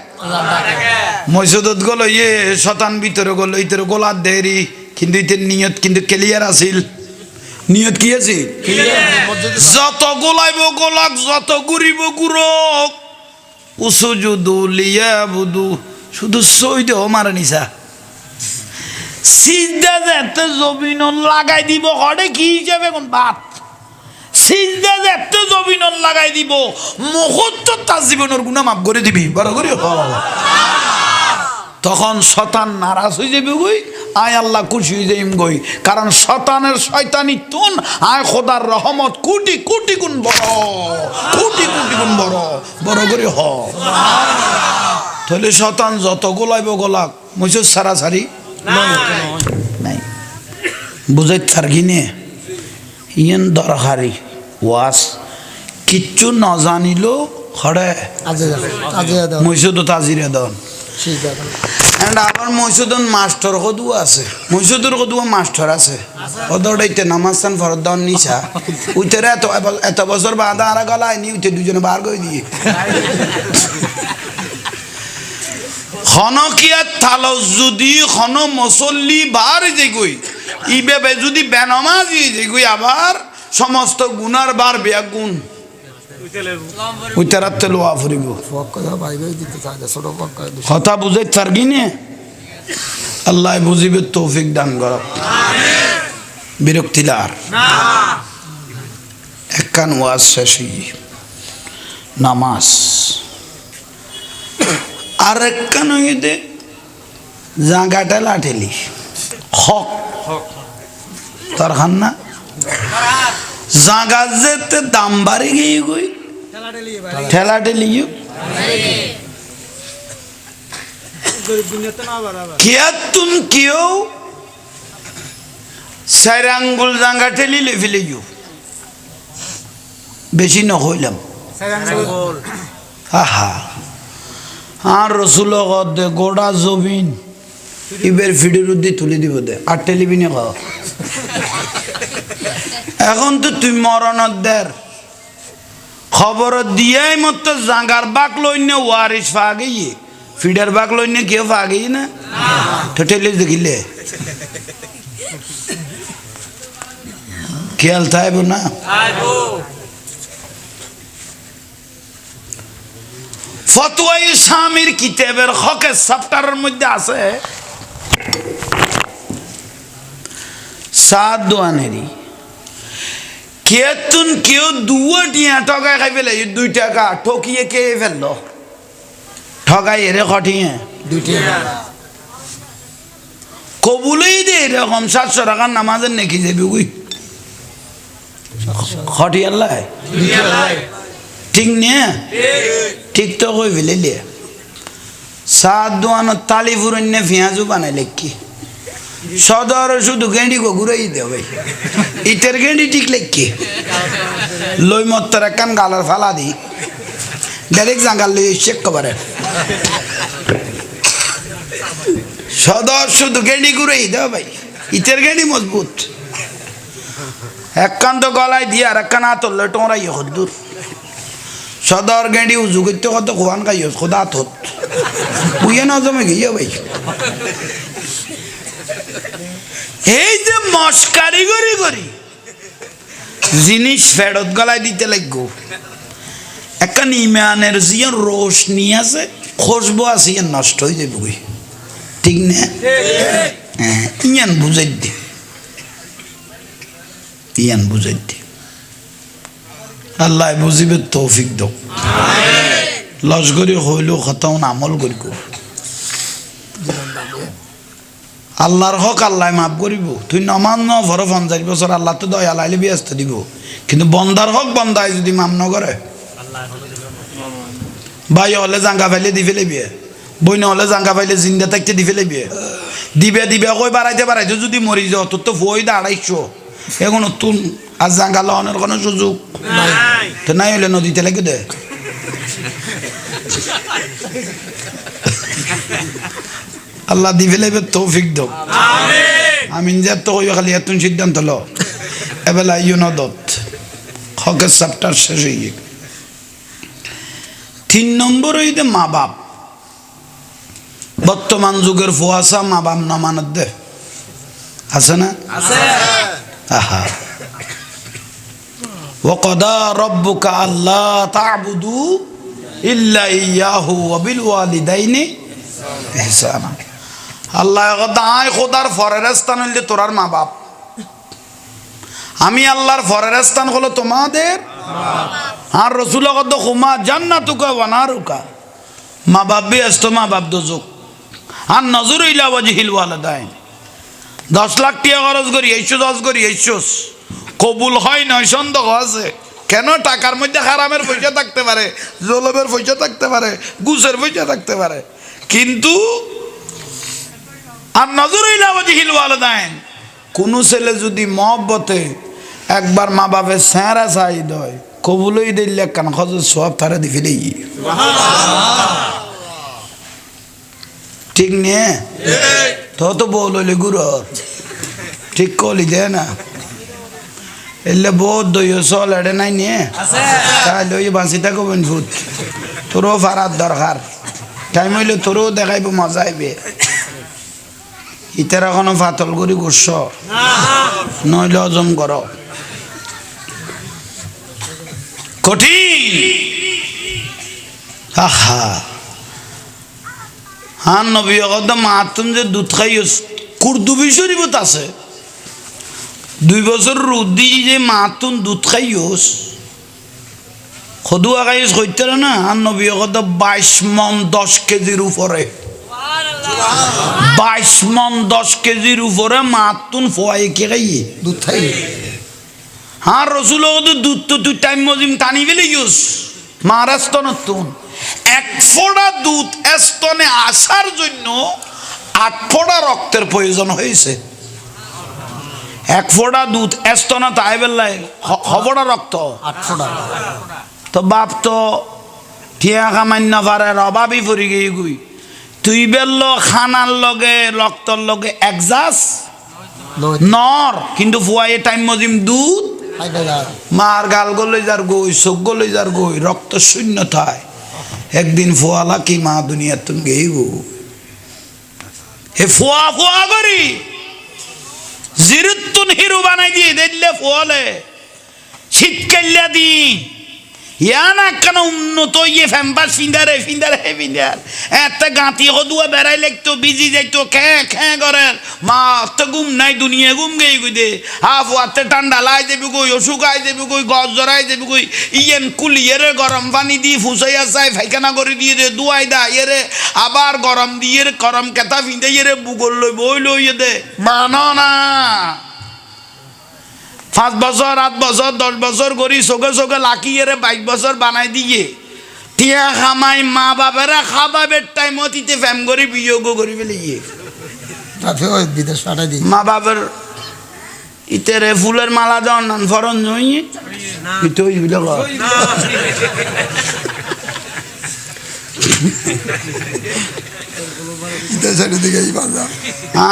মসজিদত গ'লে ইয়ে শতান ভিতরে গ'লে ইতরে গোলাত দেরি কিন্তু ইতে নিয়ত কিন্তু ক্লিয়ার আছিল নিয়ত কি আছে যত গোলাইব গোলাক যত ঘুরিব ঘুরক উসুজুদু লিয়াবুদু শুধু সই দেহ মারা নিছা সিজদা যেতে জমিন লাগাই দিব হরে কি হিসাবে কোন বাত সিজদা যেতে জমিন লাগাই দিব মুহূর্ত তার জীবনের গুণা মাফ করে দিবি বড় করে তখন শতান নারাজ হয়ে যাবে গই আয় আল্লাহ খুশি হয়ে যাইম গই কারণ শতানের শয়তানি তুন আয় খোদার রহমত কোটি কোটি গুণ বড় কোটি কোটি গুণ বড় বড় করে হ তাহলে শতান যত গোলাইব গোলাক মসজিদ সারা সারি নাই বুঝাই তার কিনে ইয়েন দরকারি ওয়াস কিচ্ছু ন জানিলেও খড়ে মসজিদ তাজিরে দন এন্ড আবার মসজিদন মাস্টার কদু আছে মসজিদের কদু মাস্টার আছে ওদড়াইতে নামাজ সান ফরদ দান নিছা উইতেরে এত বছর বাদা আর গলায় নি উইতে দুজনে বার করে দিয়ে খনকিয়া থাল যদি খন মুসল্লি বার যে গই ইবে যদি বেনমাজি যে গই আবার সমস্ত গুনার বার বেগুন উইতারাতে লোয়া ফুরিব পক্ষ বাইক হয়ে দিতে চায় না, ছোট পক্ষ কথা বুঝে চারগি নে আল্লাহ বুঝিবে তৌফিক দান কর বিরক্তিলার একখান ওয়াজ শেষ হই নামাজ আর একখান হইতে জাগাটা লাঠেলি হক তার খান না জাগা যেতে দাম বাড়ি গিয়ে গই ঠেলা ঠেলি কিয়াতুন কেউ চার আঙ্গুল জাঙ্গা ঠেলি লে ফেলে বেশি ন হইলাম আহা আর রসুল দে গোড়া জমিন ইবের ফিডের উদ্দি তুলে দিব দে আর টেলিভিনে এখন তো তুই মরণত দের খবর দিয়াই মত জাঙ্গার বাক লইনে ওয়ারিস ফাগে ফিডার বাক লইনে কেউ ফাগে না তো টেলি দেখিলে খেয়াল থাকব না ফতোয়ায়ে শামির কিতাবের হকের চ্যাপ্টারের মধ্যে আছে সাত দোয়ানেরই কেতুন কেউ দুটিয়া ঠগাই খাই ফেলে 2 টাকা ঠকিয়ে কে ফেললো ঠগাই এরে খটিয়ে 2 টাকা কবুলই দে এরকম 700 টাকার নামাজের নেকি যাবি ওই খটিয়াল্লাহ ঠিক নে ঠিক তো কই ফেলে সাত দোয়ানো তালি ফুরন্য পেঁয়াজও বানাই লেখি সদর শুধু গেঁড়ি গো ঘুরাই দে ভাই ইটের গেঁড়ি ঠিক লেখি লই মত্তর একখান গালার ফালা দি ডাইরেক্ট জাঙ্গাল লই শেখ কবারে সদর শুধু গেঁড়ি ঘুরাই দে ভাই ইটের গেঁড়ি মজবুত একখান তো গলায় দিয়ে আর একখান আতর লই টোঁরাই হদ্দুর সদর গেঁড়ি উজু করতে কত খোয়ান খাইও খোদা থত বুঝে না জমে গিয়ে ভাই এই যে মস্কারিগরি করি জিনিস ফেরত গলায় দিতে লাগবো একখান ইমানের জিয়ার রোশনি আছে খুশবু আছে ইয়ান নষ্ট হয়ে যাবে বই ঠিক না ইয়ান বুঝাই দে ইয়ান বুঝাই দে আল্লাহ বুঝিবে তৌফিক দাও লস্করি হইলেও খতাও আমল করি আল্লাহর হক আল্লাহ মাফ করিব তুই নমান ন ভর 50 বছর আল্লাহ তো দয়া লাইলে ব্যস্ত দিব কিন্তু বন্দার হক বন্দায় যদি মাম ন করে ভাই হলে জাঙ্গা ফাইলে দি ফেলে বিয়ে বইন হলে জাঙ্গা ফাইলে জিন্দা থাকতে দি ফেলে বিয়ে দিবে দিবে কই বাড়াইতে যদি মরি যাও তোর তো ফই দা 250 এখন তুন আর জাঙ্গা লওয়ানোর কোনো সুযোগ তো নাই হলে নদীতে লেগে দে আল্লাহ দি ফেলাইবে তৌফিক দাও আমিন যে তো হইয়া খালি এত সিদ্ধান্ত লো এবেলা ইউনদত হকের চ্যাপ্টার শেষ হয়ে গিয়ে 3 নম্বর হইতে মা বাপ বর্তমান যুগের ফুয়াশা মা বাপ না মানত দে আছে না আহা وقضى ربك ألا تعبدوا إلا إياه وبالوالدين إحسانا আল্লাহ দায় খোদার ফরের স্থান হইলে তোরার মা বাপ আমি আল্লাহর ফরের স্থান হলো তোমাদের আর রসুল কত খুমা জান্নাতুকা ওয়া নারুকা মা বাপ বেহেশত মা বাপ দোজক আর নজর ইলা ওয়াজহিল ওয়ালিদাইন 10 লাখ টাকা খরচ করি 10 করি 10 কবুল হয় নয় সন্দেহ আছে কেন টাকার মধ্যে হারামের পয়সা থাকতে পারে জলবের পয়সা থাকতে পারে ঘুষের পয়সা থাকতে পারে কিন্তু আর নজর ইলাওয়াজিহিল ওয়ালিদাইন কোন ছেলে যদি মহব্বতে একবার মা বাপের স্যাঁরা চাই দেয় কবুলই দিলে কান খরচ সব তারা দি ফেলেই ঠিক নিয়ে তো বল হইলে গুরু ঠিক কলি দে না এলে বহুত দইও চল এড়ে নাই নিয়ে তাহলে ওই বাঁচিটা কবেন ভূত তোরও ফারার দরকার টাইম হইলে তোরও দেখাইব মজা আইবে ইতার এখনো ফাতল করি গোস নইলে হজম কর কঠিন আহা হ্যাঁ নবী মাতুন যে দুধ খাইস কুর্দুবি শরীফত আছে 2 বছর রুদি যে মাতুন দুধ খাইস খদুয়া খাইস হইতে না আর নবী 22 মন 10 কেজির উপরে 22 মন 10 কেজির উপরে মাতুন ফোয়াই কে খাইয়ে দুধ খাই হ্যাঁ রসুল দুধ তো তুই টাইম মজিম টানি ফেলে ইউস মহারাষ্ট্র নতুন 1 ফোঁটা দুধ স্তনে আসার জন্য 8 ফোঁটা রক্তের প্রয়োজন হয়েছে 1 ফোঁটা দুধ স্তনে তাই বেলায় খবরা রক্ত 8 ফোঁটা তো বাপ তো ঠিয়া কামান্য পারে অভাবই পড়ি গিয়ে গুই তুই বেললো খানার লগে রক্তর লগে একজাস নর কিন্তু ফুয়াইয়ে টাইম মজিম দুধ মার গাল গলে যার গই চোখ গলে যার গই রক্ত শূন্যতায় একদিন ফোয়ালা কি মা দুনিয়া তুমি গেইব হে ফোয়া ফোয়া করি জিরুতুন হিরু বানাই দিয়ে দিলে ফোয়ালে শীতকাল্লা দিন ইয়ানা কেন উন্নত ইয়ে ফ্যাম্পাস ফিন্দারে একটা গাঁতি হদুয়া বেড়াই লাগতো বিজি যাইতো খ্যাঁ করেন মা তো ঘুম নাই দুনিয়া ঘুম গেই গুই দে হাফ হাতে ঠান্ডা লাই দেবি কই অসুখ আই দেবি কই গজ জড়াই দেবি কই ইয়েন কুলিয়েরে গরম পানি দিয়ে ফুসাইয়া চাই ফাইখানা করে দিয়ে দে দুয়াই দা ইয়েরে আবার গরম দিয়ে গরম কেতা ফিন্দে ইয়েরে বুগল লই বই লই দে মানো না 5 বছর 8 বছর 10 বছর করি চোখে চোখে লাকিয়ে 22 বছর বানাই দিয়ে টিয়া খামাই মা বাবারা খাবাবের টাইম অতীতে ফ্যাম করে বিয়োগ করি ফেলে গিয়ে বিদেশ পাঠাই দিই মা বাবার ইতেরে ফুলের মালা দেওয়ার নান ফরন জই ইতো ইবিল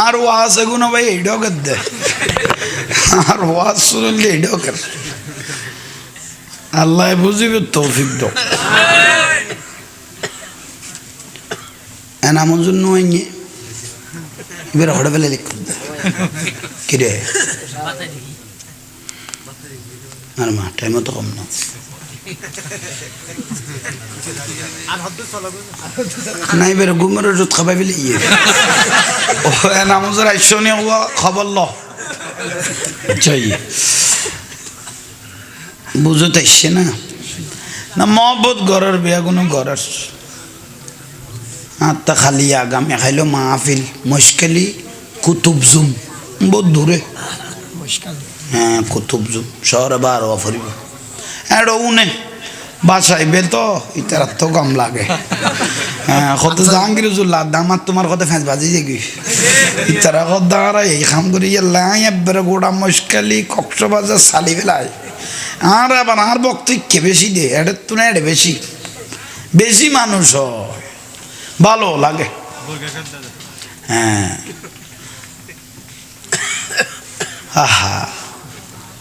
আর ওয়াজ এগুলো ভাই এইটাও কর দে আর ওয়াজ শুনলে এইটাও কর আল্লাহ বুঝিবে তৌফিক দাও এনামর জন্য এবার হড়ে ফেলে লিখ কিরে আর মা টাইমও তো কম না নাই বের ঘুমের ওষুধ খাবাই ফেলে ইয়ে ও নামাজের আইসনে খবর ল চাই বুঝতে আসছে না না মহব্বত ঘরের বিয়া কোনো ঘরের আত্মা খালি আগামী খাইলো মাহফিল মুশকিলি কুতুবজুম বহুত দূরে হ্যাঁ কুতুবজুম শহরে বার হওয়া ফরিব এড়ো উনে বাসায় বে তো ইতার তো কম লাগে হ্যাঁ কত জাহাঙ্গীরুল্লাহ দামার তোমার কথা ফেঁস বাজি যাবি ইতারা কত এই খাম করি লাই এবারে গোড়া মুশকিলি কক্সবাজার সালি ফেলায় আর আবার আর বক্তব্য বেশি দে এটার তো না এটা বেশি বেশি মানুষ হয় ভালো লাগে হ্যাঁ আহা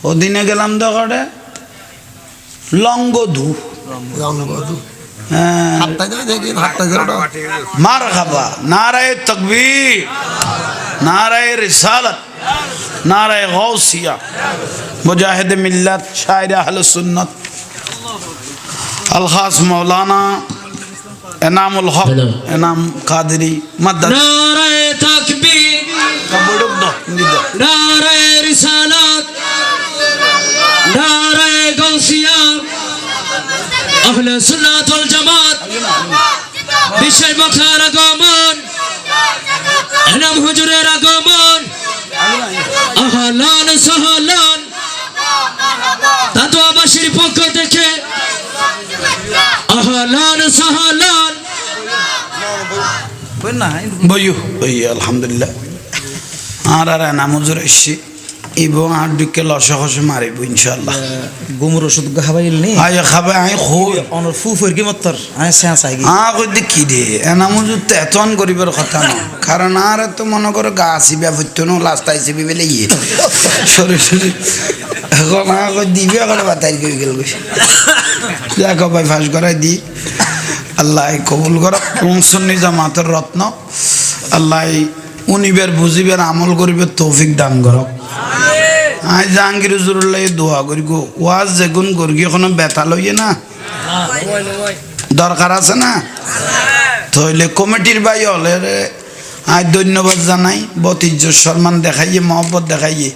ওদিনে গেলাম দেখে লঙ্গধু মার খাবা নারায়ে তাকবীর নারায়ে রিসালাত নারায়ে গাউসিয়া মুজাহিদ মিল্লাত শায়ের আহলে সুন্নাত আল খাস মাওলানা এনামুল হক এনাম কাদরি মাদ্দাত নারায়ে তাকবীর কবড়ক দাও নারায়ে রিসালাত নারায়ে গাউসিয়া আহলে সুন্নাত ওয়াল জামাত বিশেষ বক্তার আগমন এনাম হুজুরের আগমন আহলান সাহলান তাতোয়াবাসীর পক্ষ থেকে আহলান সাহলান বইও বই আলহামদুলিল্লাহ আর নামজুর আসছি এবং আর দিকে লসে খসে মারিব ইনশাল্লাহ গোমর ওষুধ খাবাইল নি আয় খাবে আয় খই অনর ফুফর কি মত্তর আয় সেন্স আইগি কই দেখি দে নামজুর তো এতন করিবার কথা না কারণ আর তো মনে করে গা আসিবা ফুটনো লাস্ট আইসিবি বেলে ইয়ে শরীর শরীর এখন কই দিবি করে বাতাই গই গেল দেখো ভাই ফাঁস করাই দি আল্লাহ কবুল করক এবং সুন্নি জামাতের রত্ন আল্লাহ উনিবের বুঝিবের আমল করিবে তৌফিক দান করক আই জাহাঙ্গীর হুজুরুল্লাহ দোয়া করি গো ওয়াজ যেগুন করি এখনো ব্যথা লইয়ে না দরকার আছে না তাহলে কমিটির ভাই হলে আজ ধন্যবাদ জানাই বতিজ্য সম্মান দেখাইয়ে মহব্বত দেখাইয়ে